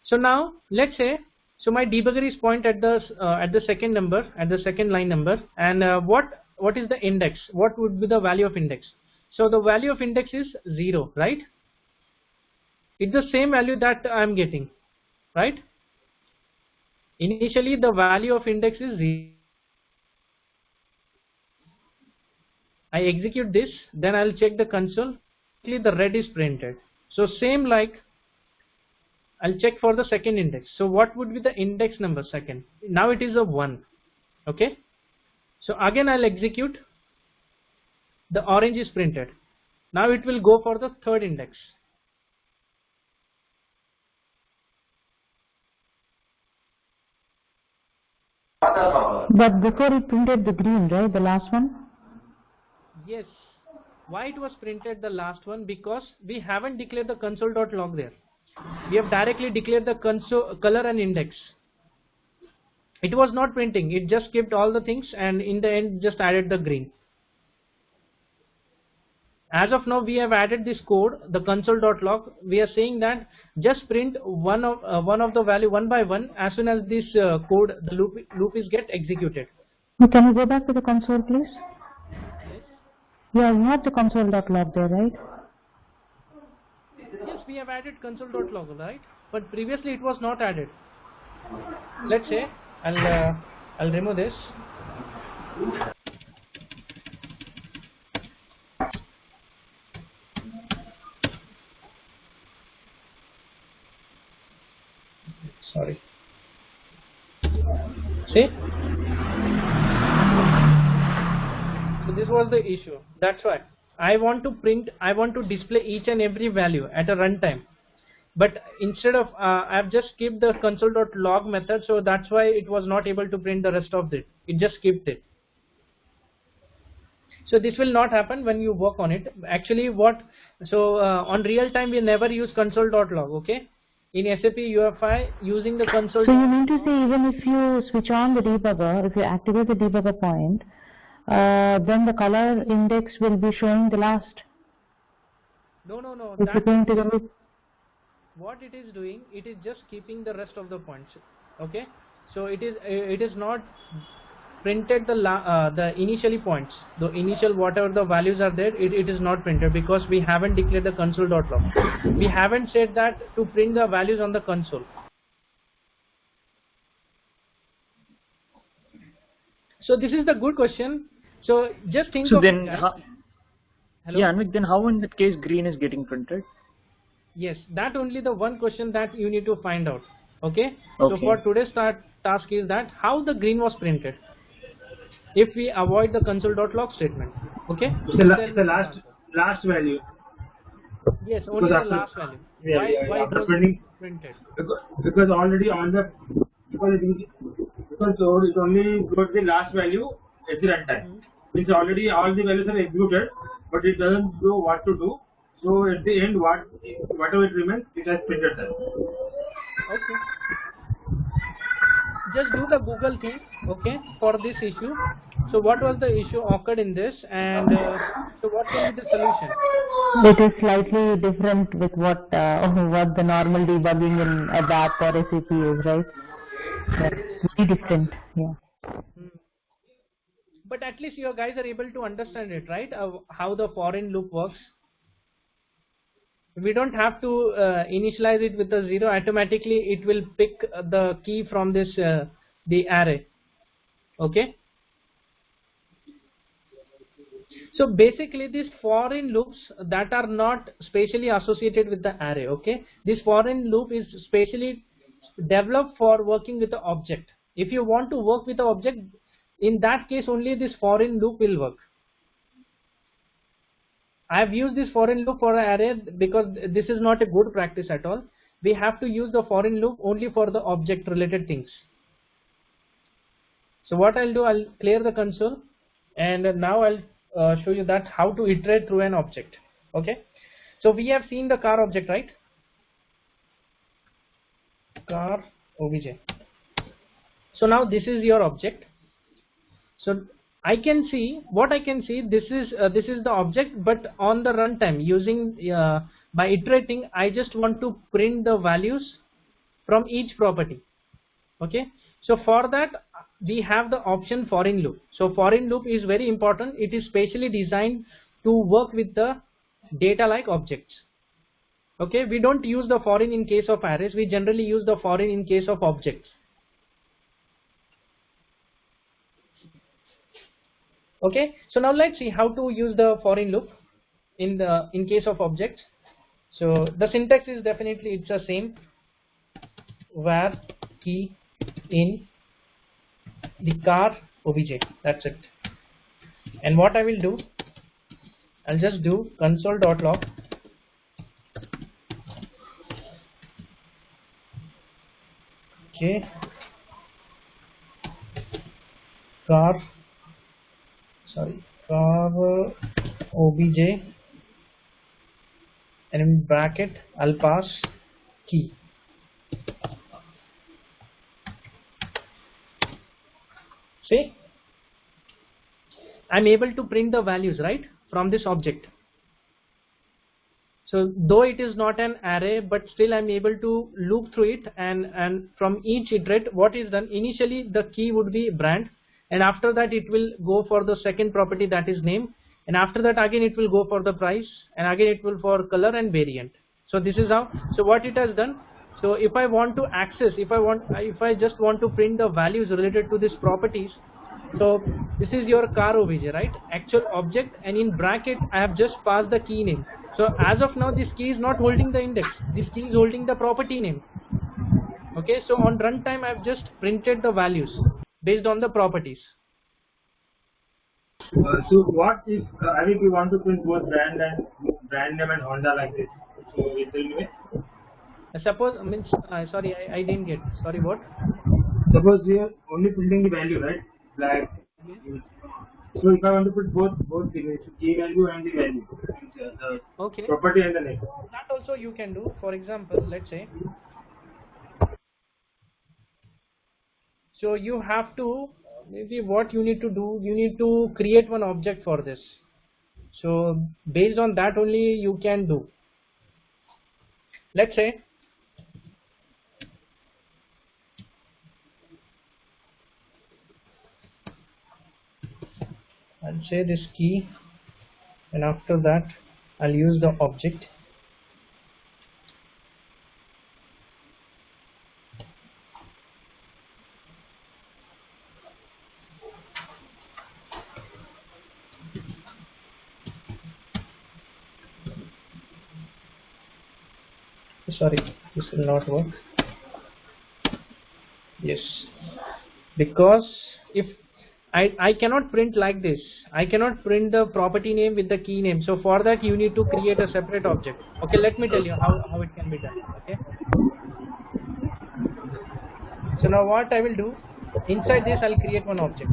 So now let's say, so my debugger is pointed at the second number, at the second line number, and what is the index? What would be the value of index? So the value of index is 0, right? It's the same value that I'm getting, right? Initially the value of index is 0. I execute this, then I'll check the console. The red is printed. So same like I'll check for the second index. So what would be the index number second? Now it is a 1. Okay. So again I'll execute. The orange is printed. Now it will go for the third index. But before it printed the green, right? The last one? Yes. Why it was printed the last one? Because we haven't declared the console.log there. We have directly declared the console color and index. It was not printing. It just kept all the things and in the end just added the green. As of now, we have added this code, the console.log. We are saying that just print one of the value one by one as soon as this code, the loop is get executed. Can you go back to the console, please? Yes. Yeah, you have the console.log there, right? Yes, we have added console.log, right? But previously it was not added. Let's say I'll remove this. Sorry. See? So this was the issue. That's why I want to display each and every value at a runtime. But instead of I've just skipped the console.log method, so that's why it was not able to print the rest of it. It just skipped it. So this will not happen when you work on it. Actually, on real time we never use console.log. Okay. In SAP UI5 using the console. So you mean to say even if you switch on the debugger, if you activate the debugger point, then the color index will be showing the last? No. If you're going to the loop. What it is doing, it is just keeping the rest of the points. Okay. So it is not printed the initially points, the initial whatever the values are there, it is not printed because we haven't declared the console.log. We haven't said that to print the values on the console. So this is the good question. So just think so of then it. Hello? Yeah, Anvik, then how in that case green is getting printed? Yes, that only the one question that you need to find out. Okay. Okay. So for today's task is that how the green was printed if we avoid the console.log statement. Okay. The last value. Yes, only the last value. Why it was printed? Because already on the because it only got the last value at the runtime. Means already all the values are executed, but it doesn't know what to do. So at the end, whatever it remains, it has printed that. Okay. Just do the Google thing, okay, for this issue. So what was the issue occurred in this, and so what will be the solution? It is slightly different with what the normal debugging in a app or SAP is, right? It's very different, yeah. But at least you guys are able to understand it, right? How the foreign loop works. We don't have to initialize it with the 0. Automatically it will pick the key from this the array. Okay. So basically these foreign loops that are not spatially associated with the array. Okay. This foreign loop is spatially developed for working with the object. If you want to work with the object, in that case only this foreign loop will work. I have used this foreign loop for an array because this is not a good practice at all. We have to use the foreign loop only for the object related things. So what I'll do, I'll clear the console, and now I'll show you that how to iterate through an object. Okay, so we have seen the car object, right? Car obj. So now this is your object. So I can see what I can see. This is the object, but on the runtime, using by iterating, I just want to print the values from each property. Okay, so for that we have the option foreign loop. So foreign loop is very important. It is specially designed to work with the data like objects. Okay, we don't use the foreign in case of arrays. We generally use the foreign in case of objects. Okay, so now let's see how to use the foreign loop in case of objects. So the syntax is definitely it's the same. Var key in the car obj. That's it. And what I will do, I'll just do console.log car obj, and in bracket I'll pass key. See, I'm able to print the values right from this object. So though it is not an array, but still I'm able to loop through it, and from each iterate what is done, initially the key would be brand, and after that it will go for the second property, that is name, and after that again it will go for the price, and again it will for color and variant. So this is how. So what it has done, so if I want to access, if I just want to print the values related to these properties, so this is your car obj, right, actual object, and in bracket I have just passed the key name. So as of now this key is not holding the index, this key is holding the property name. Okay, so on runtime I have just printed the values based on the properties. So what if we want to print both brand name and Honda like this? So it will be. Suppose sorry, I didn't get. Sorry, what? Suppose we are only printing the value, right? Like. So if I want to put both things, key value and the value, Okay. Property and the name. That also you can do. For example, let's say. So you have to, maybe what you need to do, you need to create one object for this. So based on that only you can do. Let's say I'll say this key, and after that I'll use the object. Sorry, this will not work. Yes, because if I cannot print like this, I cannot print the property name with the key name. So for that you need to create a separate object. Okay, let me tell you how it can be done. Okay, so now what I will do, inside this I'll create one object.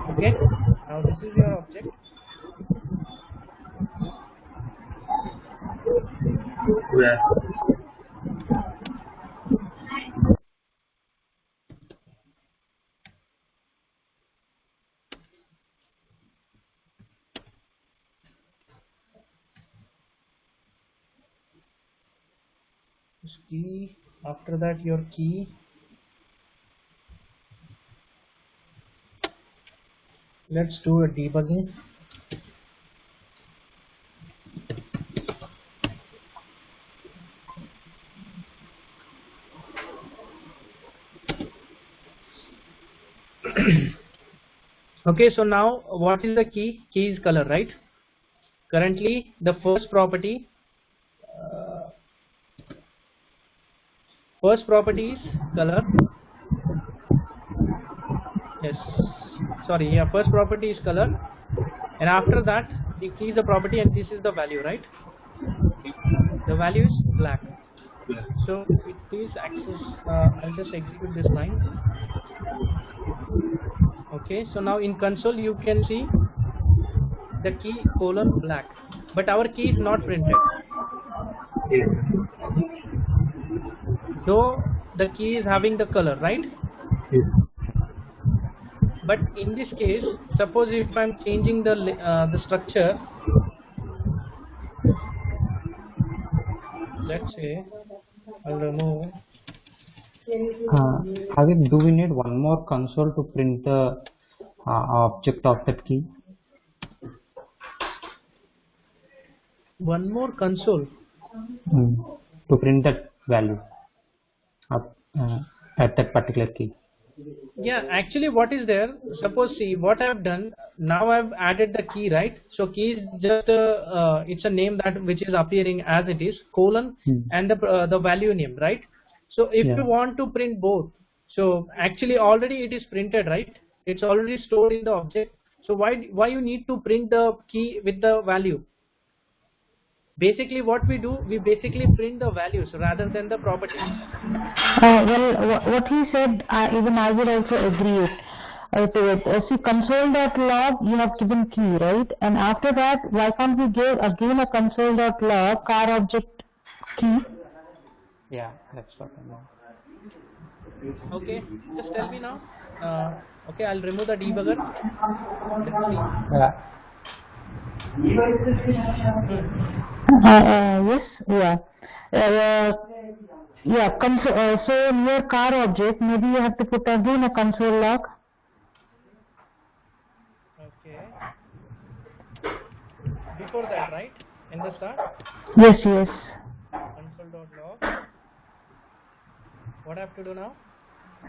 Okay, now this is your object. Yeah. This key, after that your key. Let's do a debugging. Okay, so now what is the key? Key is color, right? Currently the first property First property is color. Yes, sorry, yeah, first property is color, and after that the key is the property and this is the value, right? The value is black. So it is access. I'll just execute this line. Okay, so now in console you can see the key colon black, but our key is not printed, Yes. though the key is having the color, right? Yes. But in this case, suppose if I'm changing the structure, let's say I'll remove. Havik, do we need one more console to print the object of that key? One more console. To print that value at that particular key. Yeah, actually what is there, suppose see what I've done, now I've added the key, right? So key is just it's a name that which is appearing as it is, colon and the value name, right? So if you want to print both, so actually already it is printed, right? It's already stored in the object. So why you need to print the key with the value? Basically what we do, we basically print the values rather than the properties. Well, what he said, even I would also agree to it. See, console.log, you have given key, right? And after that, why can't we give again a console.log car object key? Yeah, that's what I know. Okay, just tell me now. Okay, I'll remove the debugger. Let's see. Yes, yeah. So near car object, maybe you have to put again a console log. Okay. Before that, right? In the start? Yes, yes. Console.log. What I have to do now?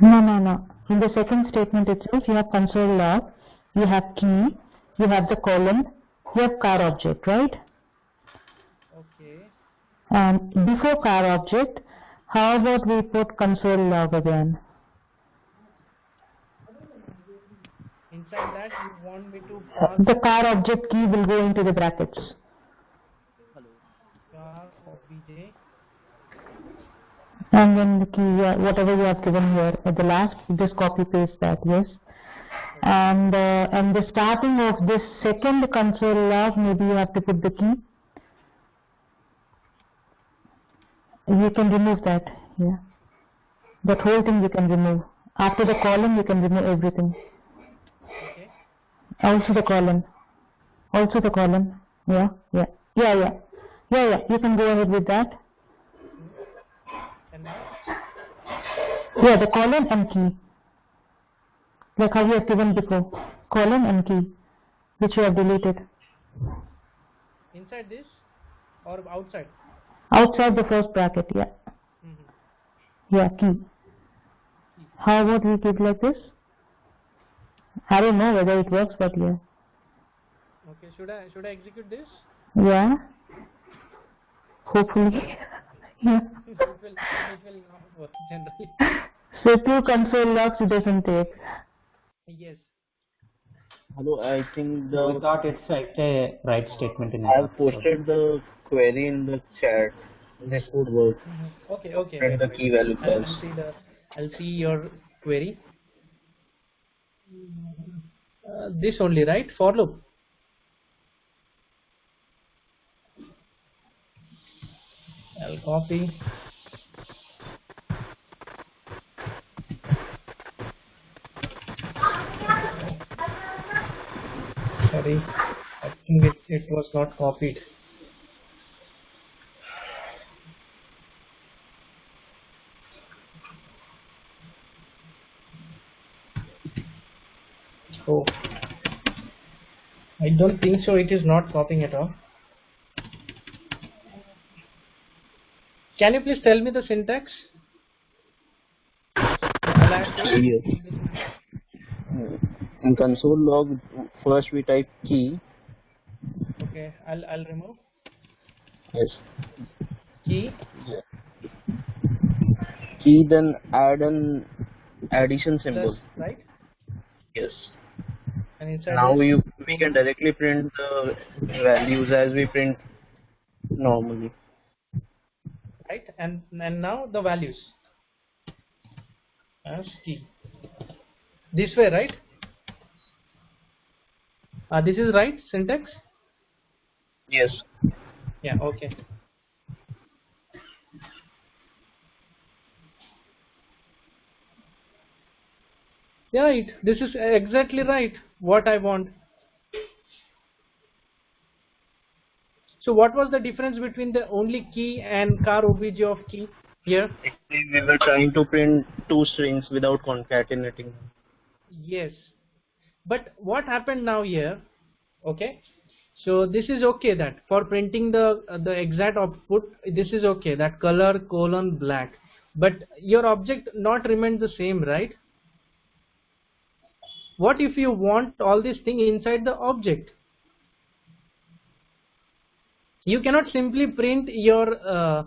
No. In the second statement itself, you have console log, you have key, you have the colon, you have car object, right? Okay. And before car object, how about we put console log again? Inside that, you want me to pass The car object key will go into the brackets. car obj. And then the key, whatever you have given here at the last, just copy paste that, yes. And the starting of this second console log, maybe you have to put the key. You can remove that, yeah. That whole thing you can remove. After the column, you can remove everything. Okay. Also the column. Yeah. You can go ahead with that. And now? Yeah, the column and key. Like how you have given before. Column and key, which you have deleted. Inside this or outside? Outside the first bracket, yeah. Yeah, key. How about we keep like this? I don't know whether it works, but yeah. Okay, should I execute this? Yeah. Hopefully. Yeah. it will not work generally. So 2 console logs it doesn't take. Yes. Hello, I think We thought it's like a right statement in I have posted the query in the chat. This would work. Okay. Print the key value first. I'll see your query. This only, right? For loop. I'll copy. Sorry, I think it was not copied. Oh, I don't think so. It is not copying at all. Can you please tell me the syntax? Yes. In console log, first we type key. Okay, I'll remove Yes. key. Yeah. key, then add an addition symbol. Plus, right? Yes. And inside Now this, we can directly print the values as we print normally. right? And now the values as key. This way, right? This is right syntax? Yes. Yeah, okay. Yeah, right. This is exactly right. What I want. So what was the difference between the only key and car obj of key here? Actually, we were trying to print two strings without concatenating. Yes. But what happened now here? Okay. So this is okay that for printing the exact output, this is okay that color colon black. But your object not remains the same, right? What if you want all this thing inside the object? You cannot simply print your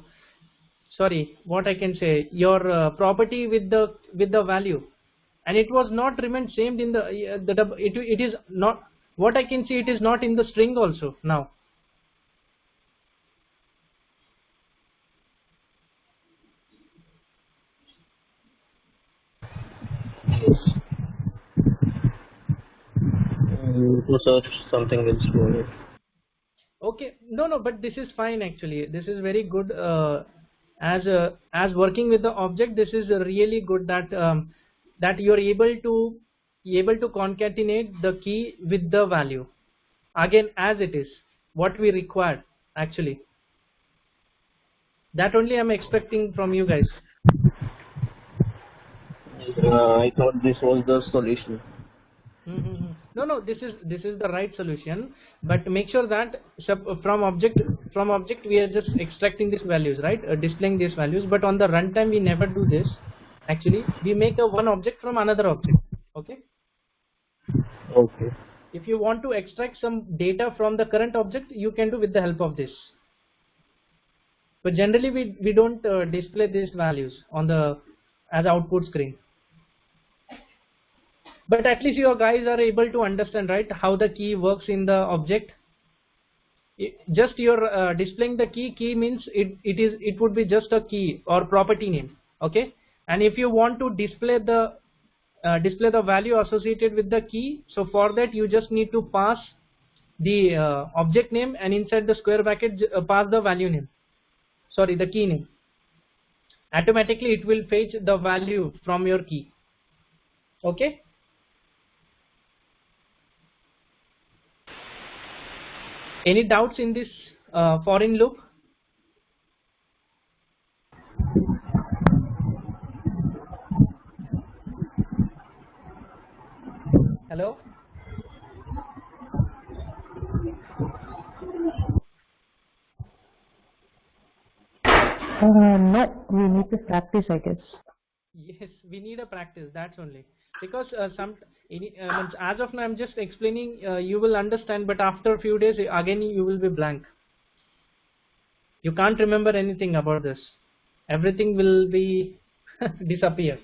sorry, what I can say, your property with the value, and it was not remain same in it is not, what I can see, it is not in the string also now. To search something else for it. Okay, no, but this is fine actually. This is very good. As working with the object, this is really good that that you are able to concatenate the key with the value again as it is what we require actually. That only I'm expecting from you guys. I thought this was the solution. No, this is the right solution, but make sure that from object we are just extracting these values, right? Displaying these values, but on the runtime we never do this. Actually, we make a one object from another object. Okay. Okay. If you want to extract some data from the current object, you can do with the help of this. But generally, we don't display these values on the as output screen. But at least you guys are able to understand, right, how the key works in the object. Just you're displaying the key means it would be just a key or property name. Okay. And if you want to display the value associated with the key, so for that you just need to pass the object name, and inside the square bracket pass the value name, sorry, the key name. Automatically it will fetch the value from your key. Okay. Any doubts in this foreign loop? Hello? No, we need to practice, I guess. Yes, we need a practice, that's only. Because as of now I'm just explaining, you will understand, but after a few days again you will be blank. You can't remember anything about this. Everything will be disappear.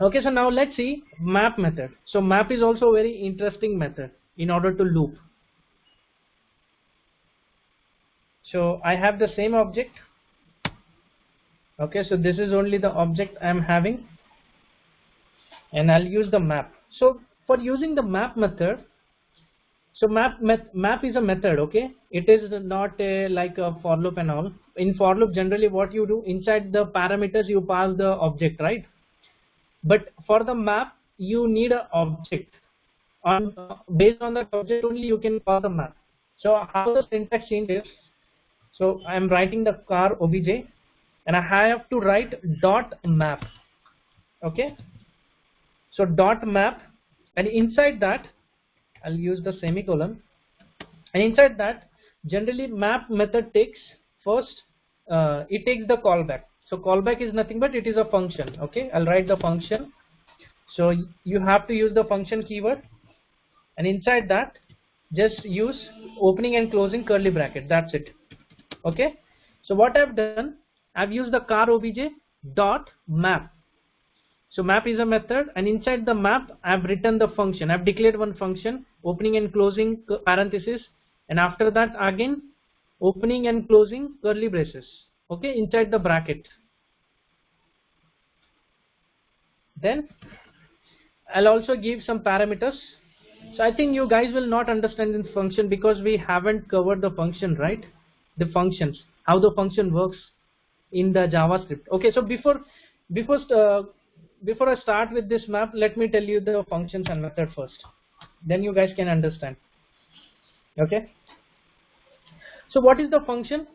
Okay, so now let's see map method. So map is also a very interesting method in order to loop. So I have the same object. Okay, so this is only the object I am having, and I'll use the map. So for using the map method, so map is a method. Okay, it is not like a for loop and all. In for loop, generally what you do, inside the parameters you pass the object, right? But for the map you need an object. Based on that object only you can call the map. So how the syntax changes? So I am writing the car obj, and I have to write dot map. Okay, so dot map, and inside that I'll use the semicolon, and inside that generally map method takes first it takes the callback. So callback is nothing but it is a function. Okay, I'll write the function. So you have to use the function keyword, and inside that just use opening and closing curly bracket. That's it. Okay, so what I've done, I've used the car obj dot map. So map is a method, and inside the map I've written the function. I've declared one function, opening and closing parenthesis, and after that again opening and closing curly braces, okay, inside the bracket. Then I'll also give some parameters. So I think you guys will not understand this function because we haven't covered the function, right? The functions, how the function works in the JavaScript. Okay, so before I start with this map, let me tell you the functions and method first. Then you guys can understand. Okay. So what is the function?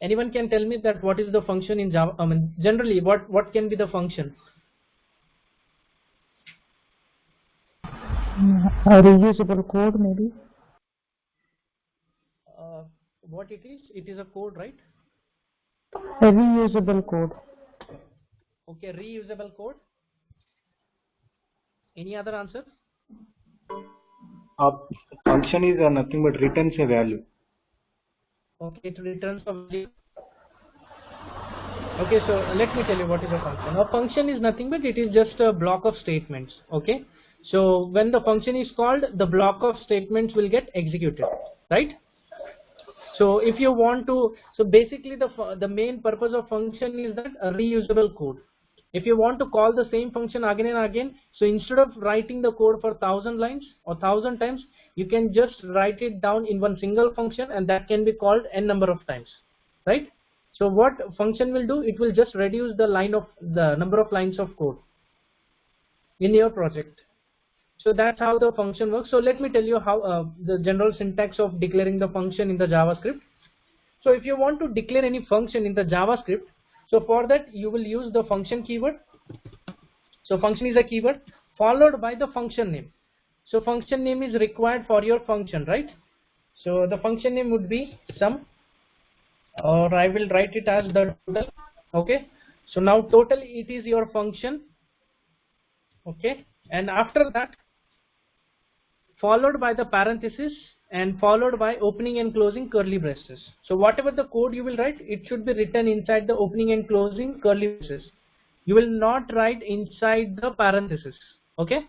Anyone can tell me that what is the function in Java? I mean, generally, what can be the function? A reusable code, maybe. What it is? It is a code, right? A reusable code. Okay, reusable code. Any other answer? Function is nothing but returns a value. Okay, it returns a value. Okay, so let me tell you what is a function. A function is nothing but it is just a block of statements. Okay, so when the function is called, the block of statements will get executed, right? So if you want to, so basically the main purpose of function is that a reusable code. If you want to call the same function again and again, so instead of writing the code for 1000 lines or 1000 times, you can just write it down in one single function, and that can be called n number of times, right? So what function will do, it will just reduce the number of lines of code in your project. So that's how the function works. So let me tell you how the general syntax of declaring the function in the JavaScript. So if you want to declare any function in the JavaScript, so for that you will use the function keyword. So function is a keyword followed by the function name. So function name is required for your function, right? So the function name would be sum, or I will write it as the total. Okay, so now total, it is your function. Okay, and after that followed by the parenthesis and followed by opening and closing curly braces. So whatever the code you will write, it should be written inside the opening and closing curly braces. You will not write inside the parenthesis. Okay,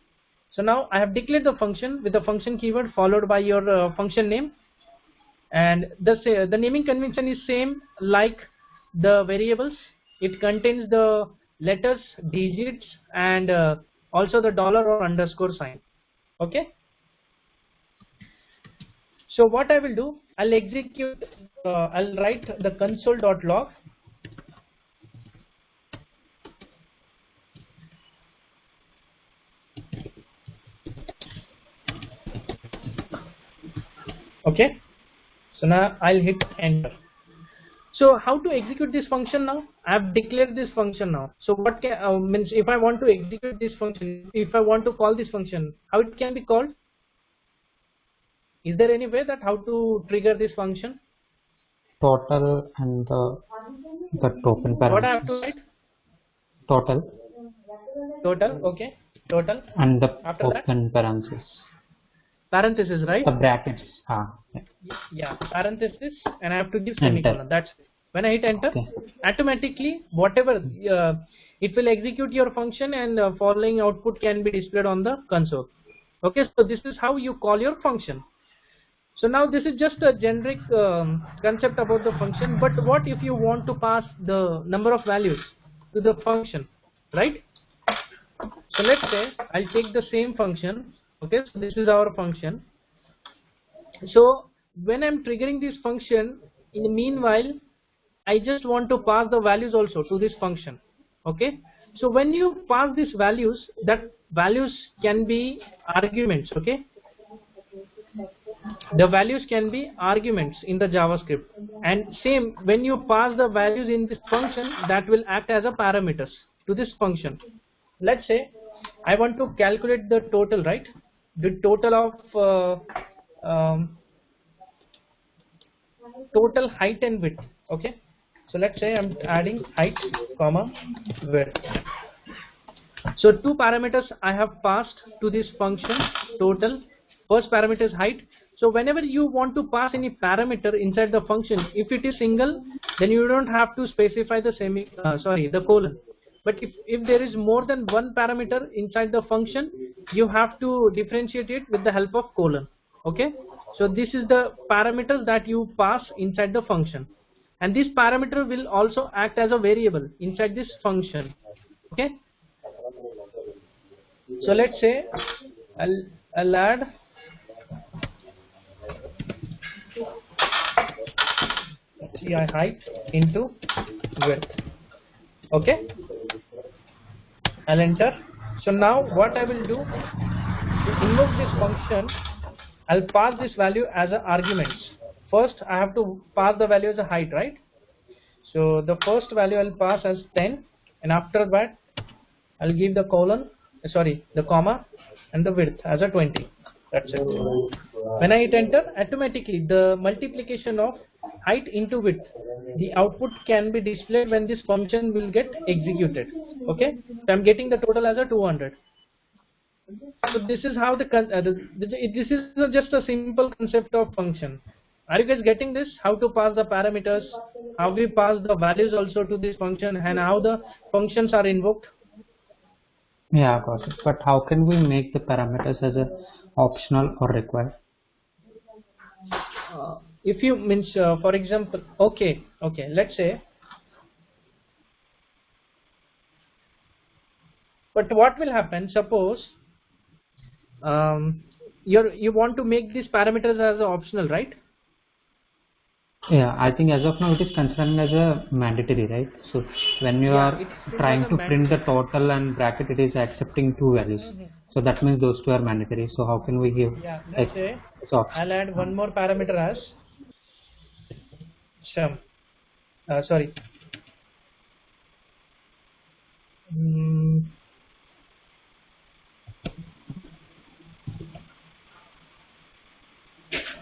so now I have declared the function with the function keyword followed by your function name, and the naming convention is same like the variables. It contains the letters, digits, and also the dollar or underscore sign. Okay, so what I will do, I'll execute, I'll write the console.log. Okay, so now I'll hit enter. So how to execute this function now? I've declared this function now. So what can means if I want to execute this function, if I want to call this function, how it can be called? Is there any way that how to trigger this function? Total and the token parenthesis. What I have to write? Total. Total, okay. Total. And the After open parenthesis. Parenthesis, right? The brackets. Yeah, parenthesis, and I have to give semicolon. That's it. When I hit enter, Okay. automatically whatever it will execute your function, and following output can be displayed on the console. Okay, so this is how you call your function. So now this is just a generic concept about the function, but what if you want to pass the number of values to the function, right? So let's say I'll take the same function. Okay, so this is our function. So when I'm triggering this function, in the meanwhile I just want to pass the values also to this function. Okay, so when you pass these values, that values can be arguments. Okay, the values can be arguments in the JavaScript, and same when you pass the values in this function, that will act as a parameters to this function. Let's say I want to calculate the total, right? The total of total height and width. Okay, so let's say I'm adding height comma width. So two parameters I have passed to this function total. First parameter is height. So whenever you want to pass any parameter inside the function, if it is single, then you don't have to specify the the colon. But if there is more than one parameter inside the function, you have to differentiate it with the help of colon. Okay, so this is the parameters that you pass inside the function, and this parameter will also act as a variable inside this function. Okay, so let's say I'll add CI height into width. Okay, I'll enter. So now what I will do, to invoke this function, I'll pass this value as an argument. First I have to pass the value as a height, right? So the first value I'll pass as 10, and after that I'll give the the comma, and the width as a 20. That's it. When I hit enter, automatically the multiplication of height into width, the output can be displayed when this function will get executed. Okay, so I'm getting the total as a 200. So this is how this is just a simple concept of function. Are you guys getting this? How to pass the parameters, how we pass the values also to this function, and how the functions are invoked? Yeah, got it. But how can we make the parameters as a optional or required? If you means for example, okay, let's say, but what will happen, suppose you want to make these parameters as optional, right? Yeah, I think as of now it is considered as a mandatory, right? So when you are trying to print the total and bracket, it is accepting two values. So that means those two are mandatory. So how can we give? Yeah, let's say I'll add one more parameter as sum.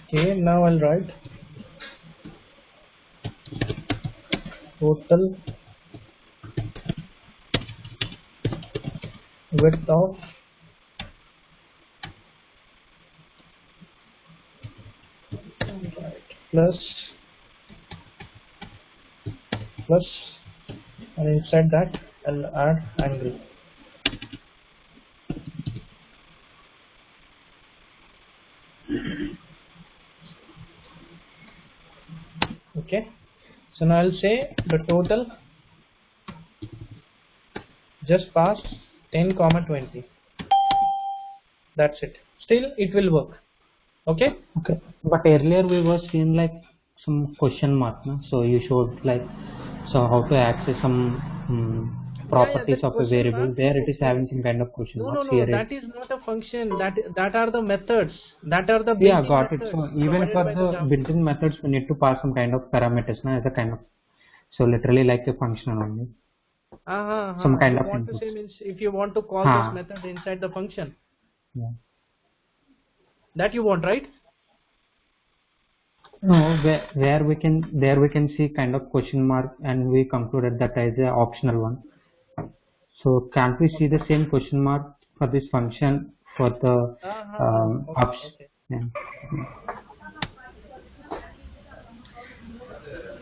Okay, now I'll write total width of plus, and inside that I'll add angle. Okay, so now I'll say the total, just pass 10, 20. That's it. Still it will work. Okay. Okay. But earlier we were seeing like some question mark, no? So you showed like, so how to access some properties of a variable. There it is having some kind of question marks. No, that is not a function. That are the methods. That are the yeah, got it. So even for the built-in methods, we need to pass some kind of parameters, no? As a kind of, so literally like a function only. Some kind of want to say means if you want to call this method inside the function. Yeah. That you want, right? No, where we can see kind of question mark, and we concluded that as a optional one. So can't we see the same question mark for this function for the option? Okay. Yeah.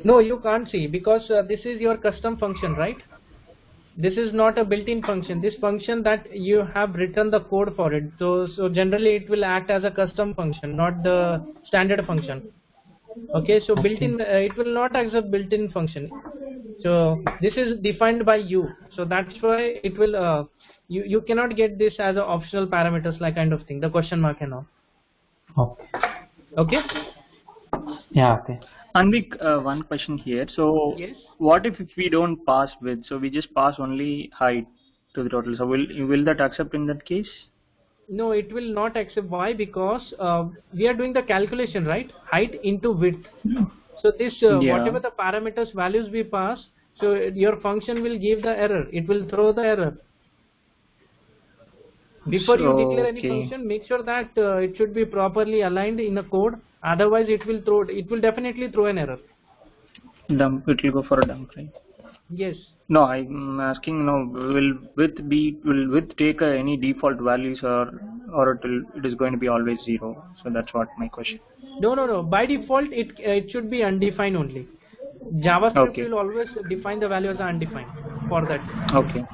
No, you can't see, because this is your custom function, right? This is not a built-in function. This function that you have written the code for it. So generally it will act as a custom function, not the standard function. Okay, so built-in, it will not accept built-in function. So this is defined by you. So that's why it will. You cannot get this as a optional parameters like kind of thing. The question mark and all. Okay. Okay. Yeah. Okay. Anvik, one question here. So yes, what if we don't pass width? So we just pass only height to the total. So will that accept in that case? No, it will not accept. Why? Because we are doing the calculation, right? Height into width. So this whatever the parameters values we pass, so your function will give the error. It will throw the error. Before you declare any function, make sure that it should be properly aligned in the code. Otherwise, it will definitely throw an error. Dump. It will go for a dump, right? Yes. No, I'm asking now, will width take any default values, or it is going to be always 0? So that's what my question. No. By default, it should be undefined only. JavaScript Okay. will always define the value as undefined for that. Okay.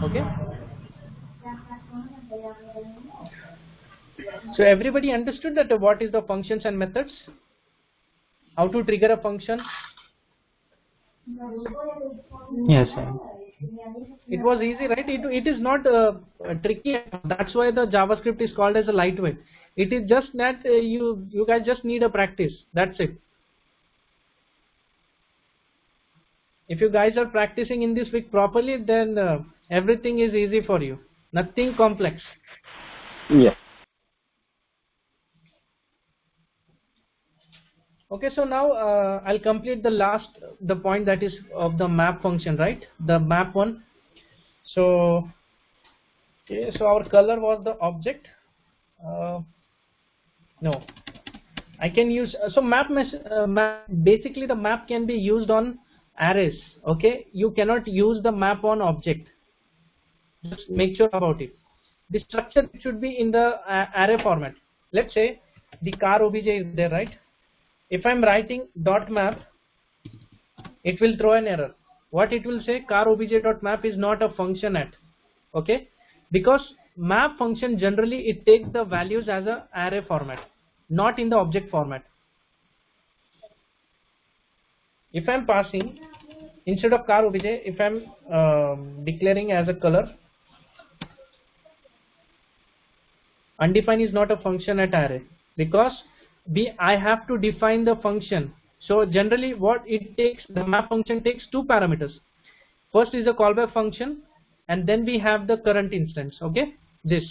Okay. So everybody understood that what is the functions and methods? How to trigger a function? Yes, sir. It was easy, right? It is not tricky. That's why the JavaScript is called as a lightweight. It is just that you guys just need a practice. That's it. If you guys are practicing in this week properly, then everything is easy for you. Nothing complex. Yeah. Okay, so now I'll complete the point that is of the map function, right? The map one. So, okay, so our color was the object. No, I can use so map basically the map can be used on arrays. Okay, you cannot use the map on object. Just make sure about it. The structure should be in the array format. Let's say the car obj is there, right? If I'm writing dot map, it will throw an error. What it will say, car obj dot map is not a function at. Okay, because map function generally it takes the values as a array format, not in the object format. If I'm passing instead of car obj, if I'm declaring as a color, undefined is not a function at array because I have to define the function. So generally what it takes, the map function takes two parameters. First is the callback function and then we have the current instance. Okay, this.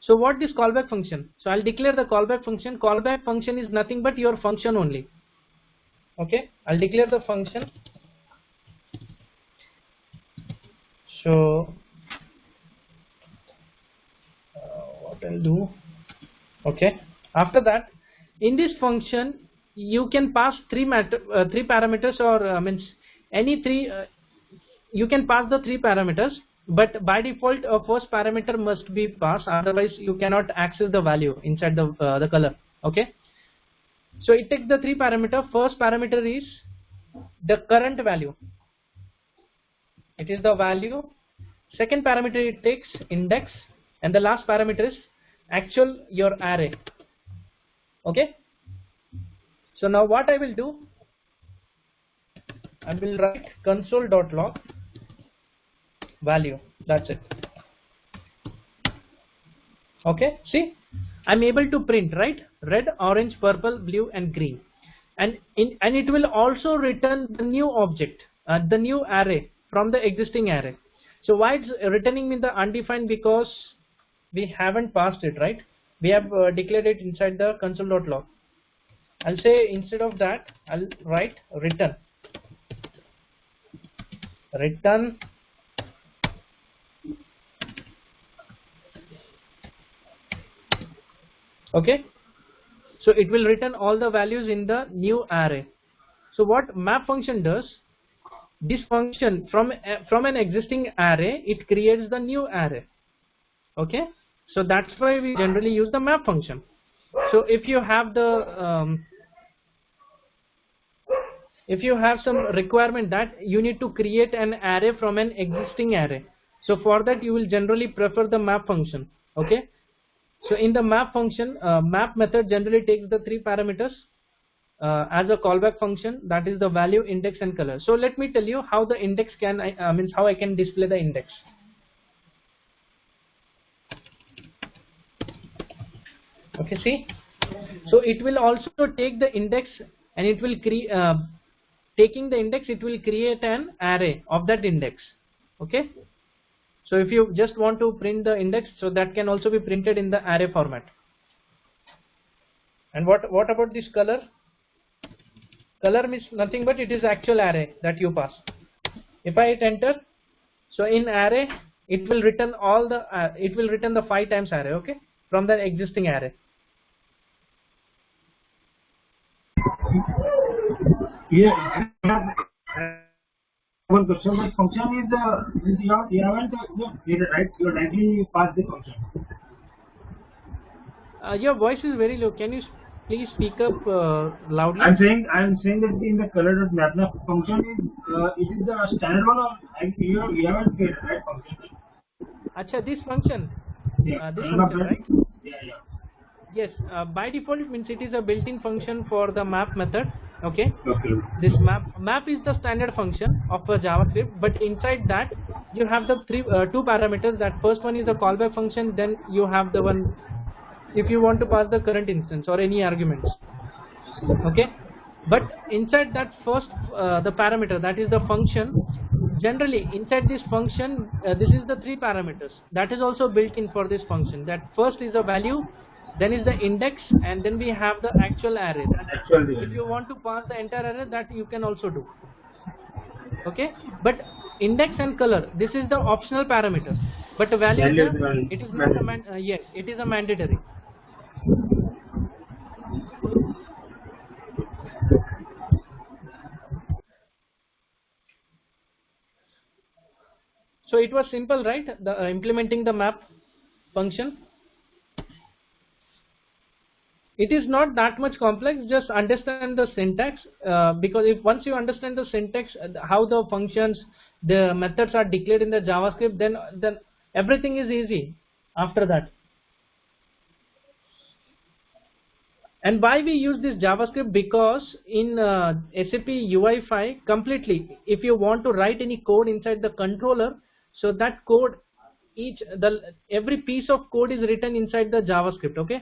So what is callback function? So I'll declare the callback function. Callback function is nothing but your function only. Okay, I'll declare the function. So what I'll do, okay, after that in this function you can pass three parameters, or means any three, you can pass the three parameters, but by default a first parameter must be passed, otherwise you cannot access the value inside the color. Okay, so it takes the three parameter. First parameter is the current value, it is the value. Second parameter it takes index, and the last parameter is actual your array. Okay, so now what I will do, I will write console.log value. That's it. Okay, see, I'm able to print, right, red, orange, purple, blue and green, and it will also return the new object, the new array from the existing array. So why it's returning me the undefined? Because we haven't passed it, right? We have declared it inside the console.log. I'll say instead of that I'll write return okay, so it will return all the values in the new array. So what map function does, this function from an existing array it creates the new array. Okay, so that's why we generally use the map function. So if you have the if you have some requirement that you need to create an array from an existing array, so for that you will generally prefer the map function. Okay, so in the map function, map method generally takes the three parameters as a callback function, that is the value, index and color. So let me tell you how the index can means how I can display the index. Okay, see, so it will also take the index and it will create taking the index, it will create an array of that index. Okay, so if you just want to print the index, so that can also be printed in the array format. And what about this color? Color means nothing but it is actual array that you pass. If I hit enter, so in array it will return all the it will return the 5 times array. Okay, from the existing array. Yeah. one question. The function is you haven't right? You directly pass the function. Your voice is very low. Can you please speak up loudly? I'm saying that in the color map function is it the standard one or you haven't created right function? Acha, this function. Yeah. This function, right? Yeah. Yes. By default, it means it is a built-in function for the map method. Okay. Okay. This map is the standard function of a JavaScript, but inside that you have the two parameters. That first one is the callback function. Then you have the one if you want to pass the current instance or any arguments. Okay. But inside that first the parameter, that is the function. Generally inside this function, this is the three parameters that is also built in for this function. That first is the value, then is the index, and then we have the actual array. If you want to pass the entire array, that you can also do. Okay, but index and color, this is the optional parameter, but the value it is not a yes, it is a mandatory. So it was simple, right? The implementing the map function. It is not that much complex. Just understand the syntax, because if once you understand the syntax, how the functions, the methods are declared in the JavaScript, then everything is easy after that. And why we use this JavaScript? Because in SAP UI5 completely, if you want to write any code inside the controller, so that code, every piece of code is written inside the JavaScript. Okay,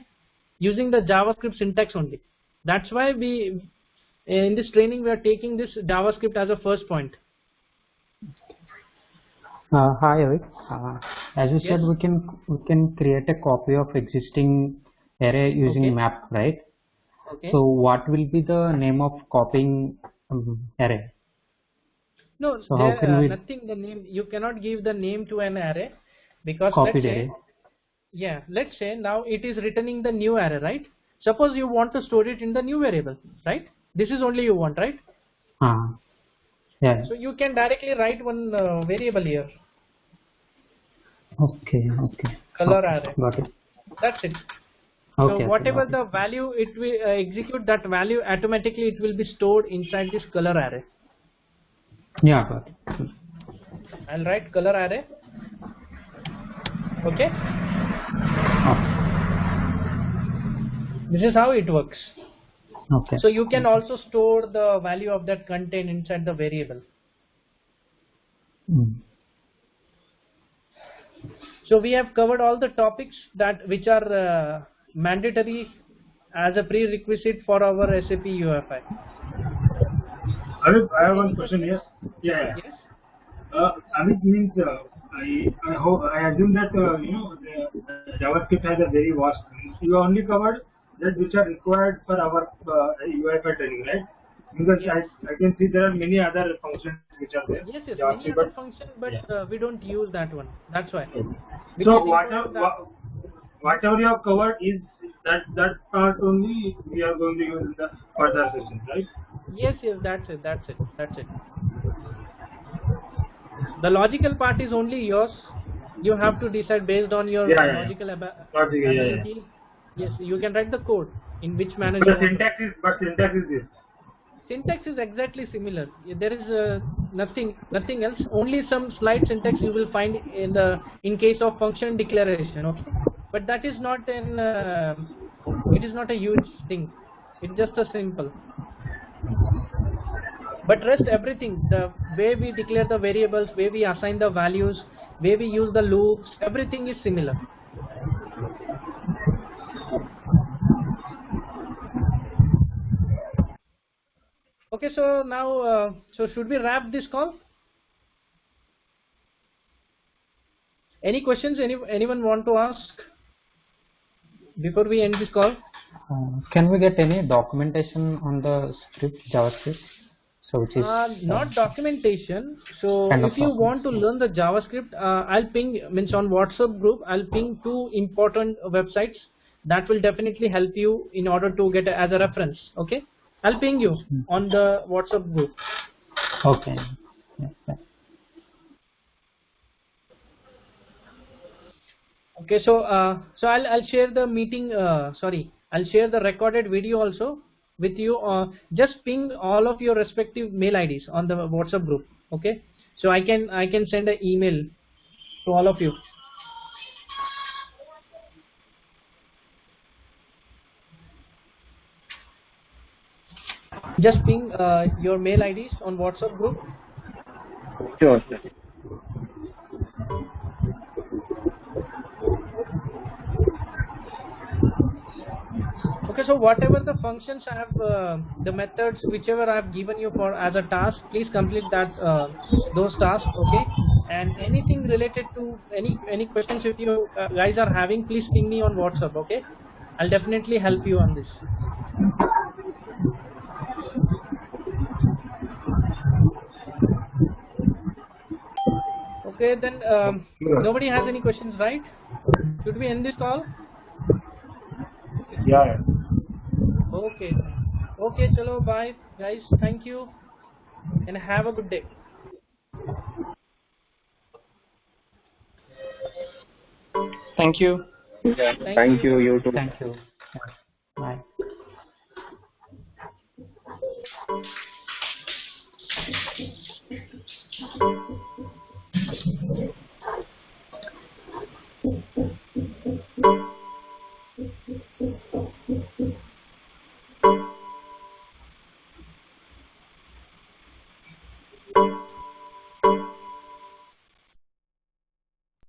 using the JavaScript syntax only. That's why we in this training we are taking this JavaScript as a first point. Hi Avik. As you said, we can create a copy of existing array using map, right? Okay. So what will be the name of copying array? No, so how can we nothing. The name, you cannot give the name to an array, because copied let's say, array. Yeah, let's say now it is returning the new array, right? Suppose you want to store it in the new variable, right? This is only you want, right? Yeah. So you can directly write one variable here. Okay. Color array. Got it. That's it. Okay, so whatever the value it will execute, that value automatically it will be stored inside this color array. Yeah, got it. I'll write color array. Okay. This is how it works. Okay. So you can also store the value of that content inside the variable. So we have covered all the topics which are mandatory as a prerequisite for our SAP UI5. I have one question. Yes. Yeah. Yes. Amit means I assume that the JavaScript has a very vast. You only covered that which are required for our UI5 training, right? Because I can see there are many other functions which are there. Yes, many other functions, but we don't use that one. That's why. So whatever you have covered is that part only we are going to use in the further session, right? Yes, that's it. The logical part is only yours. You have to decide based on your logical ability. Yes, you can write the code in which manner. But syntax is this. Syntax is exactly similar. There is nothing else. Only some slight syntax you will find in case of function declaration. Okay, but that is not it is not a huge thing. It's just a simple. But rest everything, the way we declare the variables, way we assign the values, way we use the loops, everything is similar. Okay, so now, so should we wrap this call? Any questions anyone want to ask before we end this call? Can we get any documentation on the script JavaScript? So which is not documentation. So if you want to learn the JavaScript, I'll ping, on WhatsApp group, I'll ping 2 important websites that will definitely help you in order to get as a reference. Okay, I'll ping you on the WhatsApp group. Okay. Okay, so I'll share the meeting. Sorry, I'll share the recorded video also with you. Just ping all of your respective mail IDs on the WhatsApp group. Okay, so I can send an email to all of you. Just ping your mail IDs on WhatsApp group. Sure, sir. Okay, so whatever the functions I have, the methods, whichever I have given you for as a task, please complete that those tasks. Okay, and anything related to any questions if you guys are having, please ping me on WhatsApp. Okay, I'll definitely help you on this. Okay, then nobody has any questions, right? Should we end this call? Yeah. Okay. Okay, chalo, bye guys. Thank you and have a good day. Thank you. Yeah. Thank you. You too. Thank you.